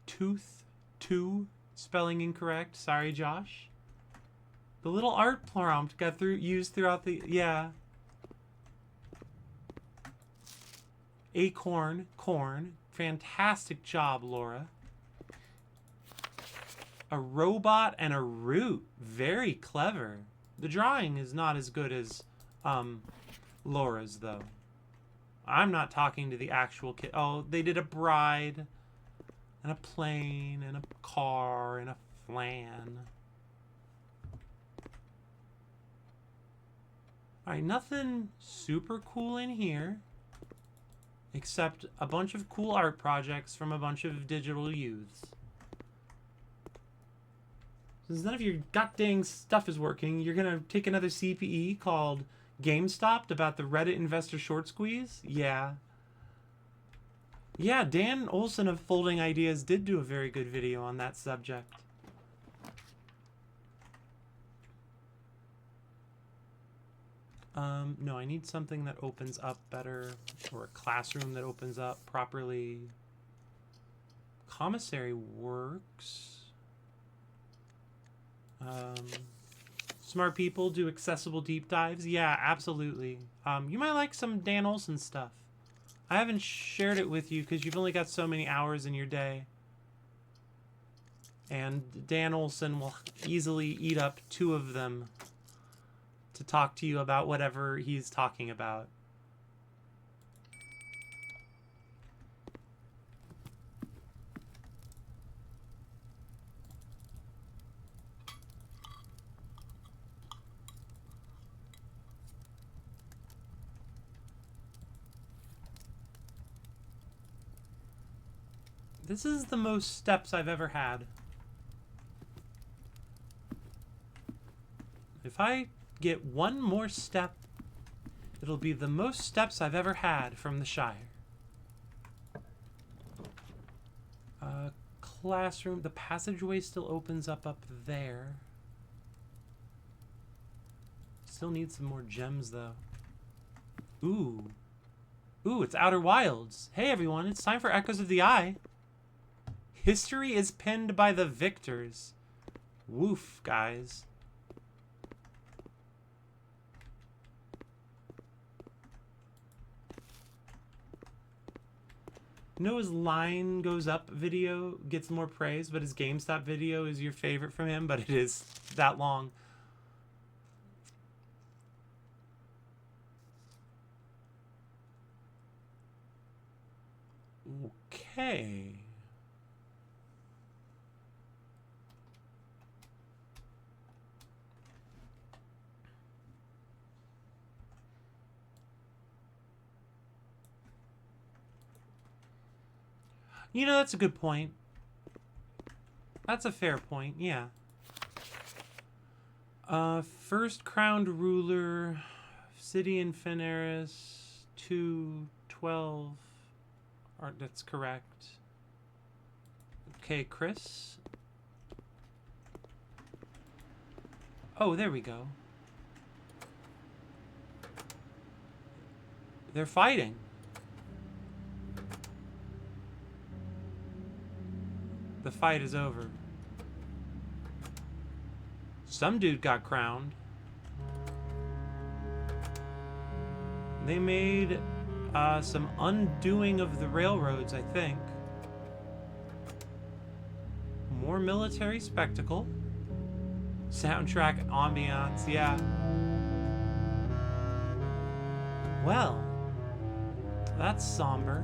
Tooth 2, spelling incorrect. Sorry, Josh. The little art prompt got used throughout the, yeah. Acorn, corn. Fantastic job, Laura. A robot and a root. Very clever. The drawing is not as good as Laura's, though. I'm not talking to the actual kid. Oh, they did a bride and a plane and a car and a flan. Alright, nothing super cool in here. Except a bunch of cool art projects from a bunch of digital youths. Since none of your goddamn stuff is working, you're gonna take another CPE called GameStop about the Reddit investor short squeeze? Yeah. Yeah, Dan Olson of Folding Ideas did do a very good video on that subject. No, I need something that opens up better, or a classroom that opens up properly. Commissary works. Smart people do accessible deep dives. Yeah, absolutely. You might like some Dan Olson stuff. I haven't shared it with you because you've only got so many hours in your day. And Dan Olson will easily eat up 2 of them to talk to you about whatever he's talking about. This is the most steps I've ever had. If I get one more step, it'll be the most steps I've ever had from the Shire. Classroom. The passageway still opens up there. Still need some more gems, though. Ooh. Ooh, it's Outer Wilds. Hey, everyone. It's time for Echoes of the Eye. History is penned by the victors. Woof, guys. You know his line goes up video gets more praise, but his GameStop video is your favorite from him, but it is that long. Okay. You know, that's a good point. That's a fair point, yeah. First crowned ruler, city in Fenaris, 212. That's correct. Okay, Chris. Oh, there we go. They're fighting. The fight is over. Some dude got crowned. They made some undoing of the railroads, I think. More military spectacle. Soundtrack ambiance, yeah. Well, that's somber.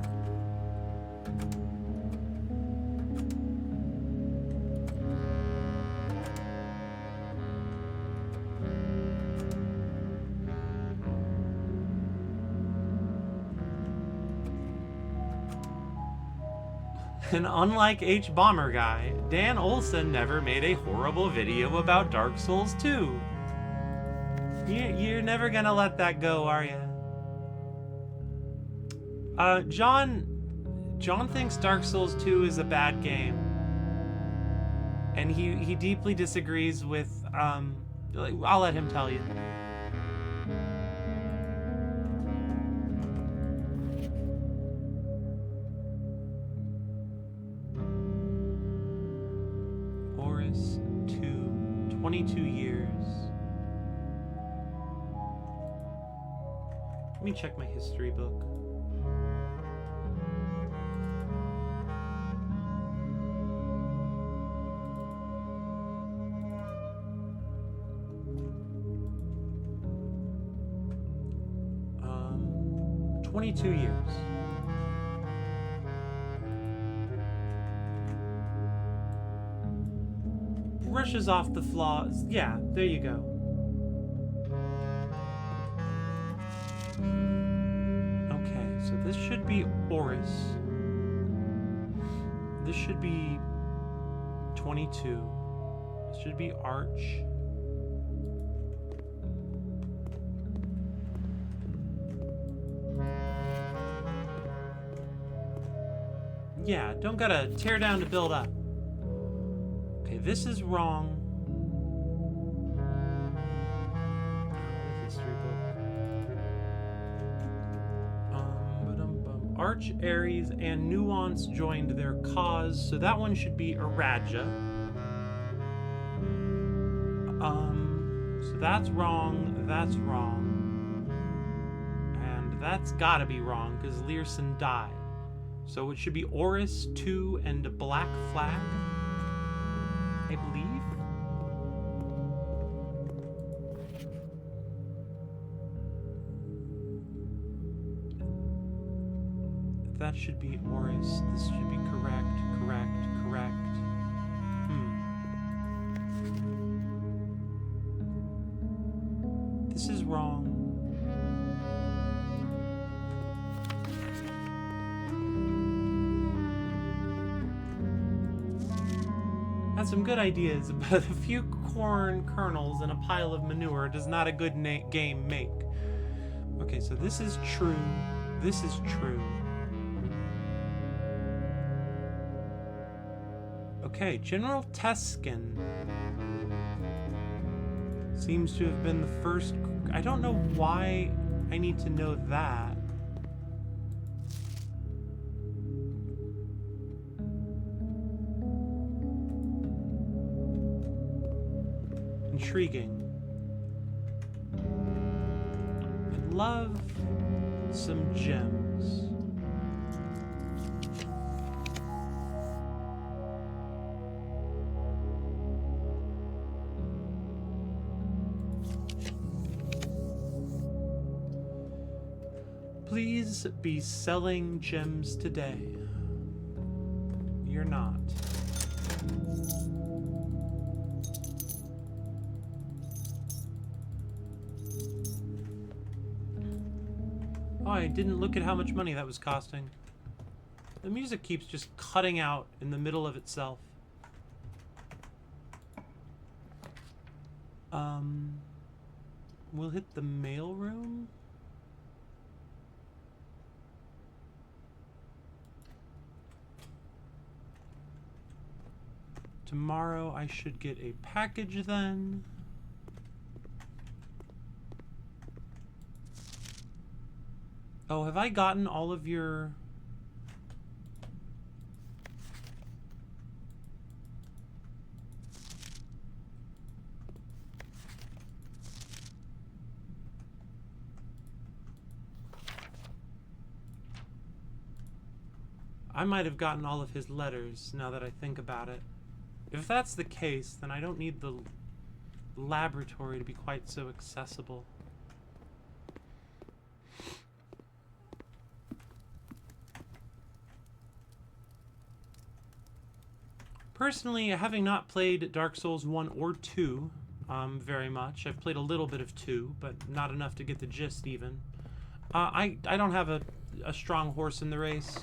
And unlike H. Bomber Guy, Dan Olson never made a horrible video about Dark Souls 2. You're never gonna let that go, are you? John thinks Dark Souls 2 is a bad game. And he deeply disagrees with, I'll let him tell you. Oris 2, 22 years. Let me check my history book. Um, 22 years. Brushes off the flaws. Yeah, there you go. Okay, so this should be Oris. This should be 22. This should be Arch. Yeah, don't gotta tear down to build up. Okay, this is wrong. The history book. Arch, Ares, and Nuance joined their cause, so that one should be Araja. So that's wrong, and that's gotta be wrong, because Learson died. So it should be Oris 2 and a Black Flag, I believe. That should be Oris. This should be correct. This is wrong. Had some good ideas, but a few corn kernels and a pile of manure does not a good game make. Okay, so this is true. This is true. Okay, General Teskin seems to have been the first. I don't know why I need to know that. Intriguing. I'd love some gems. Please be selling gems today. You're not. Oh, I didn't look at how much money that was costing. The music keeps just cutting out in the middle of itself. We'll hit the mail room. Tomorrow I should get a package then. Oh, have I gotten all of your... I might have gotten all of his letters, now that I think about it. If that's the case, then I don't need the laboratory to be quite so accessible. Personally, having not played Dark Souls 1 or 2 very much, I've played a little bit of 2, but not enough to get the gist even. I don't have a strong horse in the race.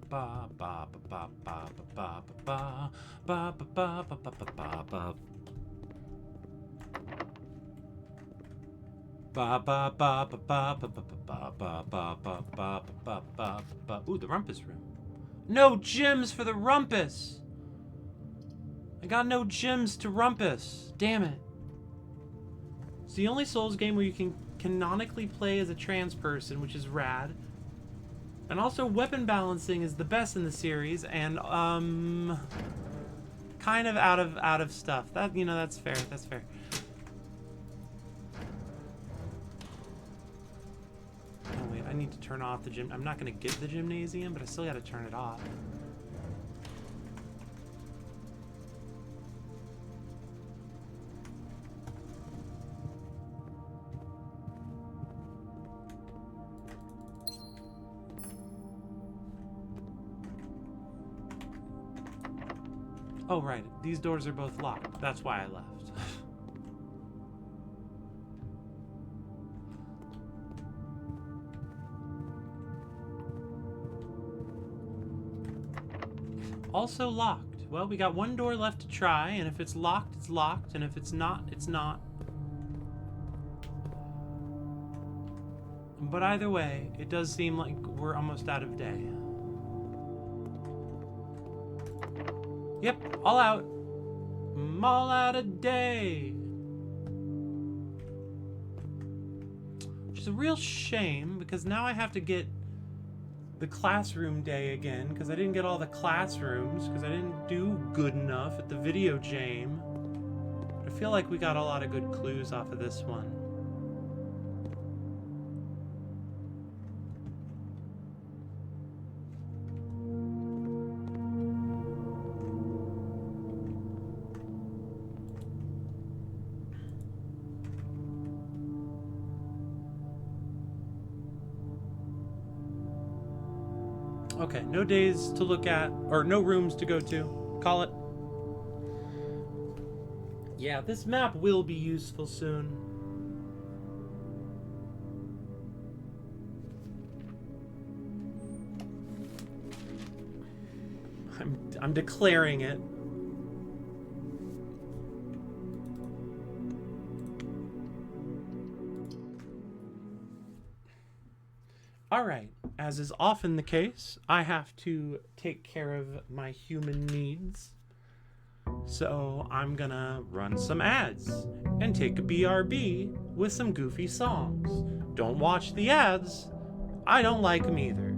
ba ba ba ba ba ba ba ba ba ba ba ba ba ba. Ba ba ba ba ba ba ba ba ba ba ba ba ba ba ba. Ooh, the rumpus room. No gems for the rumpus. I got no gems to rumpus. Damn it. It's the only Souls game where you can canonically play as a trans person, which is rad. And also weapon balancing is the best in the series, and kind of out of stuff. That, you know, that's fair. That's fair. Oh wait, I need to turn off the gym. I'm not gonna get the gymnasium, but I still gotta turn it off. Oh right, these doors are both locked. That's why I left. Also locked. Well, we got one door left to try, and if it's locked, it's locked, and if it's not, it's not. But either way, it does seem like we're almost out of day. Yep, all out. I'm all out of day. Which is a real shame, because now I have to get the classroom day again, because I didn't get all the classrooms, because I didn't do good enough at the video jam. But I feel like we got a lot of good clues off of this one. Okay, no days to look at, or no rooms to go to. Call it. Yeah, this map will be useful soon. I'm declaring it. Alright, as is often the case, I have to take care of my human needs. So I'm gonna run some ads and take a BRB with some goofy songs. Don't watch the ads. I don't like them either.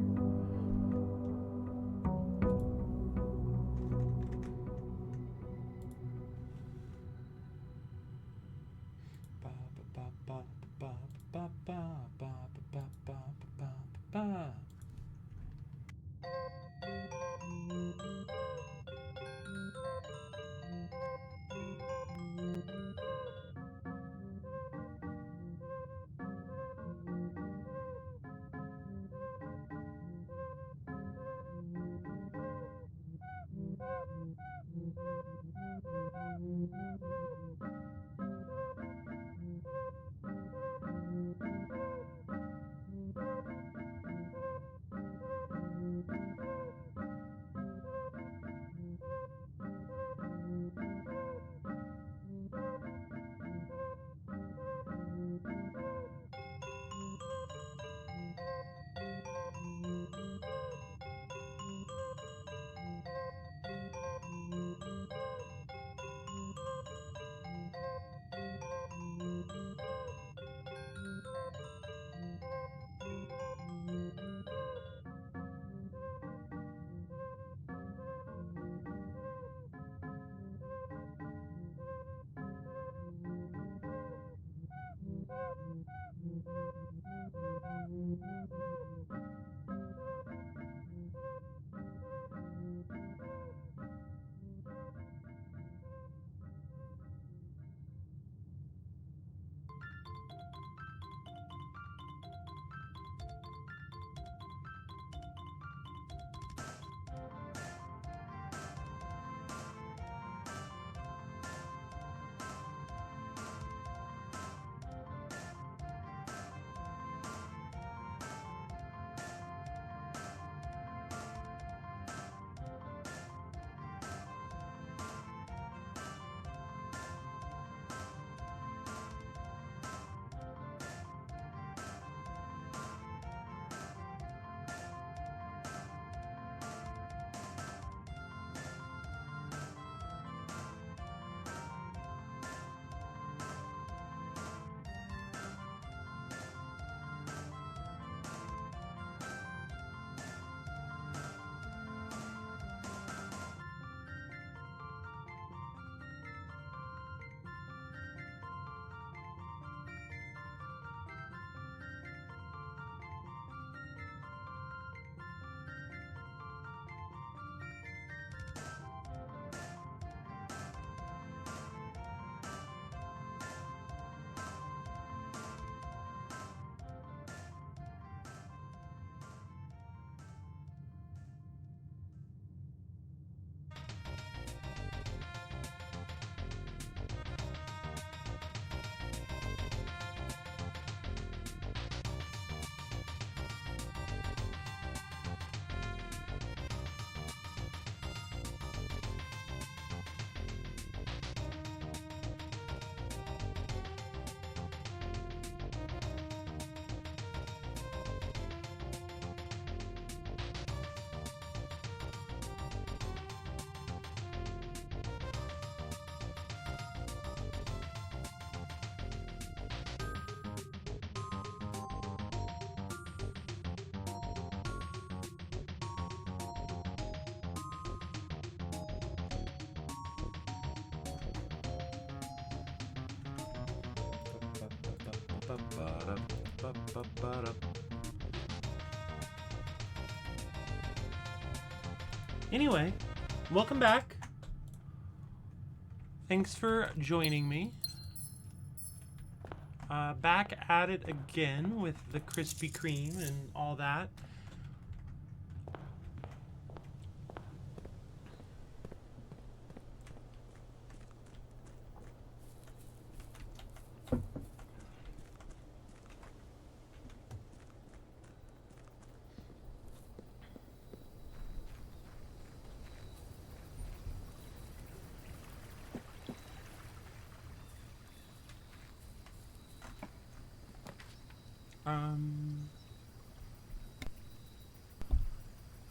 Anyway, welcome back. Thanks for joining me. Back at it again with the Krispy Kreme and all that.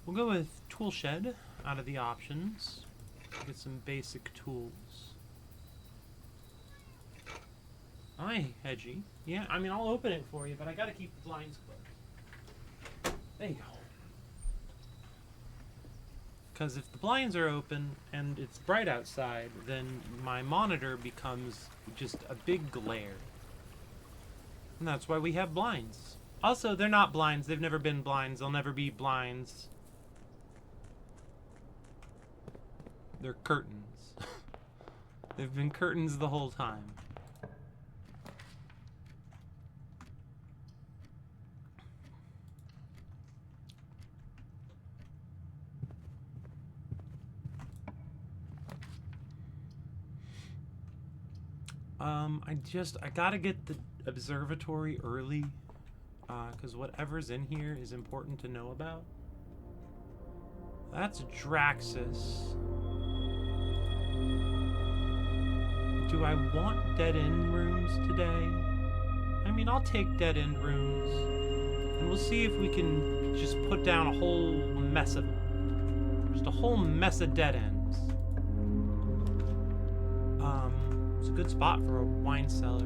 We'll go with tool shed out of the options. Get some basic tools. Hi, Hedgie. Yeah, I mean, I'll open it for you, but I gotta keep the blinds closed. There you go. Because if the blinds are open and it's bright outside, then my monitor becomes just a big glare. And that's why we have blinds. Also, they're not blinds. They've never been blinds. They'll never be blinds. They're curtains. They've been curtains the whole time. I gotta get the observatory early, because whatever's in here is important to know about. That's Draxus. Do I want dead-end rooms today? I mean, I'll take dead-end rooms, and we'll see if we can just put down a whole mess of them. Just a whole mess of dead ends. It's a good spot for a wine cellar.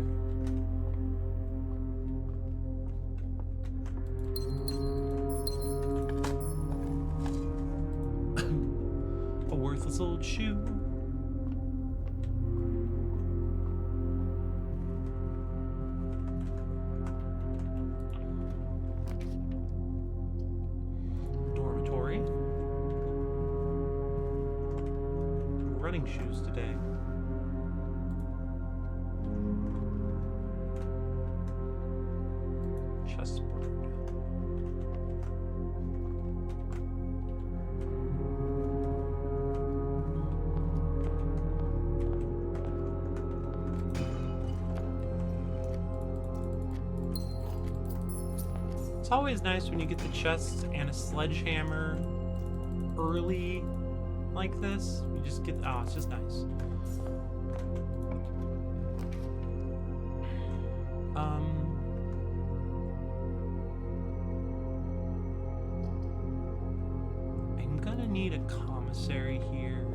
A worthless old shoe. Dormitory. Running shoes today. Chessboard. It's always nice when you get the chests and a sledgehammer early like this. You just get, oh, it's just nice. I'm gonna need a commissary here.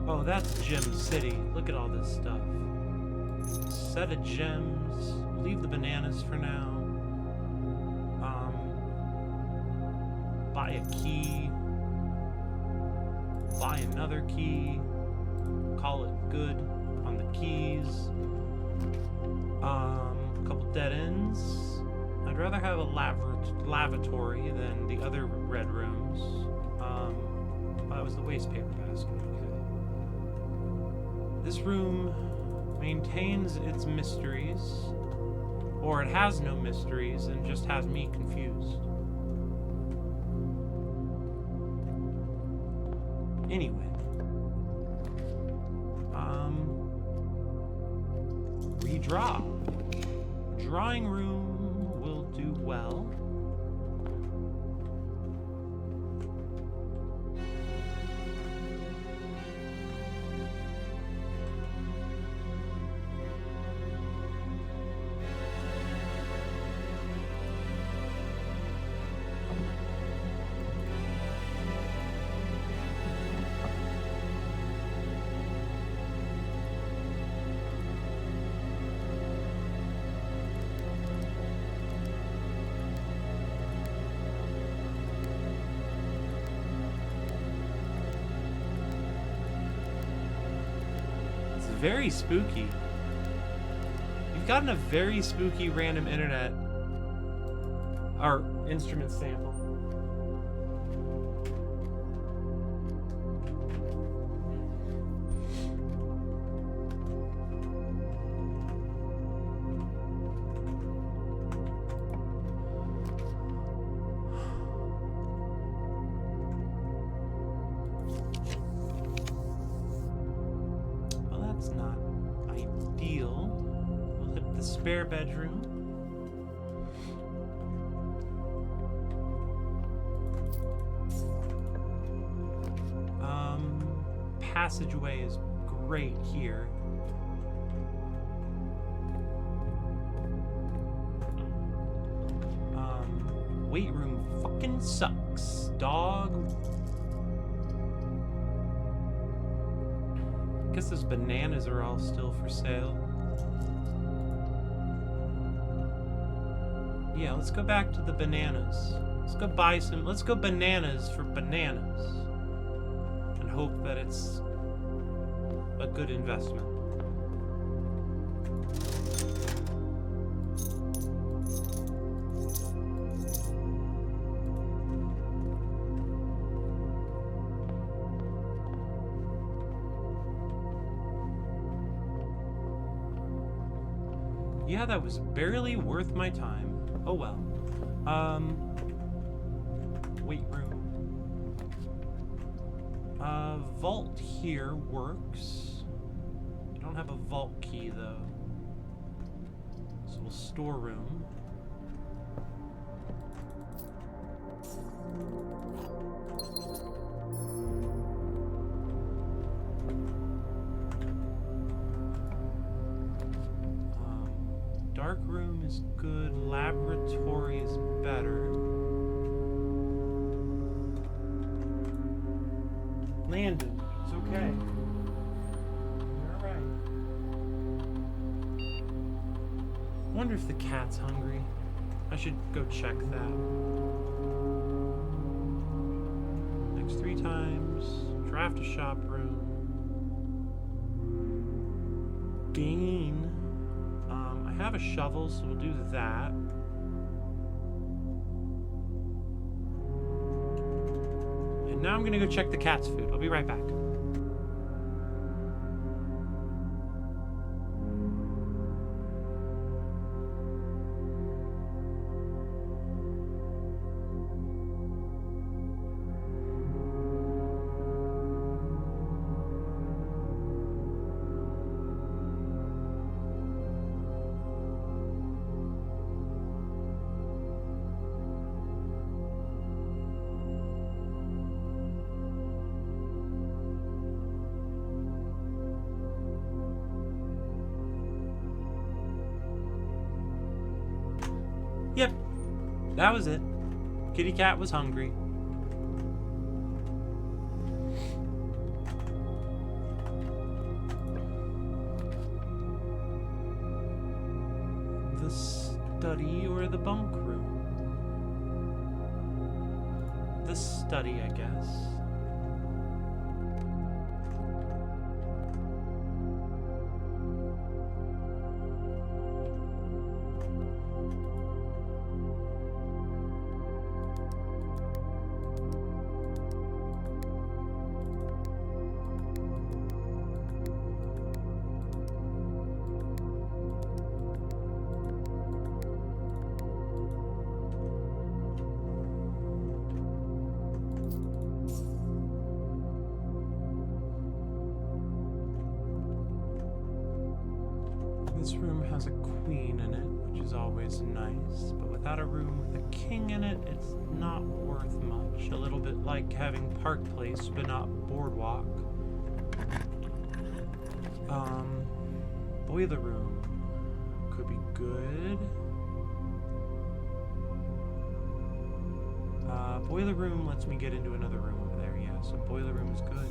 Oh, that's Gem City. Look at all this stuff. Set of gems. Leave the bananas for now. Buy a key. Buy another key. Call it good on the keys. A couple dead ends. I'd rather have a lavatory than the other red rooms. Oh, that was the waste paper basket. Okay. This room maintains its mysteries, or it has no mysteries and just has me confused. Anyway. Redraw. Drawing room will do well. Very spooky. We've gotten a very spooky random internet or instrument sample. Well, that's not ideal. We'll hit the spare bedroom. Passageway is great here. Weight room fucking sucks, dog. Guess those bananas are all still for sale. Yeah, let's go back to the bananas. Let's go buy some. Let's go bananas for bananas. And hope that it's a good investment. Yeah, that was barely worth my time. Oh well. Weight room. Vault here works. I don't have a vault key though. So we'll storeroom. Dark room is good. Laboratory is better. Landon, it's okay. You're alright. Wonder if the cat's hungry. I should go check that. Next 3 times. Draft a shop room. Gain. I have a shovel, so we'll do that. And now I'm gonna go check the cat's food. I'll be right back. Yep, that was it. Kitty cat was hungry. The study or the bunk room? The study, I guess. This room has a queen in it, which is always nice, but without a room with a king in it, it's not worth much. A little bit like having Park Place, but not Boardwalk. Boiler room could be good. Boiler room lets me get into another room over there, yeah, so boiler room is good.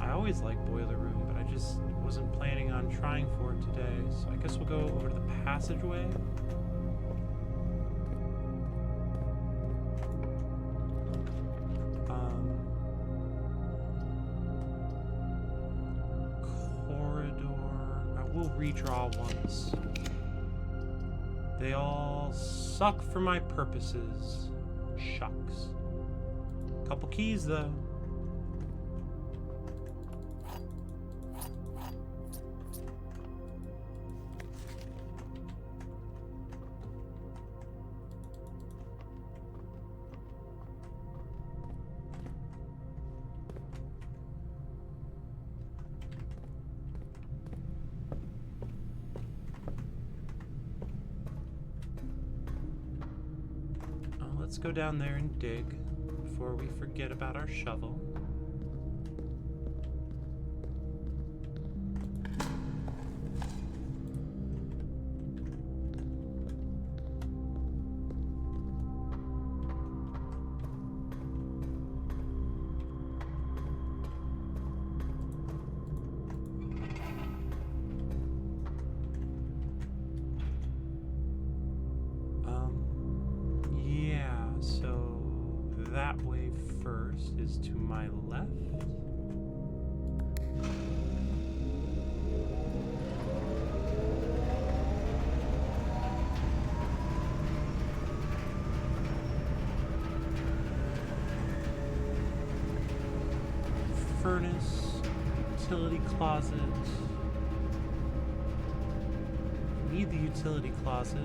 I always like boiler room, but I just wasn't planning on trying for it today, so I guess we'll go over to the passageway. Corridor. redraw once. They all suck for my purposes. Shucks. Couple keys, though. Let's go down there and dig before we forget about our shovel. That way first is to my left. Furnace, utility closet. Need the utility closet.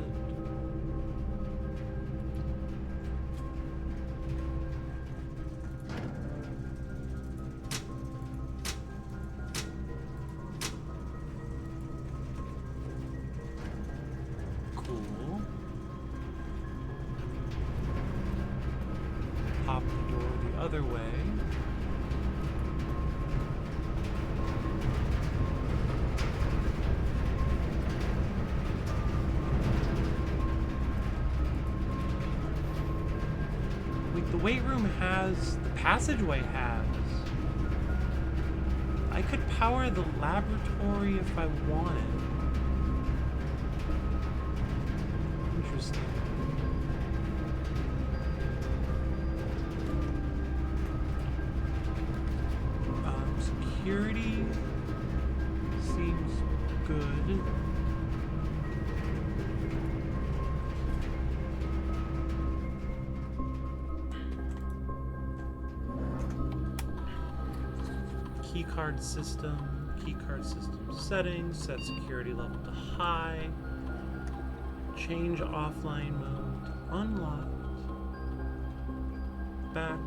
Pop the door the other way. Wait, the weight room has, the passageway has. I could power the laboratory if I wanted. Interesting. Security seems good. Keycard system settings, set security level to high, change offline mode, unlocked, back,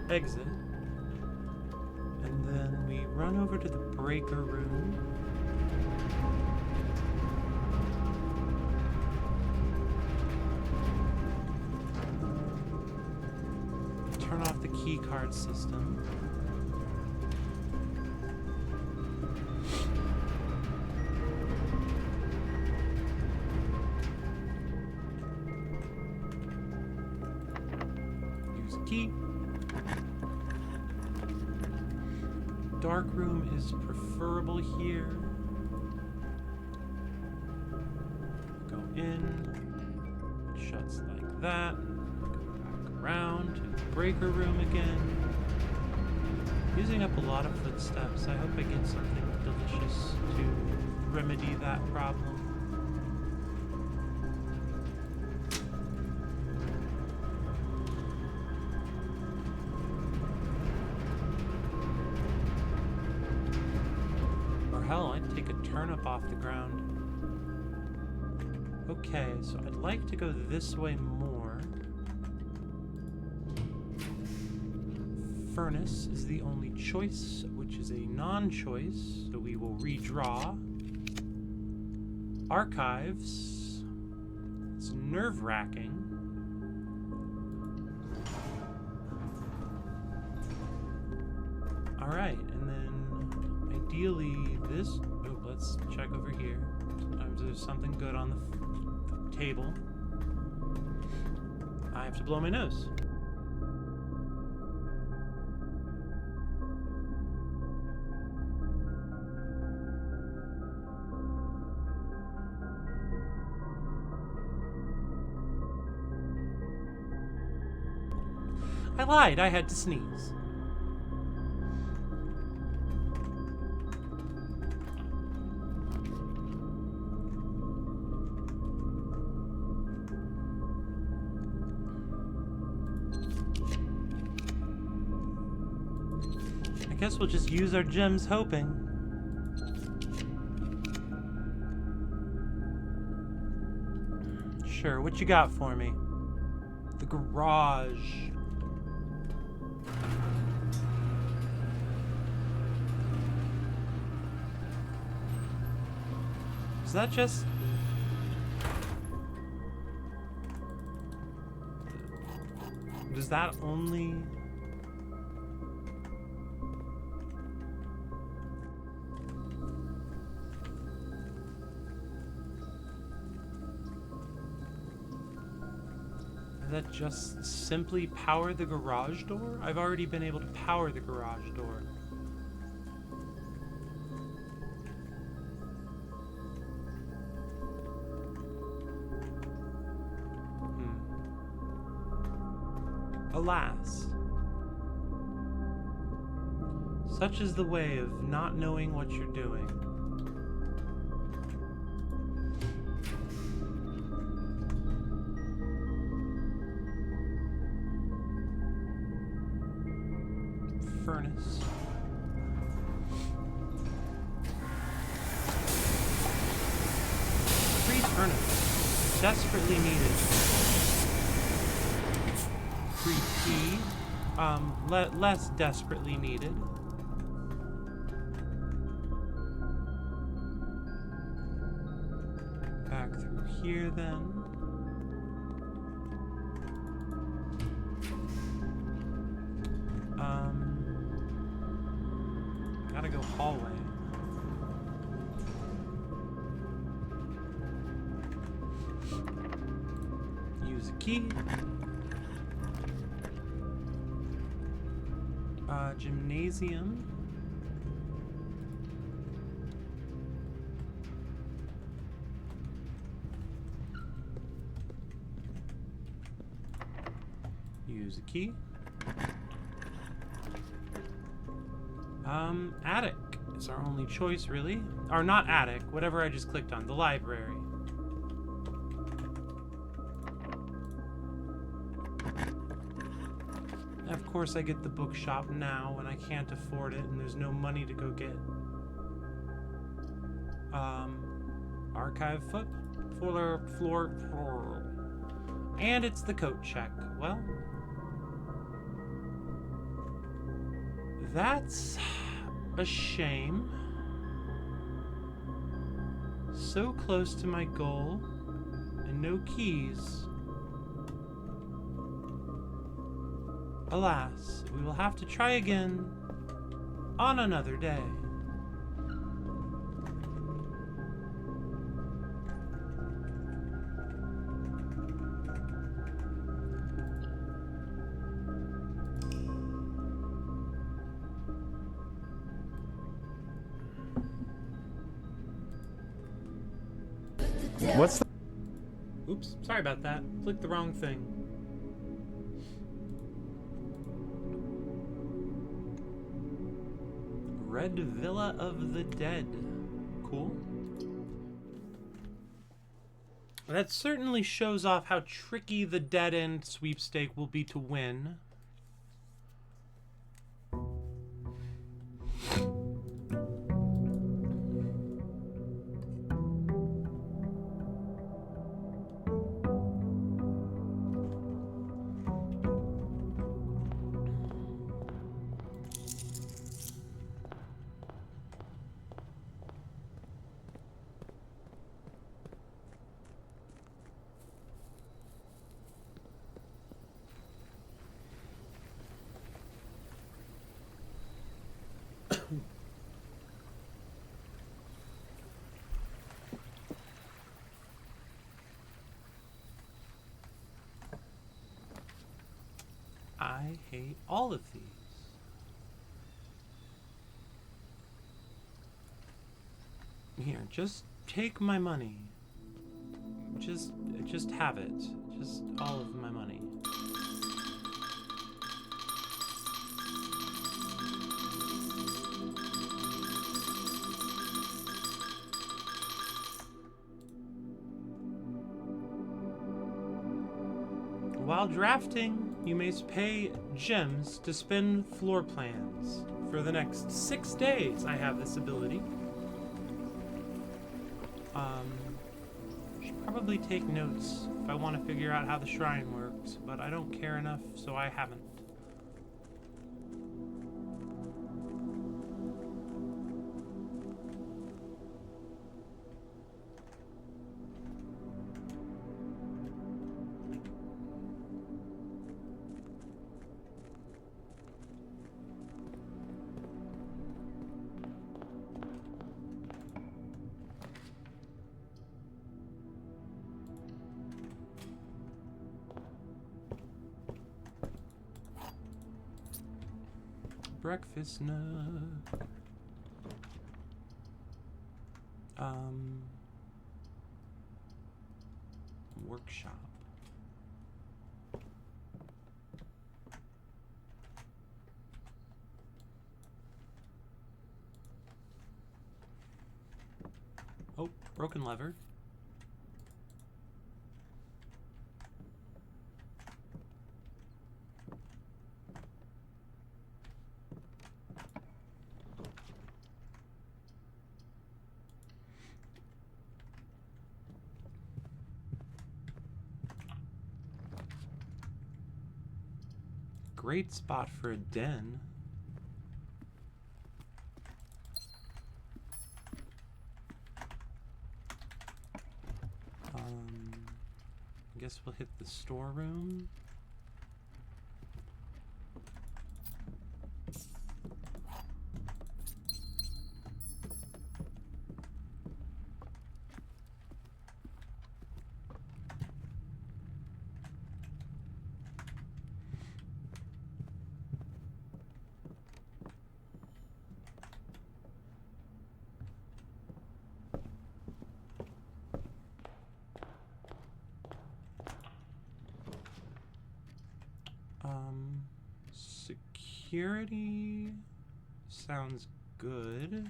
exit. And then we run over to the breaker room. Turn off the keycard system. Use a key. Dark room is preferable here. Go in, it shuts like that. Go back around to the breaker room again. Using up a lot of footsteps. I hope I get something delicious to remedy that problem. Hell, I'd take a turnip off the ground. Okay, so I'd like to go this way more. Furnace is the only choice, which is a non-choice, so we will redraw. Archives. It's nerve-wracking. Alright, and then ideally this... Oh, let's check over here. Sometimes there's something good on the table. I have to blow my nose. I lied, I had to sneeze. guess we'll just use our gems hoping. Sure, what you got for me? The garage. Is that just... Does that only... Does that just simply power the garage door? I've already been able to power the garage door. Alas, such is the way of not knowing what you're doing. Furnace. Free furnace. Desperately needed. Free key. Less desperately needed. Back through here then. Gotta go hallway. Use a key. Gymnasium. Use a key. Attic is our only choice, really. Or not attic, whatever I just clicked on, the library. Of course I get the bookshop now when I can't afford it and there's no money to go get. Archive floor. And it's the coat check. Well, that's a shame. So close to my goal and no keys. Alas, we will have to try again on another day. What's the... Oops, sorry about that. Clicked the wrong thing. Red Villa of the Dead. Cool. That certainly shows off how tricky the dead end sweepstake will be to win. I hate all of these. Here, just take my money. Just have it. Just all of my money. While drafting, you may pay gems to spin floor plans. For the next 6 days, I have this ability. Should probably take notes if I want to figure out how the shrine works, but I don't care enough, so I haven't. Breakfast nut. Workshop. Oh, broken lever. Great spot for a den. I guess we'll hit the storeroom. Security sounds good.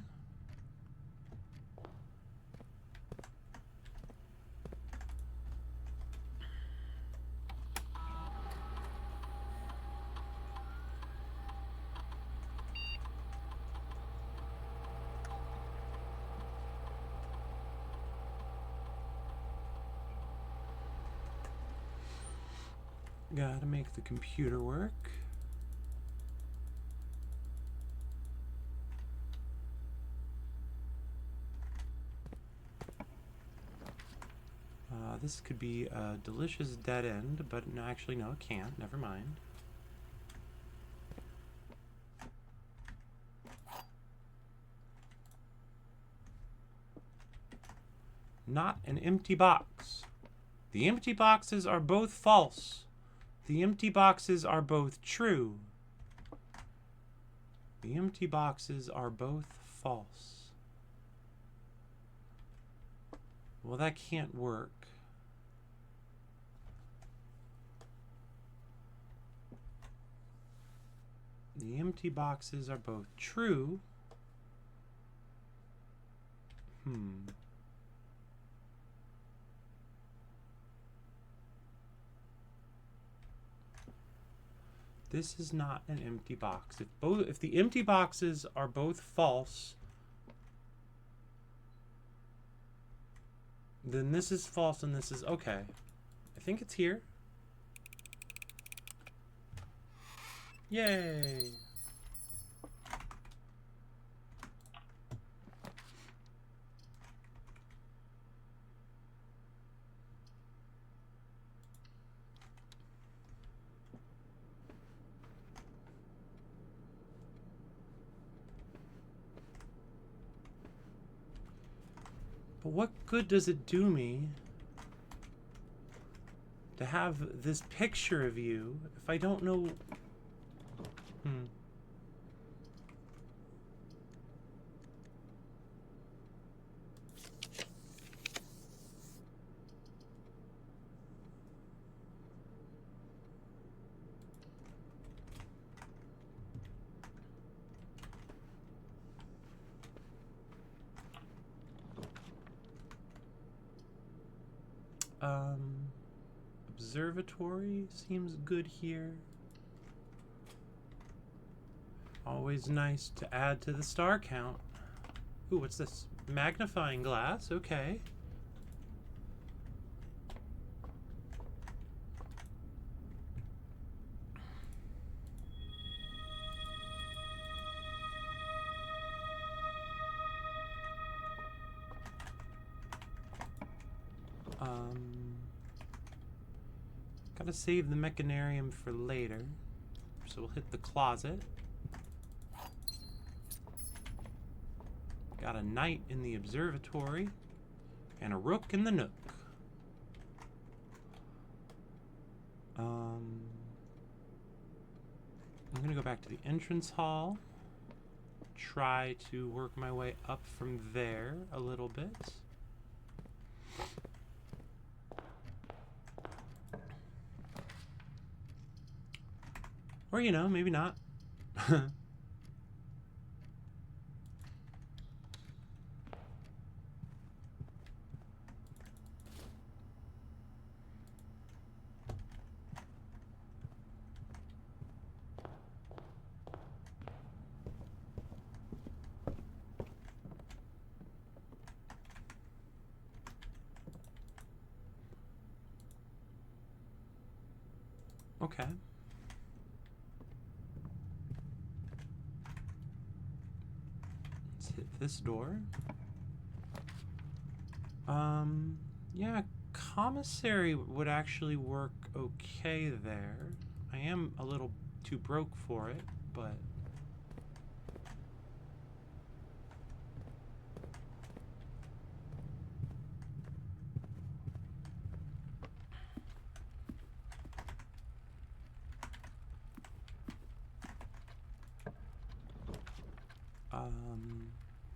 Gotta make the computer work. This could be a delicious dead end, but no, actually, no, it can't. Never mind. Not an empty box. The empty boxes are both false. The empty boxes are both true. The empty boxes are both false. Well, that can't work. The empty boxes are both true. This is not an empty box. If the empty boxes are both false, then this is false and this is okay. I think it's here. Yay! But what good does it do me to have this picture of you if I don't know? Observatory seems good here. Always nice to add to the star count. Ooh, what's this? Magnifying glass, okay. Gotta save the mechanarium for later. So we'll hit the closet. Got a knight in the observatory. And a rook in the nook. I'm gonna go back to the entrance hall. Try to work my way up from there a little bit. Or, you know, maybe not. Okay. Let's hit this door. Yeah, commissary would actually work okay there. I am a little too broke for it, but...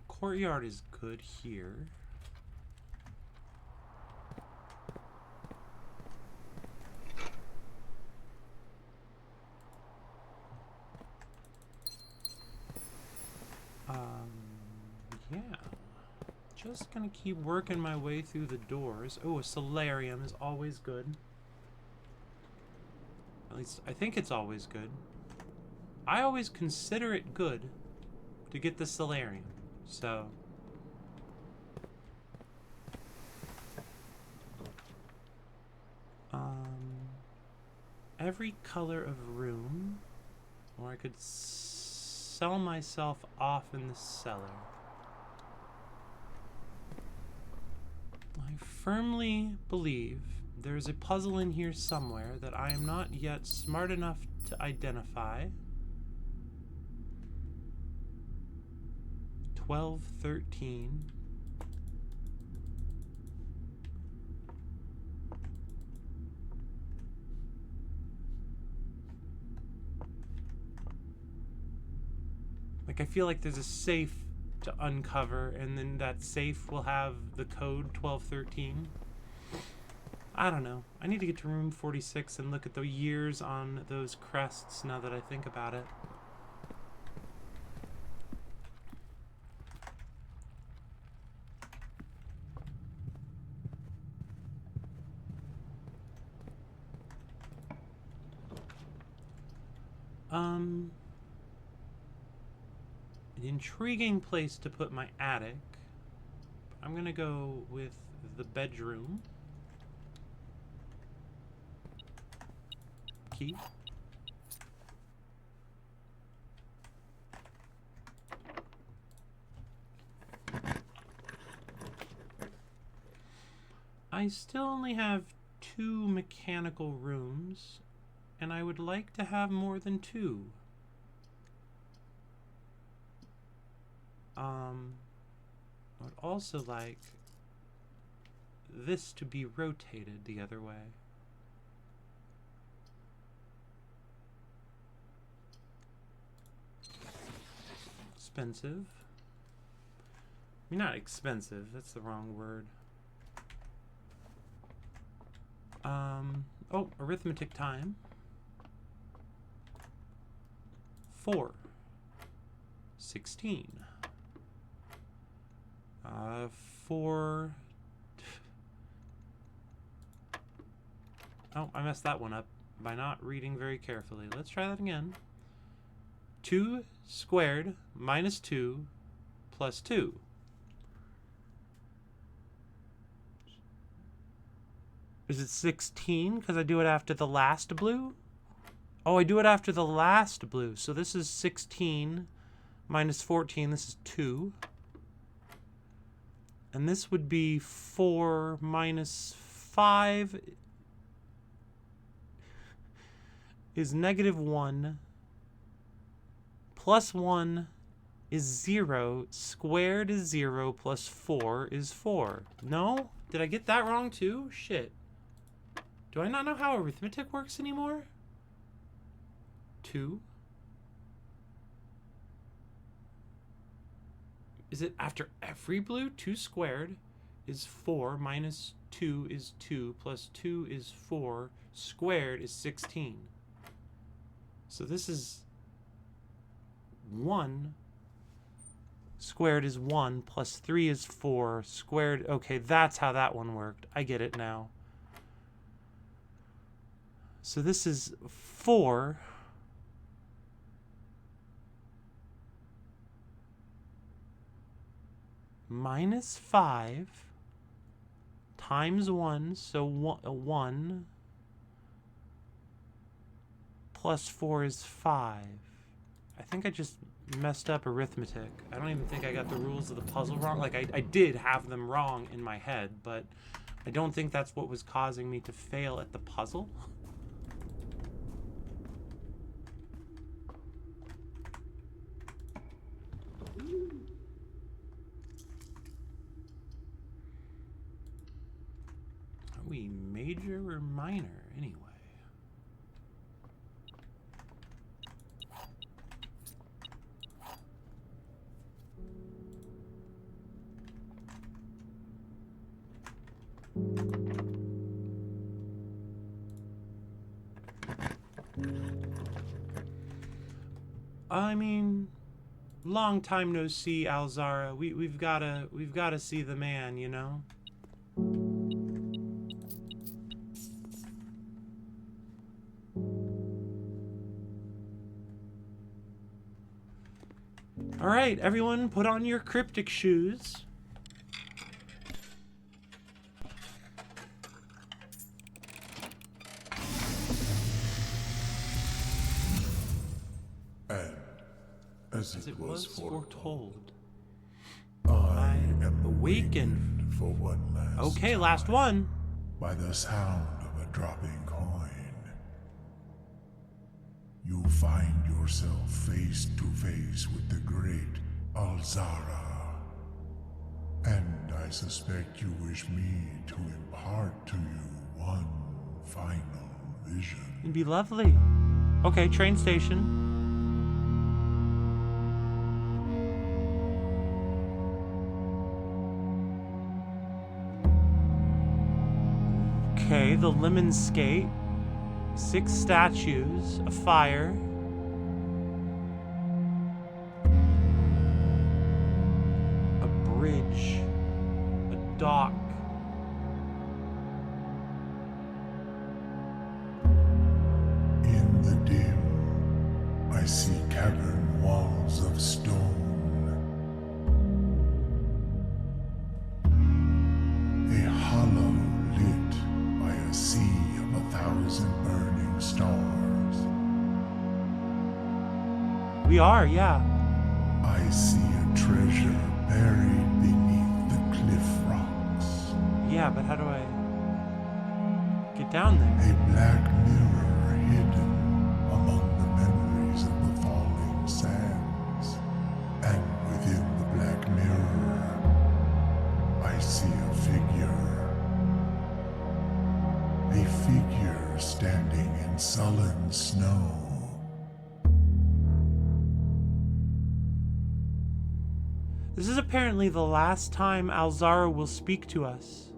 courtyard is good here. Yeah. Just gonna keep working my way through the doors. Oh, a solarium is always good. At least, I think it's always good. I always consider it good to get the solarium. So... every color of room, or I could sell myself off in the cellar. I firmly believe there's a puzzle in here somewhere that I am not yet smart enough to identify. 1213. Like, I feel like there's a safe to uncover, and then that safe will have the code 1213. I don't know. I need to get to room 46 and look at the years on those crests now that I think about it. An intriguing place to put my attic. I'm gonna go with the bedroom. Key. I still only have 2 mechanical rooms, and I would like to have more than 2. I would also like this to be rotated the other way. Expensive. I mean, not expensive, that's the wrong word. Oh, arithmetic time. 4. 16. 4. Oh, I messed that one up by not reading very carefully. Let's try that again. 2 squared minus 2 plus 2. Is it 16 because I do it after the last blue? Oh, I do it after the last blue. So this is 16 minus 14. This is 2. And this would be 4 minus 5 is negative 1. Plus 1 is 0. Squared is 0. Plus 4 is 4. No? Did I get that wrong too? Shit. Do I not know how arithmetic works anymore? 2. Is it after every blue? 2 squared is 4 minus 2 is 2 plus 2 is 4 squared is 16. So this is 1 squared is 1 plus 3 is 4 squared. Okay, that's how that one worked. I get it now. So this is 4 minus 5 times 1, so 1 plus 4 is 5. I think I just messed up arithmetic. I don't even think I got the rules of the puzzle wrong. Like, I did have them wrong in my head, but I don't think that's what was causing me to fail at the puzzle. Are we major or minor anyway? I mean, long time no see, Alzara. We've gotta see the man, you know? All right, everyone, put on your cryptic shoes. As it was foretold, I am awakened for one last Okay, last one. by the sound of a dropping coin. You find yourself face to face with the great Alzara. And I suspect you wish me to impart to you one final vision. It'd be lovely. Okay, train station. Okay, the lemon skate. 6 statues, a fire. A bridge. A dock. In the dim, I see cavern walls of stone. A hollow lit by a sea of 1,000 burning stars. We are, yeah. I see a treasure buried beneath the cliff rocks. Yeah, but how do I get down there? A black mirror hidden among the memories of the falling sands. And within the black mirror, I see a figure. A figure standing in sullen snow. This is apparently the last time Alzara will speak to us.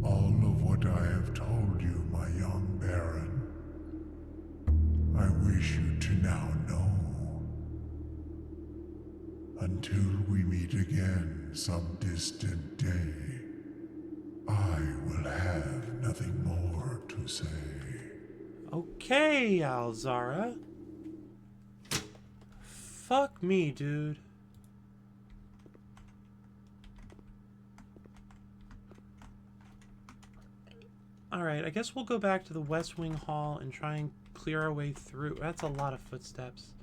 All of what I have told you, my young baron, I wish you to now know. Until we meet again some distant day, I will have nothing more to say. Okay, Alzara. Fuck me, dude. Alright, I guess we'll go back to the West Wing Hall and try and clear our way through. That's a lot of footsteps.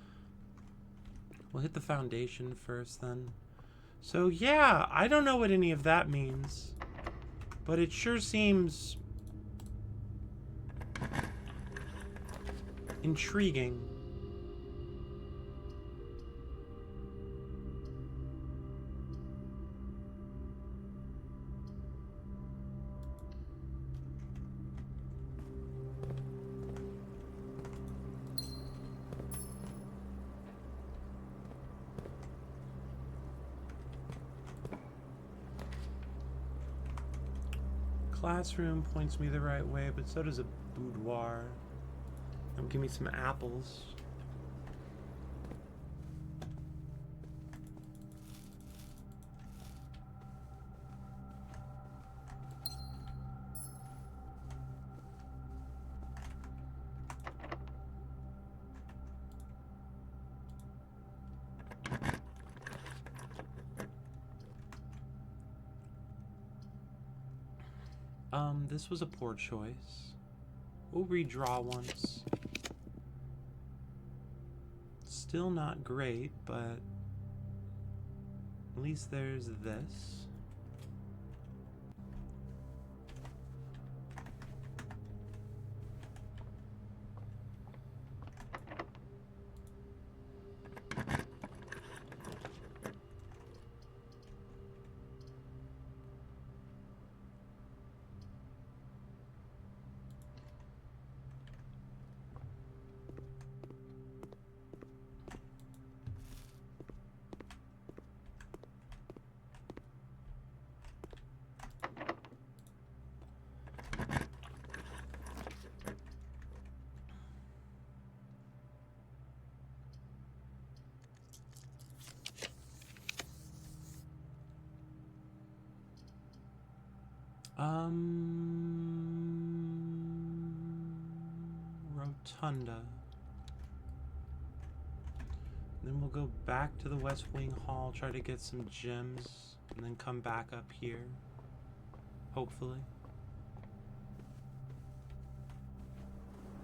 We'll hit the foundation first, then. So, yeah, I don't know what any of that means. But it sure seems intriguing. Classroom points me the right way, but so does a boudoir. Give me some apples. This was a poor choice. We'll redraw once. Still not great, but at least there's this. Rotunda. Then we'll go back to the West Wing Hall, try to get some gems, and then come back up here. Hopefully.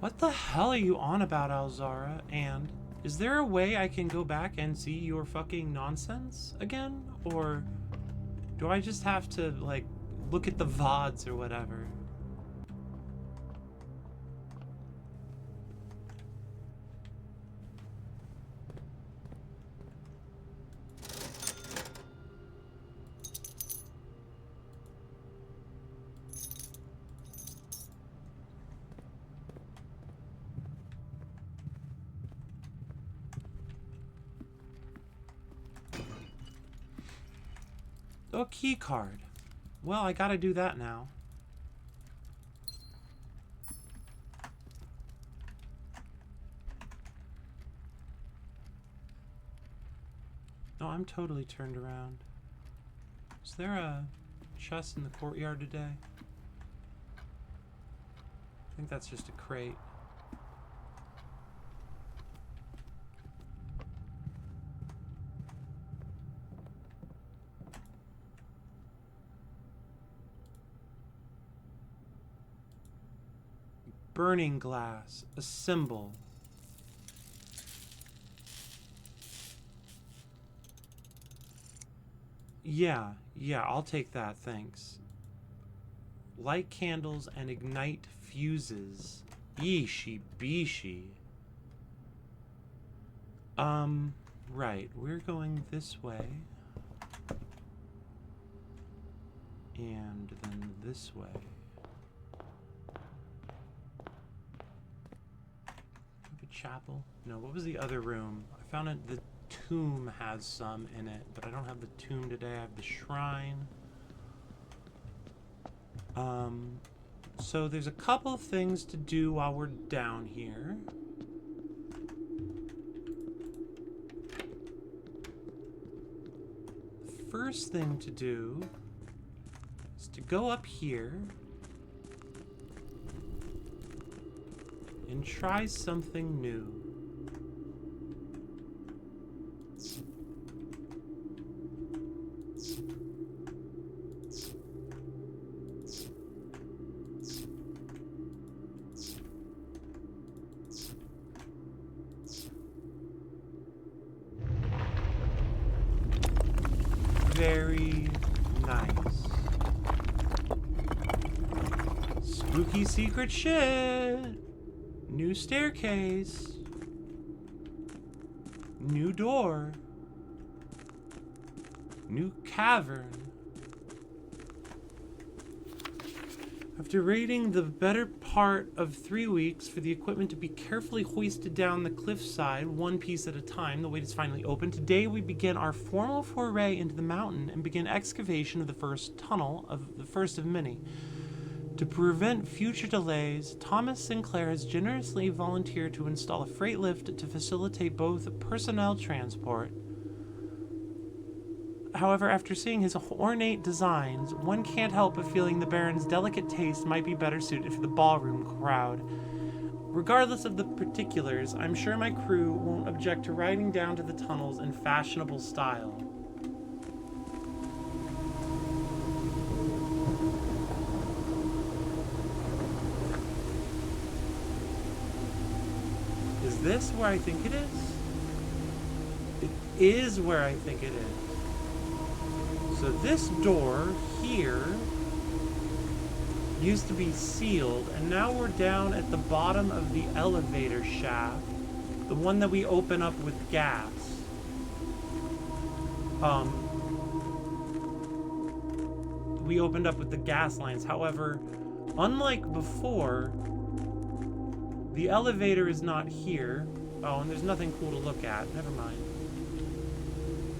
What the hell are you on about, Alzara? And is there a way I can go back and see your fucking nonsense again? Or do I just have to, like, look at the VODs or whatever? Oh, a key card. Well, I gotta do that now. No, I'm totally turned around. Is there a chest in the courtyard today? I think that's just a crate. Burning glass, a symbol. Yeah, I'll take that, thanks. Light candles and ignite fuses. Yeeshi beeshi. Right, we're going this way. And then this way. Chapel? No, what was the other room? I found it, the tomb has some in it, but I don't have the tomb today. I have the shrine. So there's a couple of things to do while we're down here. first thing to do is to go up here and try something new. Very nice. Spooky secret shit. New staircase. New door. New cavern. After waiting the better part of 3 weeks for the equipment to be carefully hoisted down the cliffside, one piece at a time, the wait is finally open. Today we begin our formal foray into the mountain and begin excavation of the first tunnel, of the first of many. To prevent future delays, Thomas Sinclair has generously volunteered to install a freight lift to facilitate both personnel transport. However, after seeing his ornate designs, one can't help but feeling the Baron's delicate taste might be better suited for the ballroom crowd. Regardless of the particulars, I'm sure my crew won't object to riding down to the tunnels in fashionable style. Is this where I think it is? It is where I think it is. So this door here used to be sealed, and now we're down at the bottom of the elevator shaft, the one that we open up with gas. We opened up with the gas lines. However, unlike before, the elevator is not here. Oh, and there's nothing cool to look at. Never mind.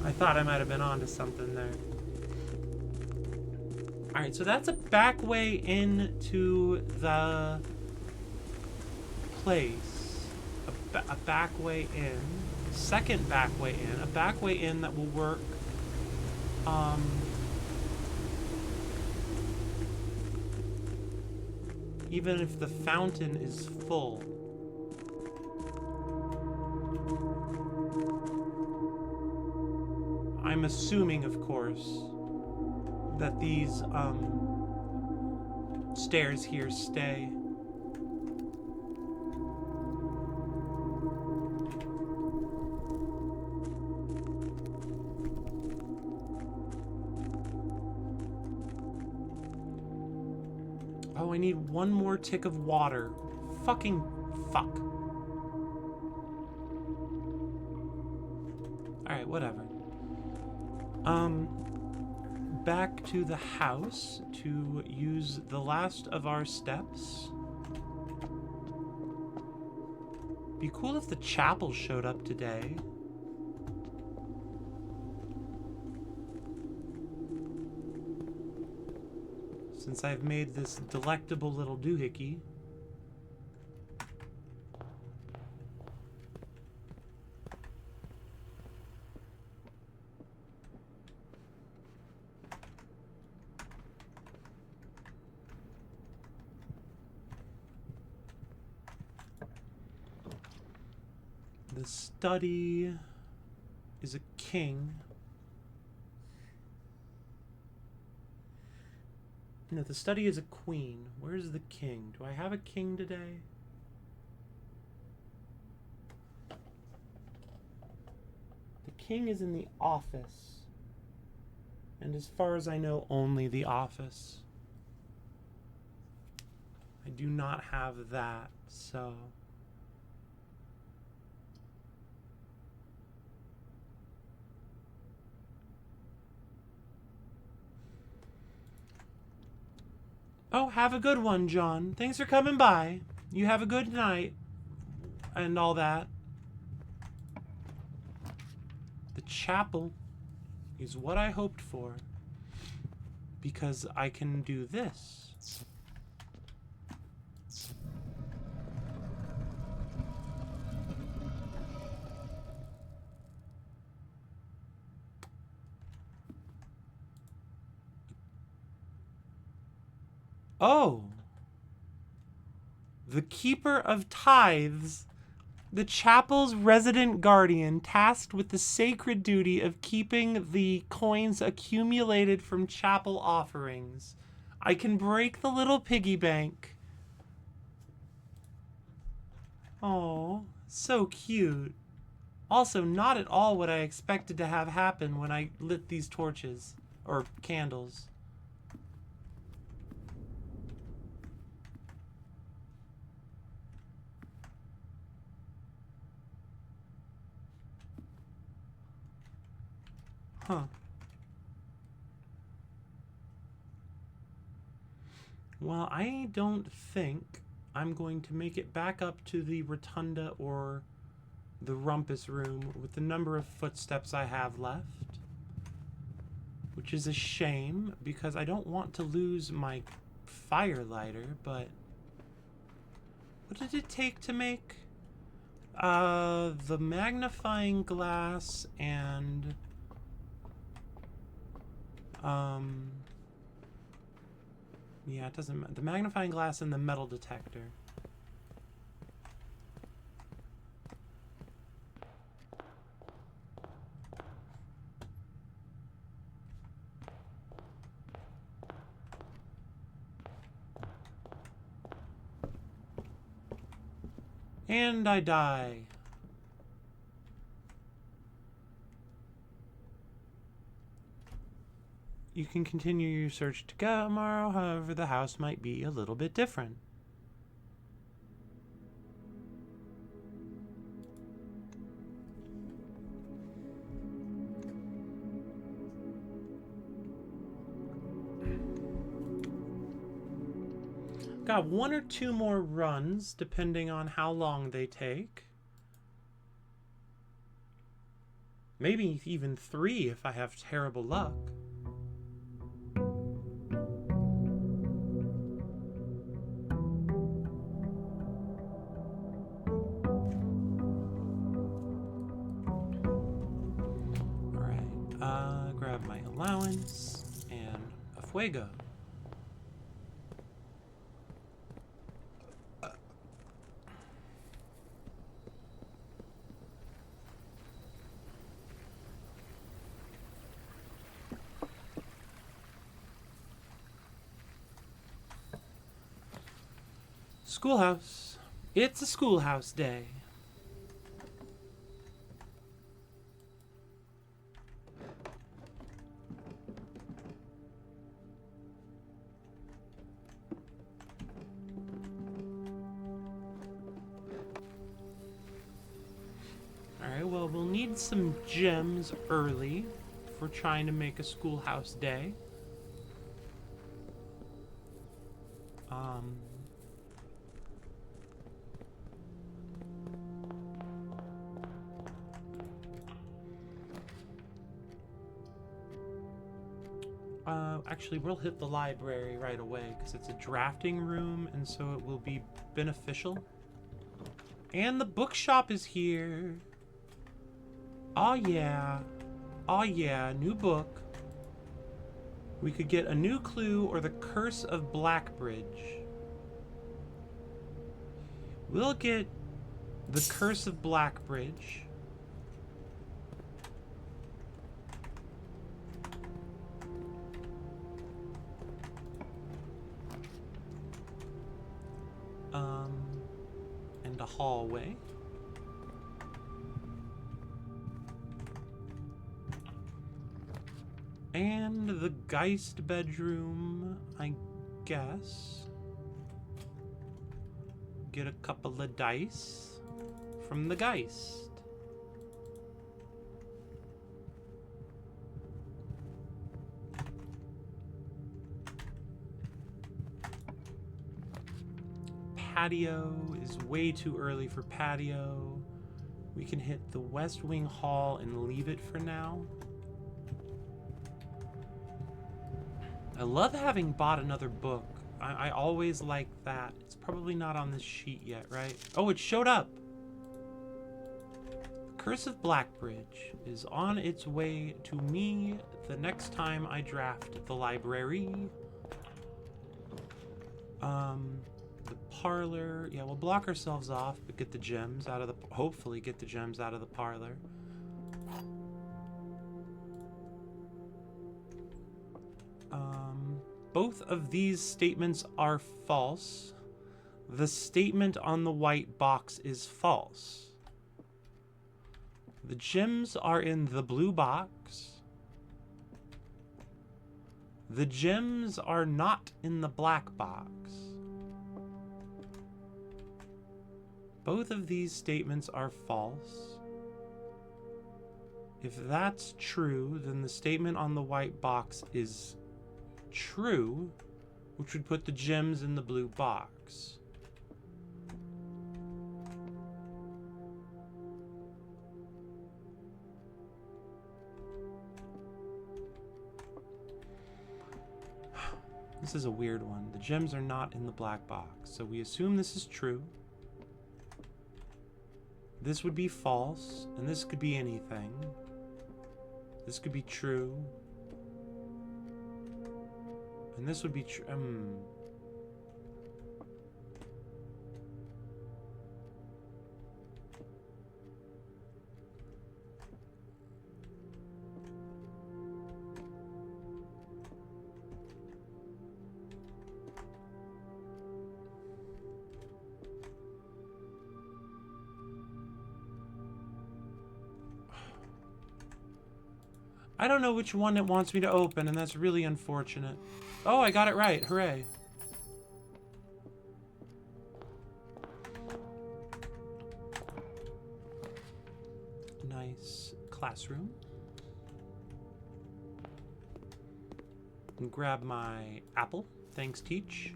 I thought I might have been onto something there. Alright, so that's a back way into the place. A back way in. Second back way in. A back way in that will work. Even if the fountain is full. I'm assuming, of course, that these stairs here stay. Oh, I need one more tick of water. Fucking fuck. Alright, whatever. Back to the house to use the last of our steps. Be cool if the chapel showed up today. Since I've made this delectable little doohickey. The study is a king. No, the study is a queen. Where's the king? Do I have a king today? The king is in the office. And as far as I know, only the office. I do not have that, so... Oh, have a good one, John. Thanks for coming by. You have a good night. And all that. The chapel is what I hoped for. Because I can do this. Oh. The keeper of tithes, the chapel's resident guardian, tasked with the sacred duty of keeping the coins accumulated from chapel offerings. I can break the little piggy bank. Oh, so cute. Also, not at all what I expected to have happen when I lit these torches, or candles. Huh. Well, I don't think I'm going to make it back up to the rotunda or the rumpus room with the number of footsteps I have left. Which is a shame, because I don't want to lose my firelighter, but... What did it take to make? The magnifying glass and... Yeah, it doesn't matter. The magnifying glass and the metal detector. And I die. You can continue your search tomorrow, however, the house might be a little bit different. Got 1 or 2 more runs, depending on how long they take. Maybe even 3 if I have terrible luck. Grab my allowance and a fuego. Schoolhouse. It's a schoolhouse day. Alright, well, we'll need some gems early if we're trying to make a schoolhouse day. Actually, we'll hit the library right away because it's a drafting room, and so it will be beneficial. And the bookshop is here. Oh yeah. Oh yeah, new book. We could get a new clue or the Curse of Blackbridge. We'll get the Curse of Blackbridge. And a hallway. And the Geist bedroom, I guess. Get a couple of dice from the Geist. Patio is way too early for patio. We can hit the West Wing Hall and leave it for now. I love having bought another book. I always like that. It's probably not on this sheet yet, right? Oh, it showed up. The Curse of Blackbridge is on its way to me the next time I draft the library. The parlor. Yeah, we'll block ourselves off, but get the gems out of the... Hopefully get the gems out of the parlor. Both of these statements are false. The statement on the white box is false. The gems are in the blue box. The gems are not in the black box. Both of these statements are false. If that's true, then the statement on the white box is true, which would put the gems in the blue box. This is a weird one. The gems are not in the black box, so we assume this is true. This would be false, and this could be anything. This could be true. And this would be true. I don't know which one it wants me to open, and that's really unfortunate. Oh, I got it right. Hooray. Nice classroom. And grab my apple. Thanks, Teach.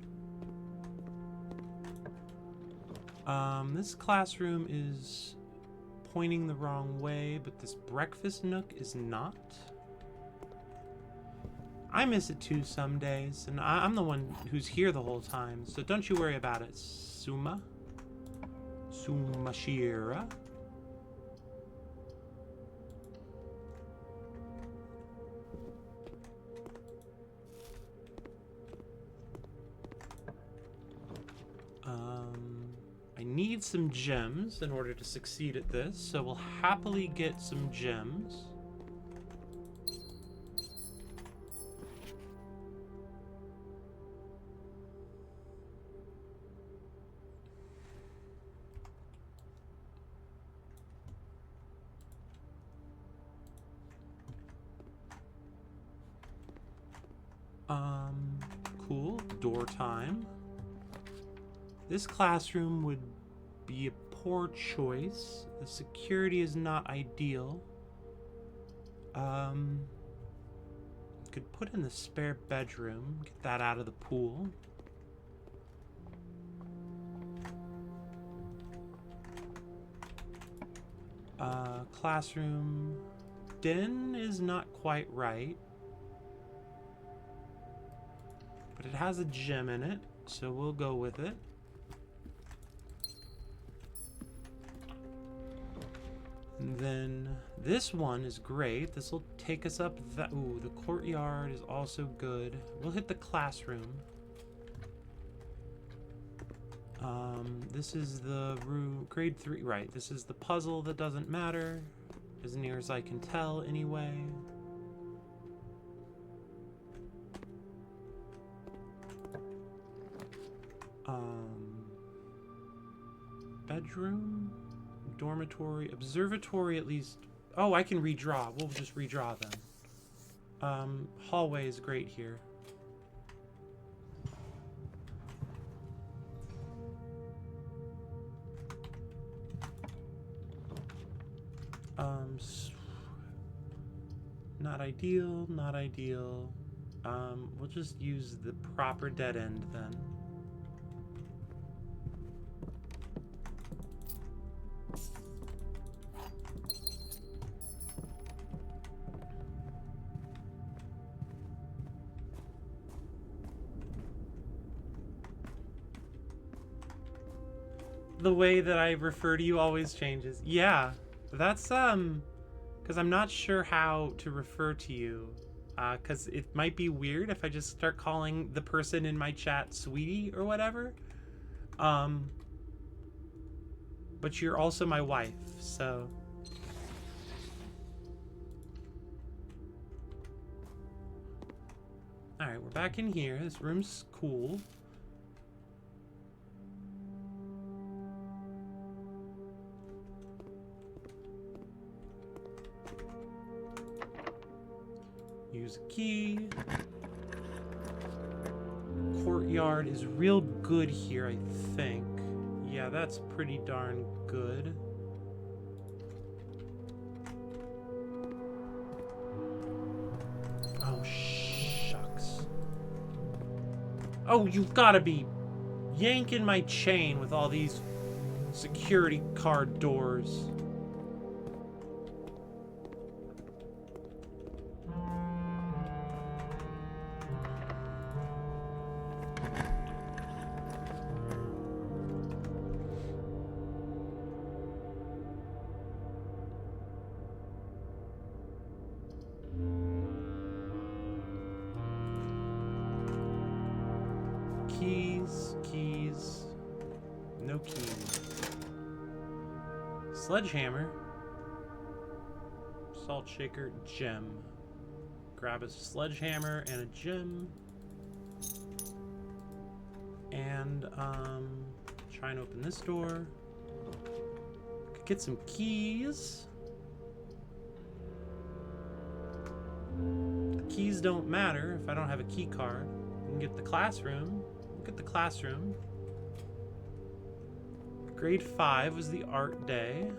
This classroom is pointing the wrong way, but this breakfast nook is not. I miss it too some days, and I'm the one who's here the whole time, so don't you worry about it, Sumashira. I need some gems in order to succeed at this, so we'll happily get some gems. Cool. Door time. This classroom would be a poor choice. The security is not ideal. Could put in the spare bedroom, get that out of the pool. Classroom den is not quite right. But it has a gem in it, so we'll go with it. And then this one is great. This will take us up that. Ooh, the courtyard is also good. We'll hit the classroom. This is the room, grade 3, right? This is the puzzle that doesn't matter, as near as I can tell anyway. Bedroom, dormitory, observatory at least. Oh, I can redraw. We'll just redraw then. Hallway is great here. Not ideal, not ideal. We'll just use the proper dead end then. The way that I refer to you always changes. Yeah, that's, because I'm not sure how to refer to you. because it might be weird if I just start calling the person in my chat sweetie or whatever. But you're also my wife, so... Alright, we're back in here. This room's cool. Use a key. Courtyard is real good here, I think. Yeah, that's pretty darn good. Oh, shucks. Oh, you've got to be yanking my chain with all these security card doors. Keys. No keys. Sledgehammer. Salt shaker, gem. Grab a sledgehammer and a gem. And, try and open this door. Could get some keys. The keys don't matter if I don't have a key card. We can get the classroom. Look at the classroom. Grade 5 was the art day.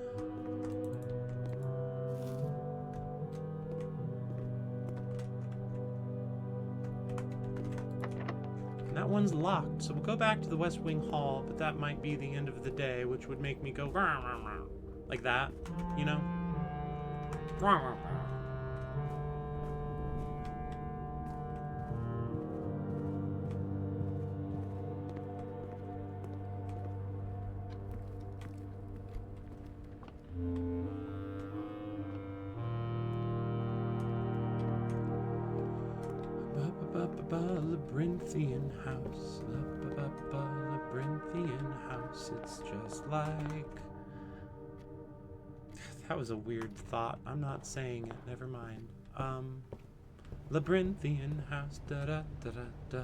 And that one's locked, so we'll go back to the West Wing Hall, but that might be the end of the day, which would make me go like that, you know? Labyrinthian house, labyrinthian house, it's just like... That was a weird thought. I'm not saying it, never mind. Labyrinthian house, da-da-da-da-da.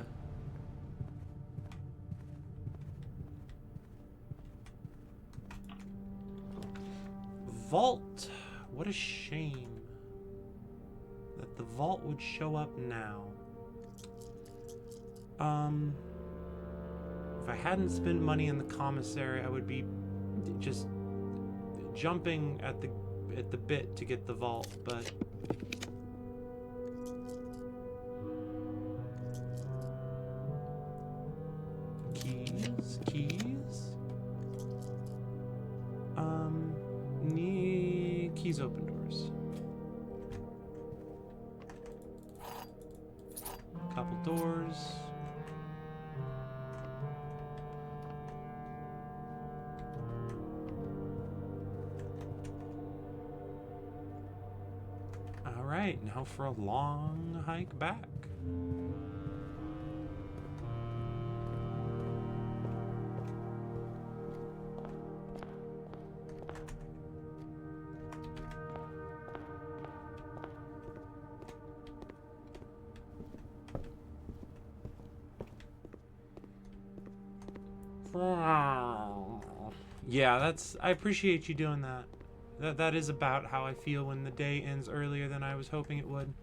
Vault! What a shame that the vault would show up now. If I hadn't spent money in the commissary, I would be just jumping at the bit to get the vault, but keys. Keys open doors. Couple doors. Alright, now for a long hike back. Yeah, I appreciate you doing that. That is about how I feel when the day ends earlier than I was hoping it would.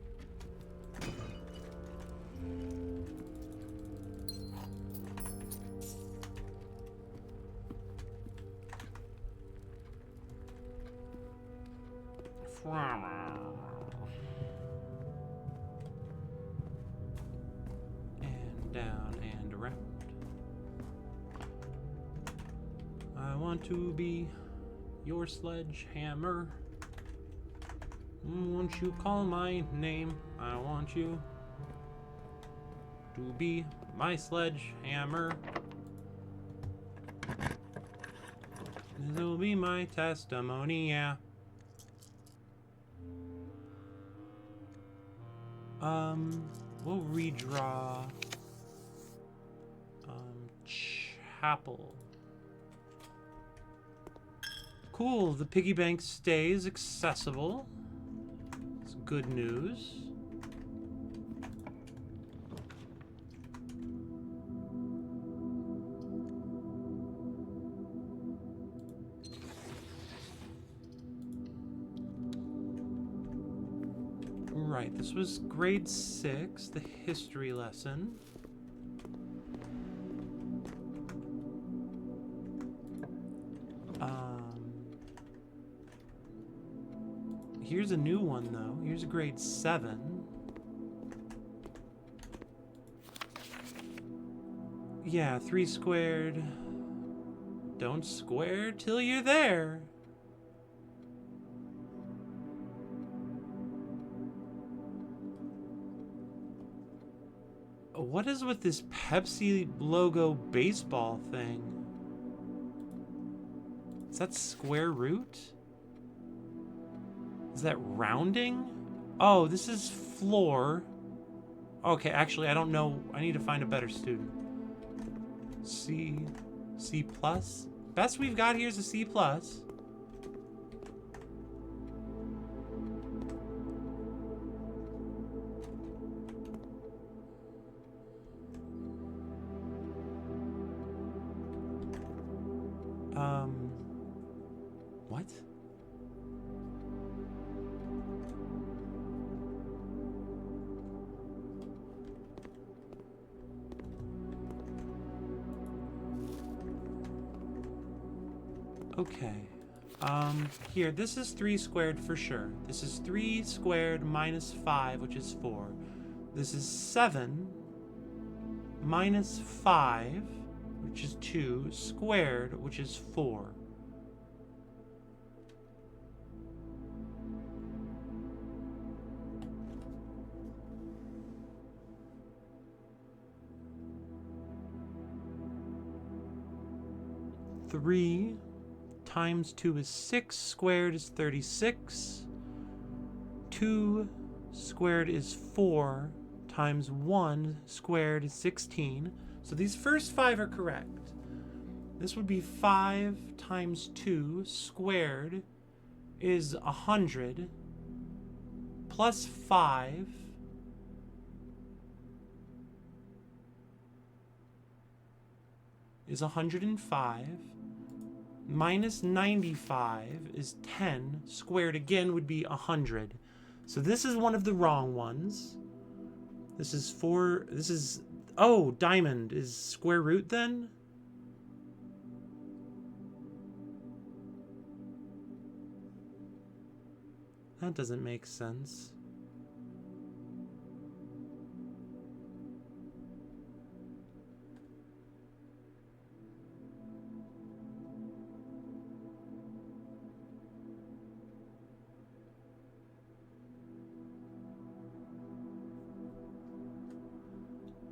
And down and around. I want to be your sledgehammer. Won't you call my name? I want you to be my sledgehammer. This will be my testimony, yeah. We'll redraw chapel. Cool, the piggy bank stays accessible. It's good news. Right, this was grade 6, the history lesson. Here's a new one, though. Here's a grade 7. Yeah, 3 squared. Don't square till you're there. What is with this Pepsi logo baseball thing? Is that square root? Is that rounding? Oh, this is floor. Okay, actually, I don't know. I need to find a better student. C plus? Best we've got here is a C plus. What? Okay. Here, this is 3 squared for sure. This is 3 squared minus 5, which is 4. This is 7 minus 5, which is 2, squared, which is 4. Three times 2 is 6, squared is 36. 2 squared is 4, times 1 squared is 16. So these first 5 are correct. This would be 5 times 2 squared is 100, plus 5 is 105. Minus 95 is 10. Squared again would be 100. So this is one of the wrong ones. This is 4. This is... Oh, diamond is square root then? That doesn't make sense.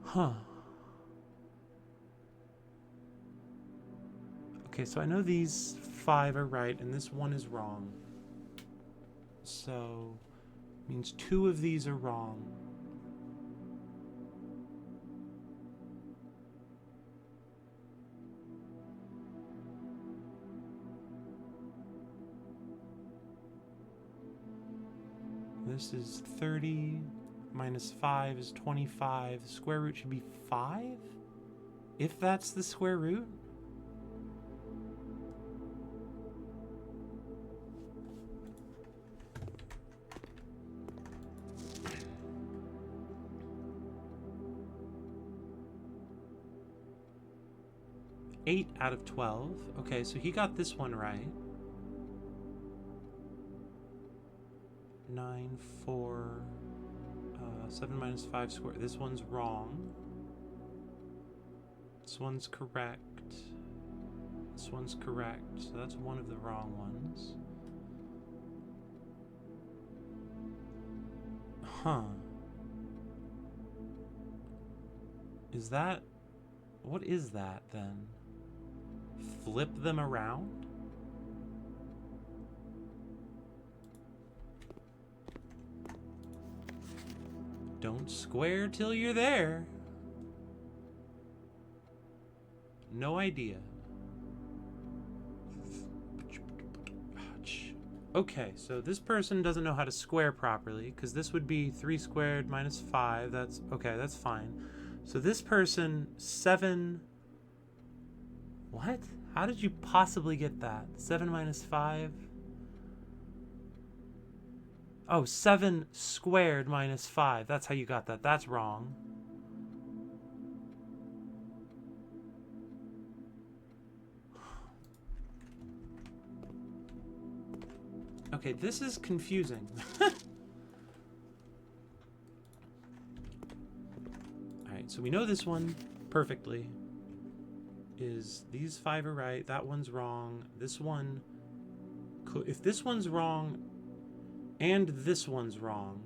Huh. Okay, so I know these 5 are right and this one is wrong. So, means 2 of these are wrong. This is 30. Minus 5 is 25. The square root should be 5? If that's the square root? Eight out of 12. Okay, so he got this one right. 9, 4... 7 minus 5 squared. This one's wrong. This one's correct. This one's correct. So that's one of the wrong ones. Huh. Is that... What is that, then? Flip them around? Don't square till you're there. No idea. Okay, so this person doesn't know how to square properly, because this would be 3 squared minus 5. That's okay, that's fine. So this person, 7... What? How did you possibly get that? 7 minus 5? Oh, 7 squared minus 5. That's how you got that. That's wrong. Okay, this is confusing. Alright, so we know this one perfectly. Is these 5 are right, that one's wrong, this one... If this one's wrong, and this one's wrong,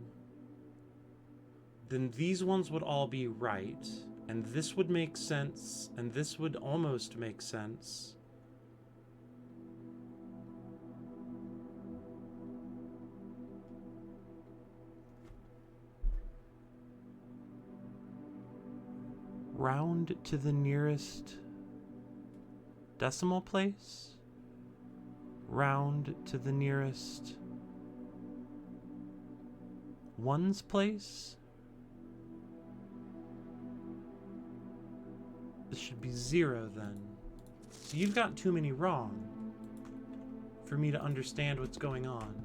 then these ones would all be right, and this would make sense, and this would almost make sense. Round to the nearest decimal place. Round to the nearest ones place. This should be 0 then. So you've got too many wrong for me to understand what's going on.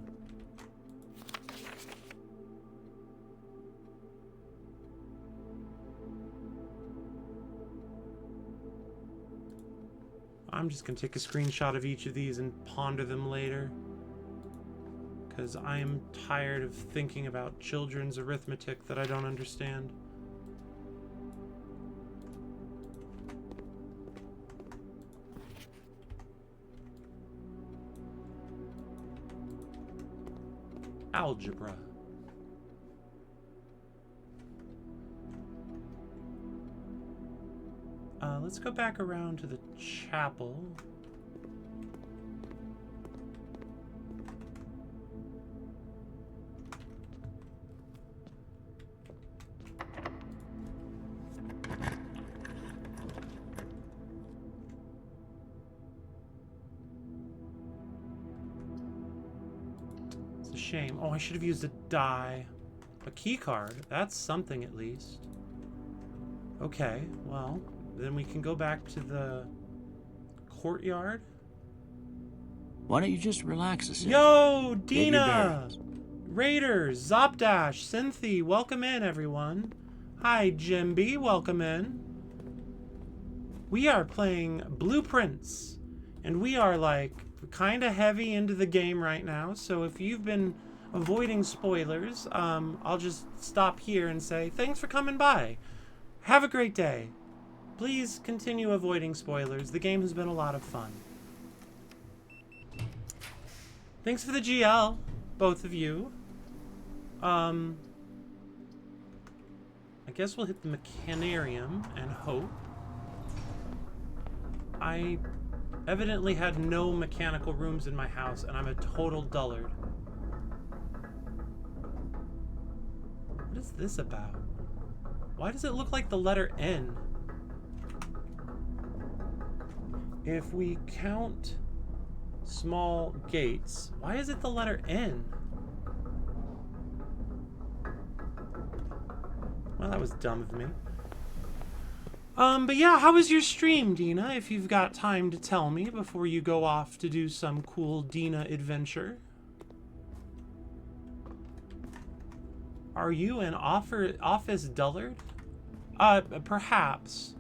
I'm just going to take a screenshot of each of these and ponder them later, because I am tired of thinking about children's arithmetic that I don't understand. Algebra. Let's go back around to the chapel. It's a shame. Oh, I should have used a die. A key card. That's something at least. Okay, well... Then we can go back to the courtyard. Why don't you just relax a second? Yo, Get your Dina! bearings. Raiders, Zopdash, Cynthia, welcome in, everyone. Hi, Jimby, welcome in. We are playing Blueprints, and we are, like, kind of heavy into the game right now, so if you've been avoiding spoilers, I'll just stop here and say thanks for coming by. Have a great day. Please continue avoiding spoilers. The game has been a lot of fun. Thanks for the GL, both of you. I guess we'll hit the Mechanarium and hope. I evidently had no mechanical rooms in my house, and I'm a total dullard. What is this about? Why does it look like the letter N? If we count small gates, why is it the letter N? Well, that was dumb of me. But yeah, how was your stream, Dina? If you've got time to tell me before you go off to do some cool Dina adventure. Are you an office dullard? Perhaps.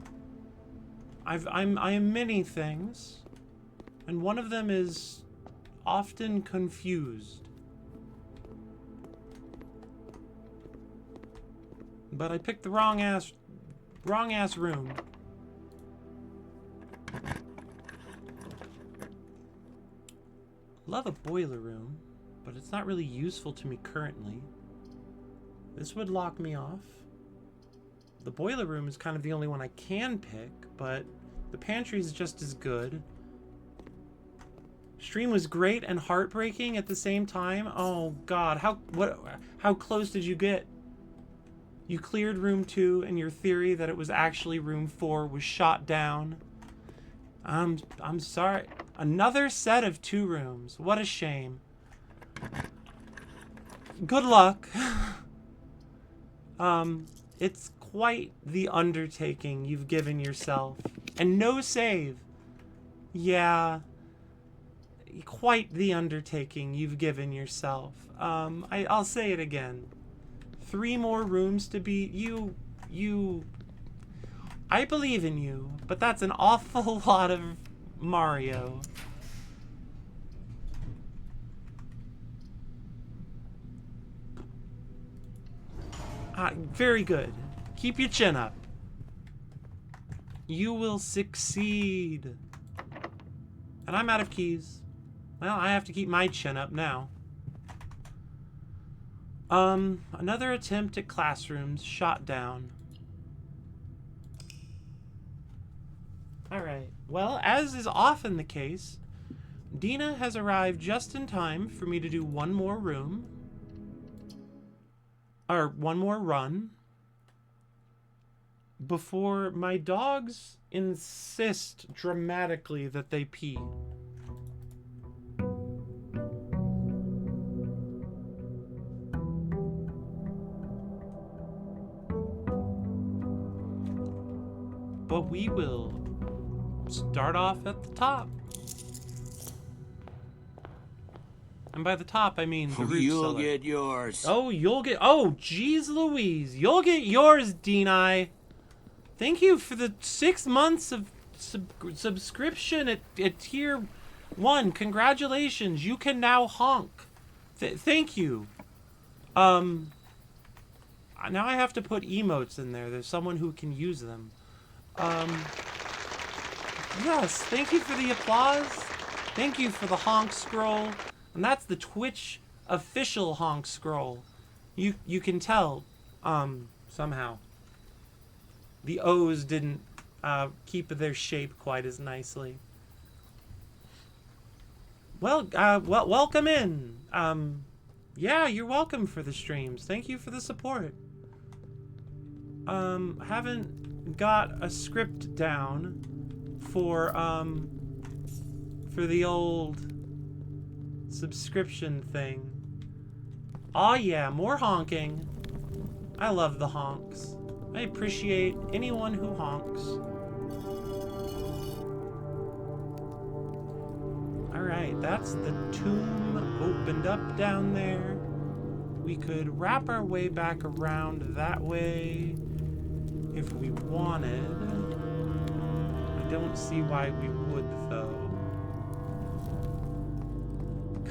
I am many things, and one of them is often confused. But I picked the wrong ass room. Love a boiler room, but it's not really useful to me currently. This would lock me off. The boiler room is kind of the only one I can pick, but the pantry is just as good. Stream was great and heartbreaking at the same time. Oh God, how close did you get? You cleared room 2, and your theory that it was actually room 4 was shot down. I'm sorry. Another set of 2 rooms. What a shame. Good luck. It's quite the undertaking you've given yourself. And no save. Yeah. Quite the undertaking you've given yourself. I'll say it again. 3 more rooms to beat. I believe in you, but that's an awful lot of Mario. Very good. Keep your chin up. You will succeed. And I'm out of keys. Well, I have to keep my chin up now. Another attempt at classrooms shot down. Alright, well, as is often the case, Dina has arrived just in time for me to do one more room. Or one more run. Before my dogs insist dramatically that they pee. But we will start off at the top. And by the top, I mean the root You'll cellar. get yours. Oh, you'll get... Oh, geez Louise. You'll get yours, Deni. Thank you for the 6 months of subscription at tier 1. Congratulations. You can now honk. Thank you. Now I have to put emotes in there. There's someone who can use them. Yes, thank you for the applause. Thank you for the honk scroll. And that's the Twitch official honk scroll. You can tell, somehow. The O's didn't keep their shape quite as nicely. Well, welcome in. Yeah, you're welcome for the streams. Thank you for the support. Haven't got a script down for the old subscription thing. Aw, yeah, more honking. I love the honks. I appreciate anyone who honks. Alright, that's the tomb opened up down there. We could wrap our way back around that way if we wanted. I don't see why we would, though.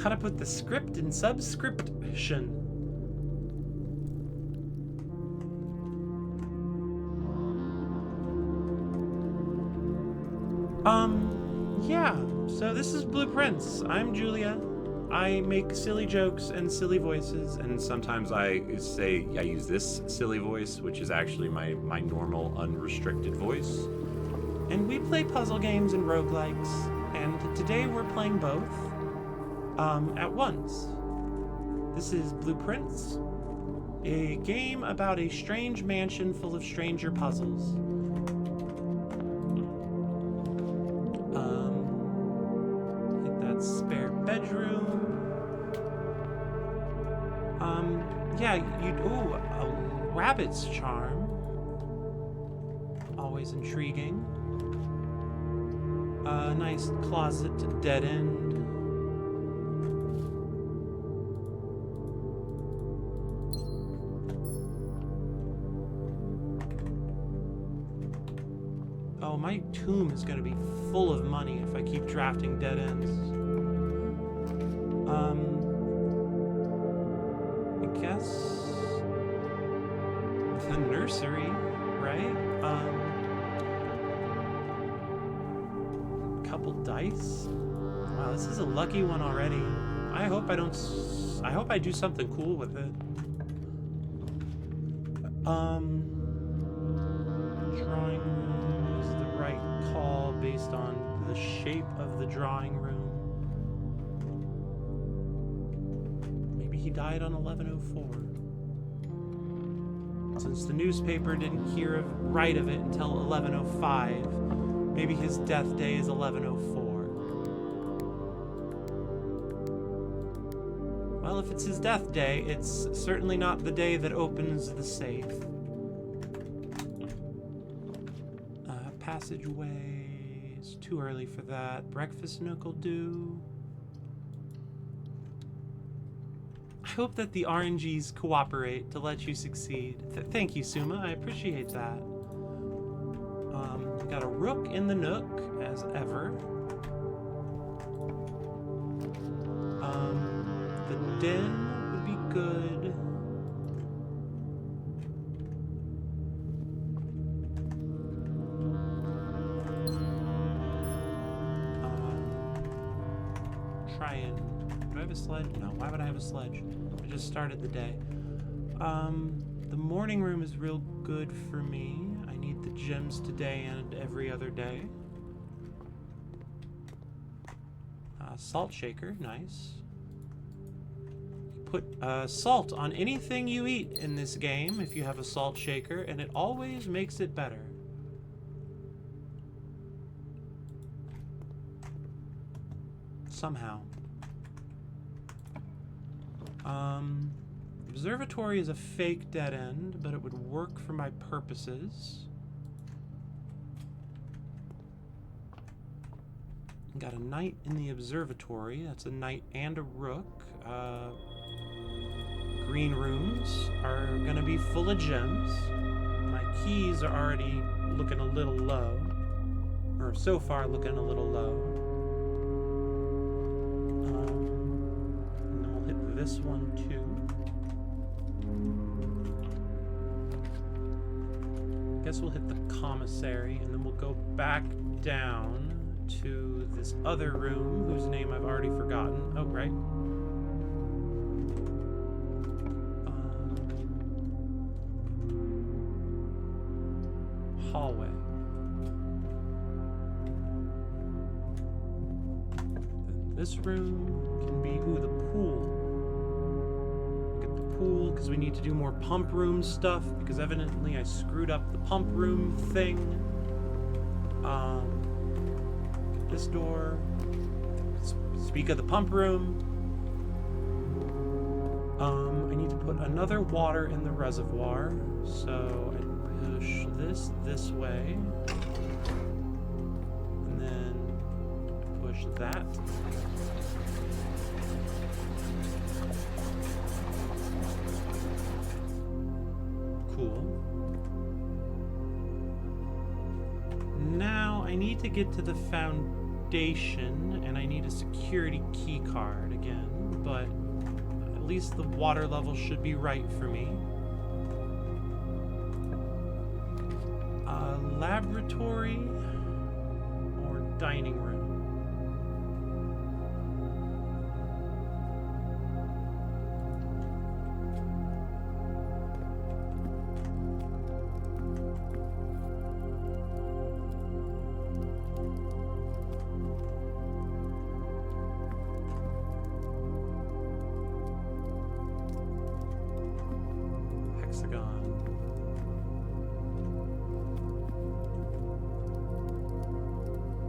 Gotta put the script in subscription. Yeah, so this is Blueprints. I'm Julia. I make silly jokes and silly voices, and Sometimes I say I use this silly voice, which is actually my normal unrestricted voice. and we play puzzle games and roguelikes, and today we're playing both at once. This is Blueprints, a game about a strange mansion full of stranger puzzles. Hit that spare bedroom. Yeah, ooh, a rabbit's charm. Always intriguing. A nice closet dead end. Oh, my tomb is gonna be full of money if I keep drafting dead ends. I guess the nursery, right? Couple dice. Wow, this is a lucky one already. I hope I do something cool with it. Drawing room is the right call based on the shape of the drawing room. Maybe he died on 1104. Since the newspaper didn't write of it until 1105, maybe his death day is 1104. Well, if it's his death day, it's certainly not the day that opens the safe. Passageway is too early for that. Breakfast nook will do. I hope that the RNGs cooperate to let you succeed. Thank you, Suma. I appreciate that. Got a rook in the nook, as ever. The den would be good. Try and... Do I have a sledge? No, why would I have a sledge? I just started the day. The morning room is real good for me. I need the gems today and every other day. Salt shaker, nice. Put salt on anything you eat in this game if you have a salt shaker, and it always makes it better. Somehow. Observatory is a fake dead end, but it would work for my purposes. Got a knight in the observatory. That's a knight and a rook. Green rooms are gonna be full of gems. My keys are already looking a little low. Or so far looking a little low. And then we'll hit this one too. Guess we'll hit the commissary, and then we'll go back down to this other room whose name I've already forgotten. Oh, right. Hallway. Then this room can be, ooh, the pool. Get the pool because we need to do more pump room stuff because evidently I screwed up the pump room thing. This door. Speak of the pump room. I need to put another water in the reservoir, so I push this way, and then push that. Cool. Now I need to get to the foundation, and I need a security key card again, but at least the water level should be right for me. Laboratory or dining room?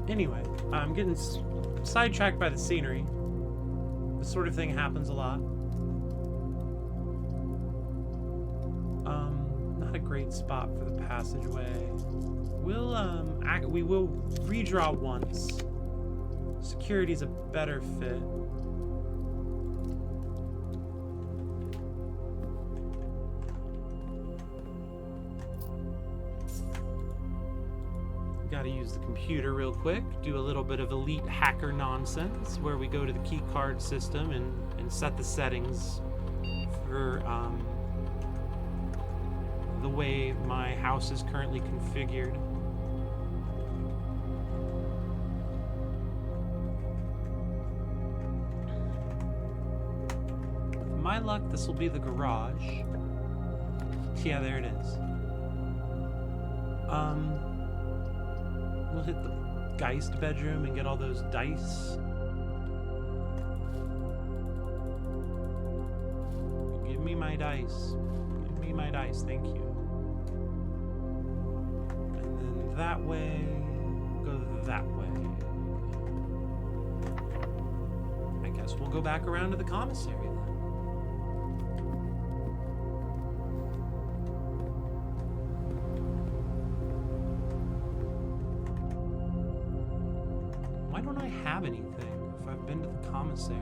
Anyway, I'm getting sidetracked by the scenery. This sort of thing happens a lot. Not a great spot for the passageway. We will redraw once. Security's a better fit. Gotta use the computer real quick, do a little bit of elite hacker nonsense where we go to the key card system and set the settings for the way my house is currently configured. With my luck, this will be the garage. Yeah, there it is. We'll hit the Geist bedroom and get all those dice. Give me my dice. Give me my dice, thank you. that way. Go that way. I guess we'll go back around to the commissary then. Why don't I have anything if I've been to the commissary?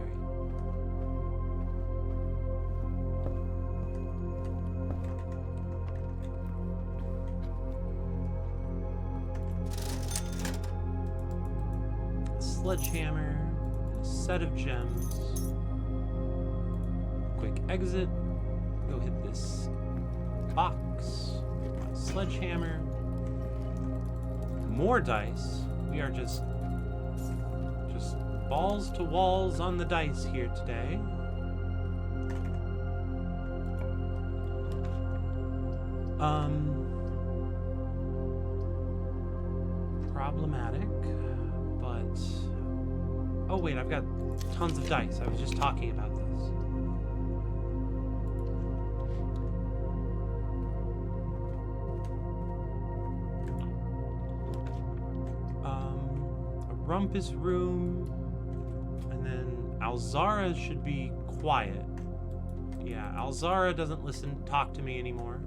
Sledgehammer, and a set of gems. Quick exit. Go hit this box. My sledgehammer. More dice. We are just balls to walls on the dice here today. Problematic. Oh wait, I've got tons of dice. I was just talking about this. A rumpus room, and then Alzara should be quiet. Yeah, Alzara doesn't talk to me anymore,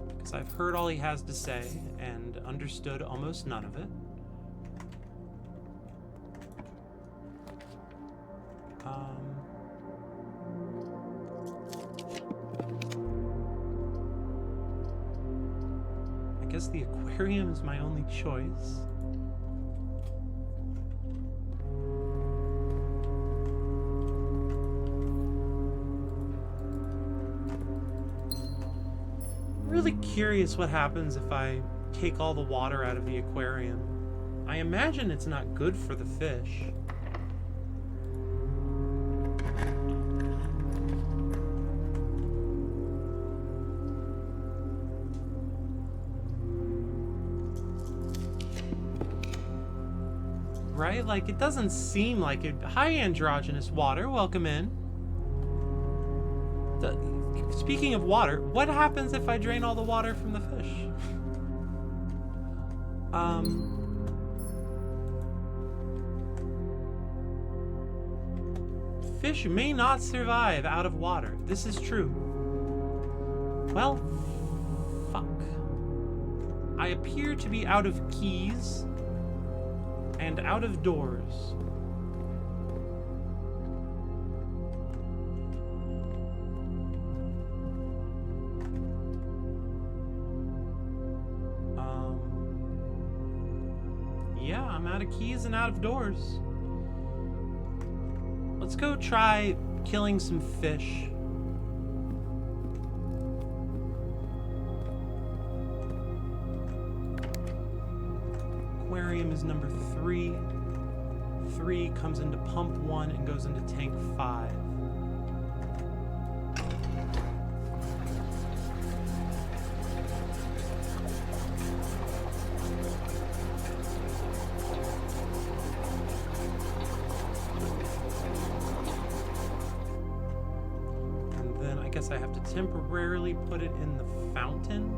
because I've heard all he has to say and understood almost none of it. I guess the aquarium is my only choice. I'm really curious what happens if I take all the water out of the aquarium. I imagine it's not good for the fish. Right? Like, it doesn't seem like it. Hi, androgynous water. Welcome in. Speaking of water, what happens if I drain all the water from the fish? Fish may not survive out of water. This is true. Well, fuck. I appear to be out of keys and out of doors. Yeah, I'm out of keys and out of doors. Let's go try killing some fish. Aquarium is number 3. 3 comes into pump 1 and goes into tank 5. And then I guess I have to temporarily put it in the fountain.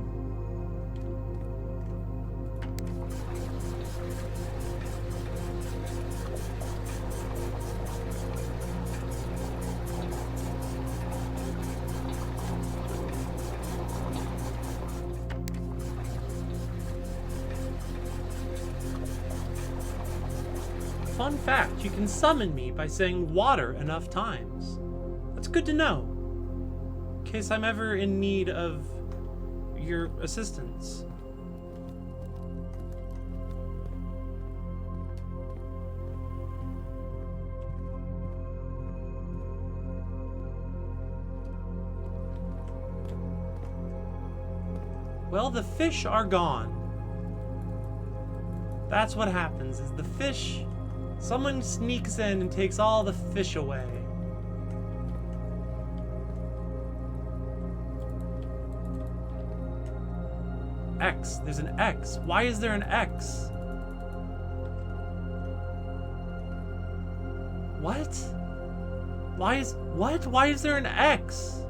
Fun fact, you can summon me by saying water enough times. That's good to know, in case I'm ever in need of your assistance. Well, the fish are gone. That's what happens, is the fish... Someone sneaks in and takes all the fish away. X. There's an X. Why is there an X? What? What? Why is there an X?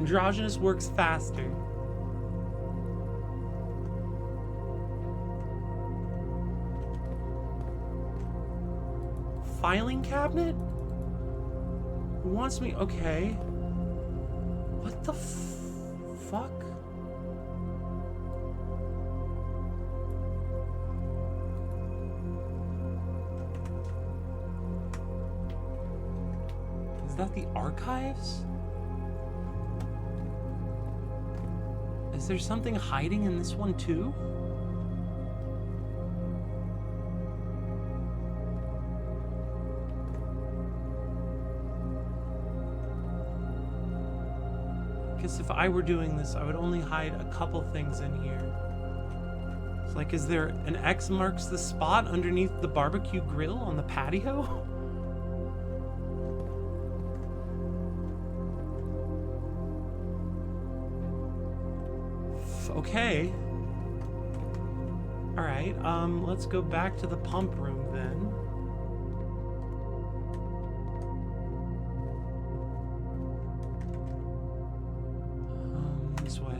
Androgynous works faster. Filing cabinet? Who wants me? Okay. What the fuck? Is that the archives? Is there something hiding in this one too? Guess if I were doing this, I would only hide a couple things in here. It's like, is there an X marks the spot underneath the barbecue grill on the patio? Okay. Alright, let's go back to the pump room then. This way.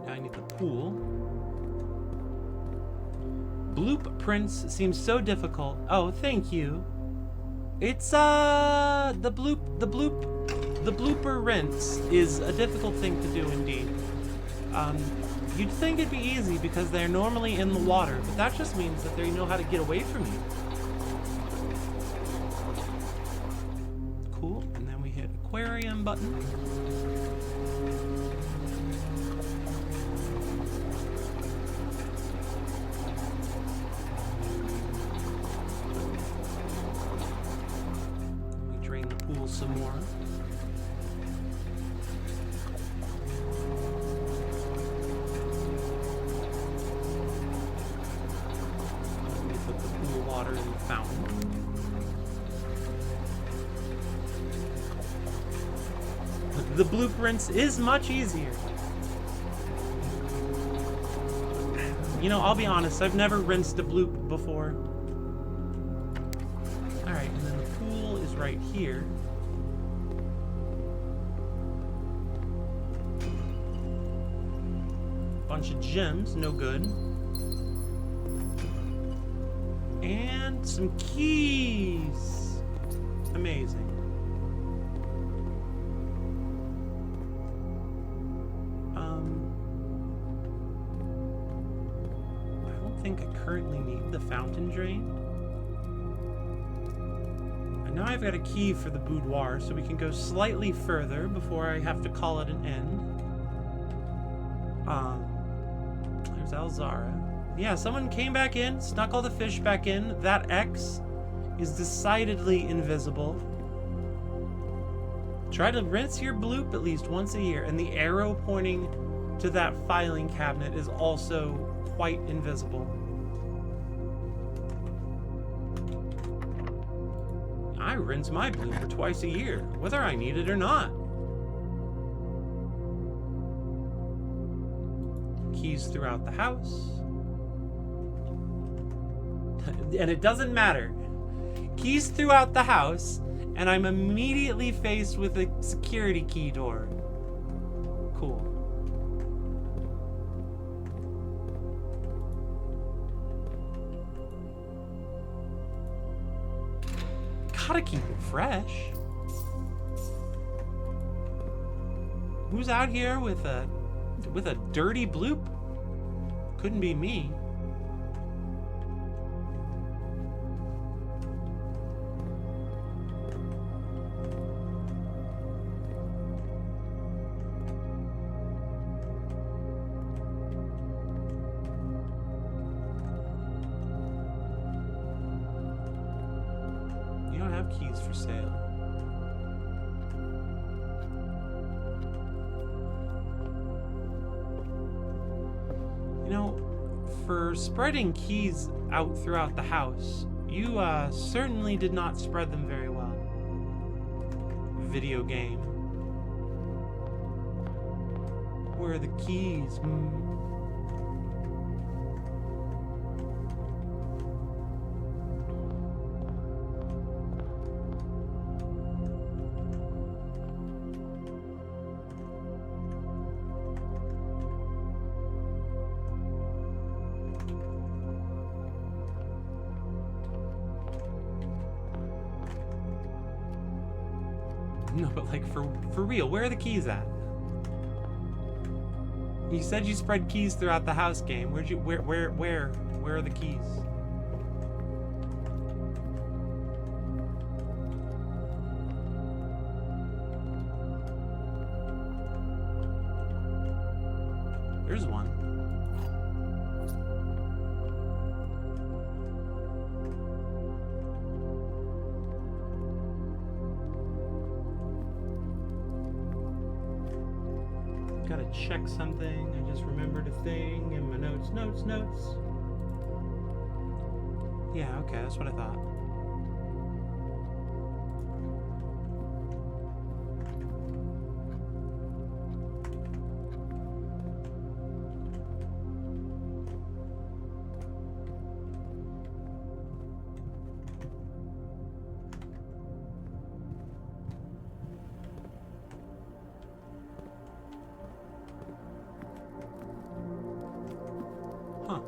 I need the pool. Bloop prints seems so difficult. Oh, thank you. It's the blooper rinse is a difficult thing to do indeed. You'd think it'd be easy because they're normally in the water, but that just means that they know how to get away from you. Cool, and then we hit aquarium button. Some more. We put the pool water in the fountain. The blueprints is much easier. You know, I'll be honest, I've never rinsed a bloop before. Alright, and then the pool is right here. Bunch of gems, no good. And some keys. Amazing. I don't think I currently need the fountain drain. And now I've got a key for the boudoir, so we can go slightly further before I have to call it an end. There's Alzara. Yeah, someone came back in, snuck all the fish back in. That X is decidedly invisible. Try to rinse your bloop at least once a year, and the arrow pointing to that filing cabinet is also quite invisible. I rinse my blooper twice a year, whether I need it or not. Keys throughout the house. And it doesn't matter. Keys throughout the house, and I'm immediately faced with a security key door. Cool. Gotta keep it fresh. Who's out here with a dirty bloop? Couldn't be me. You don't have keys for sale. You know, for spreading keys out throughout the house, you certainly did not spread them very well. video game. Where are the keys? No, but like for real, where are the keys at? You said you spread keys throughout the house game. Where are the keys? There's one. Gotta check something. I just remembered a thing in my notes. Yeah, okay, that's what I thought. Huh.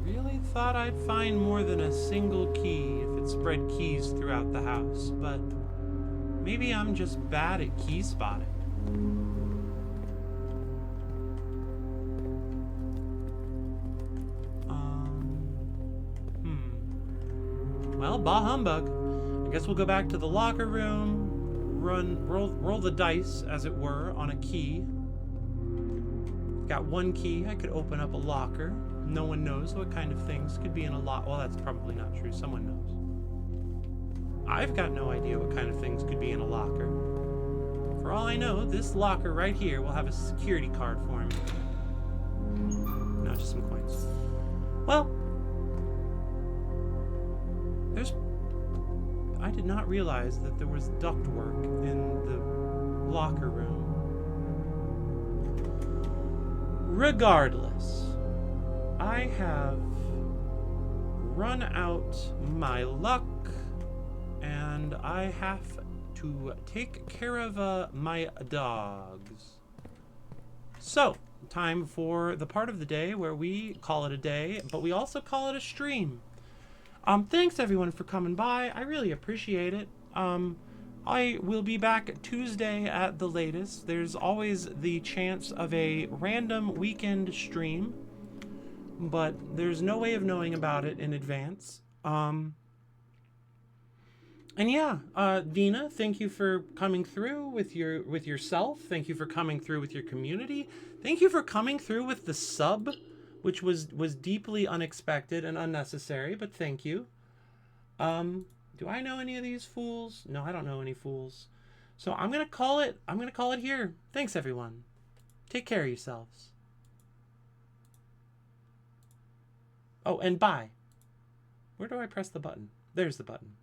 Really thought I'd find more than a single key if it spread keys throughout the house, but maybe I'm just bad at key spotting. Well, bah humbug. I guess we'll go back to the locker room, roll the dice, as it were, on a key. Got one key. I could open up a locker. No one knows what kind of things could be in a locker. Well, that's probably not true. Someone knows. I've got no idea what kind of things could be in a locker. For all I know, this locker right here will have a security card for me. No, just some coins. Well, I did not realize that there was ductwork in the locker room. Regardless, I have run out my luck, and I have to take care of my dogs. So, time for the part of the day where we call it a day, but we also call it a stream. Thanks everyone for coming by. I really appreciate it. I will be back Tuesday at the latest. There's always the chance of a random weekend stream, but there's no way of knowing about it in advance. And yeah, Dina, thank you for coming through with yourself. Thank you for coming through with your community. Thank you for coming through with the sub, which was deeply unexpected and unnecessary, but thank you. Do I know any of these fools? No, I don't know any fools. So I'm gonna call it here. Thanks everyone. Take care of yourselves. Oh, and bye. Where do I press the button? There's the button.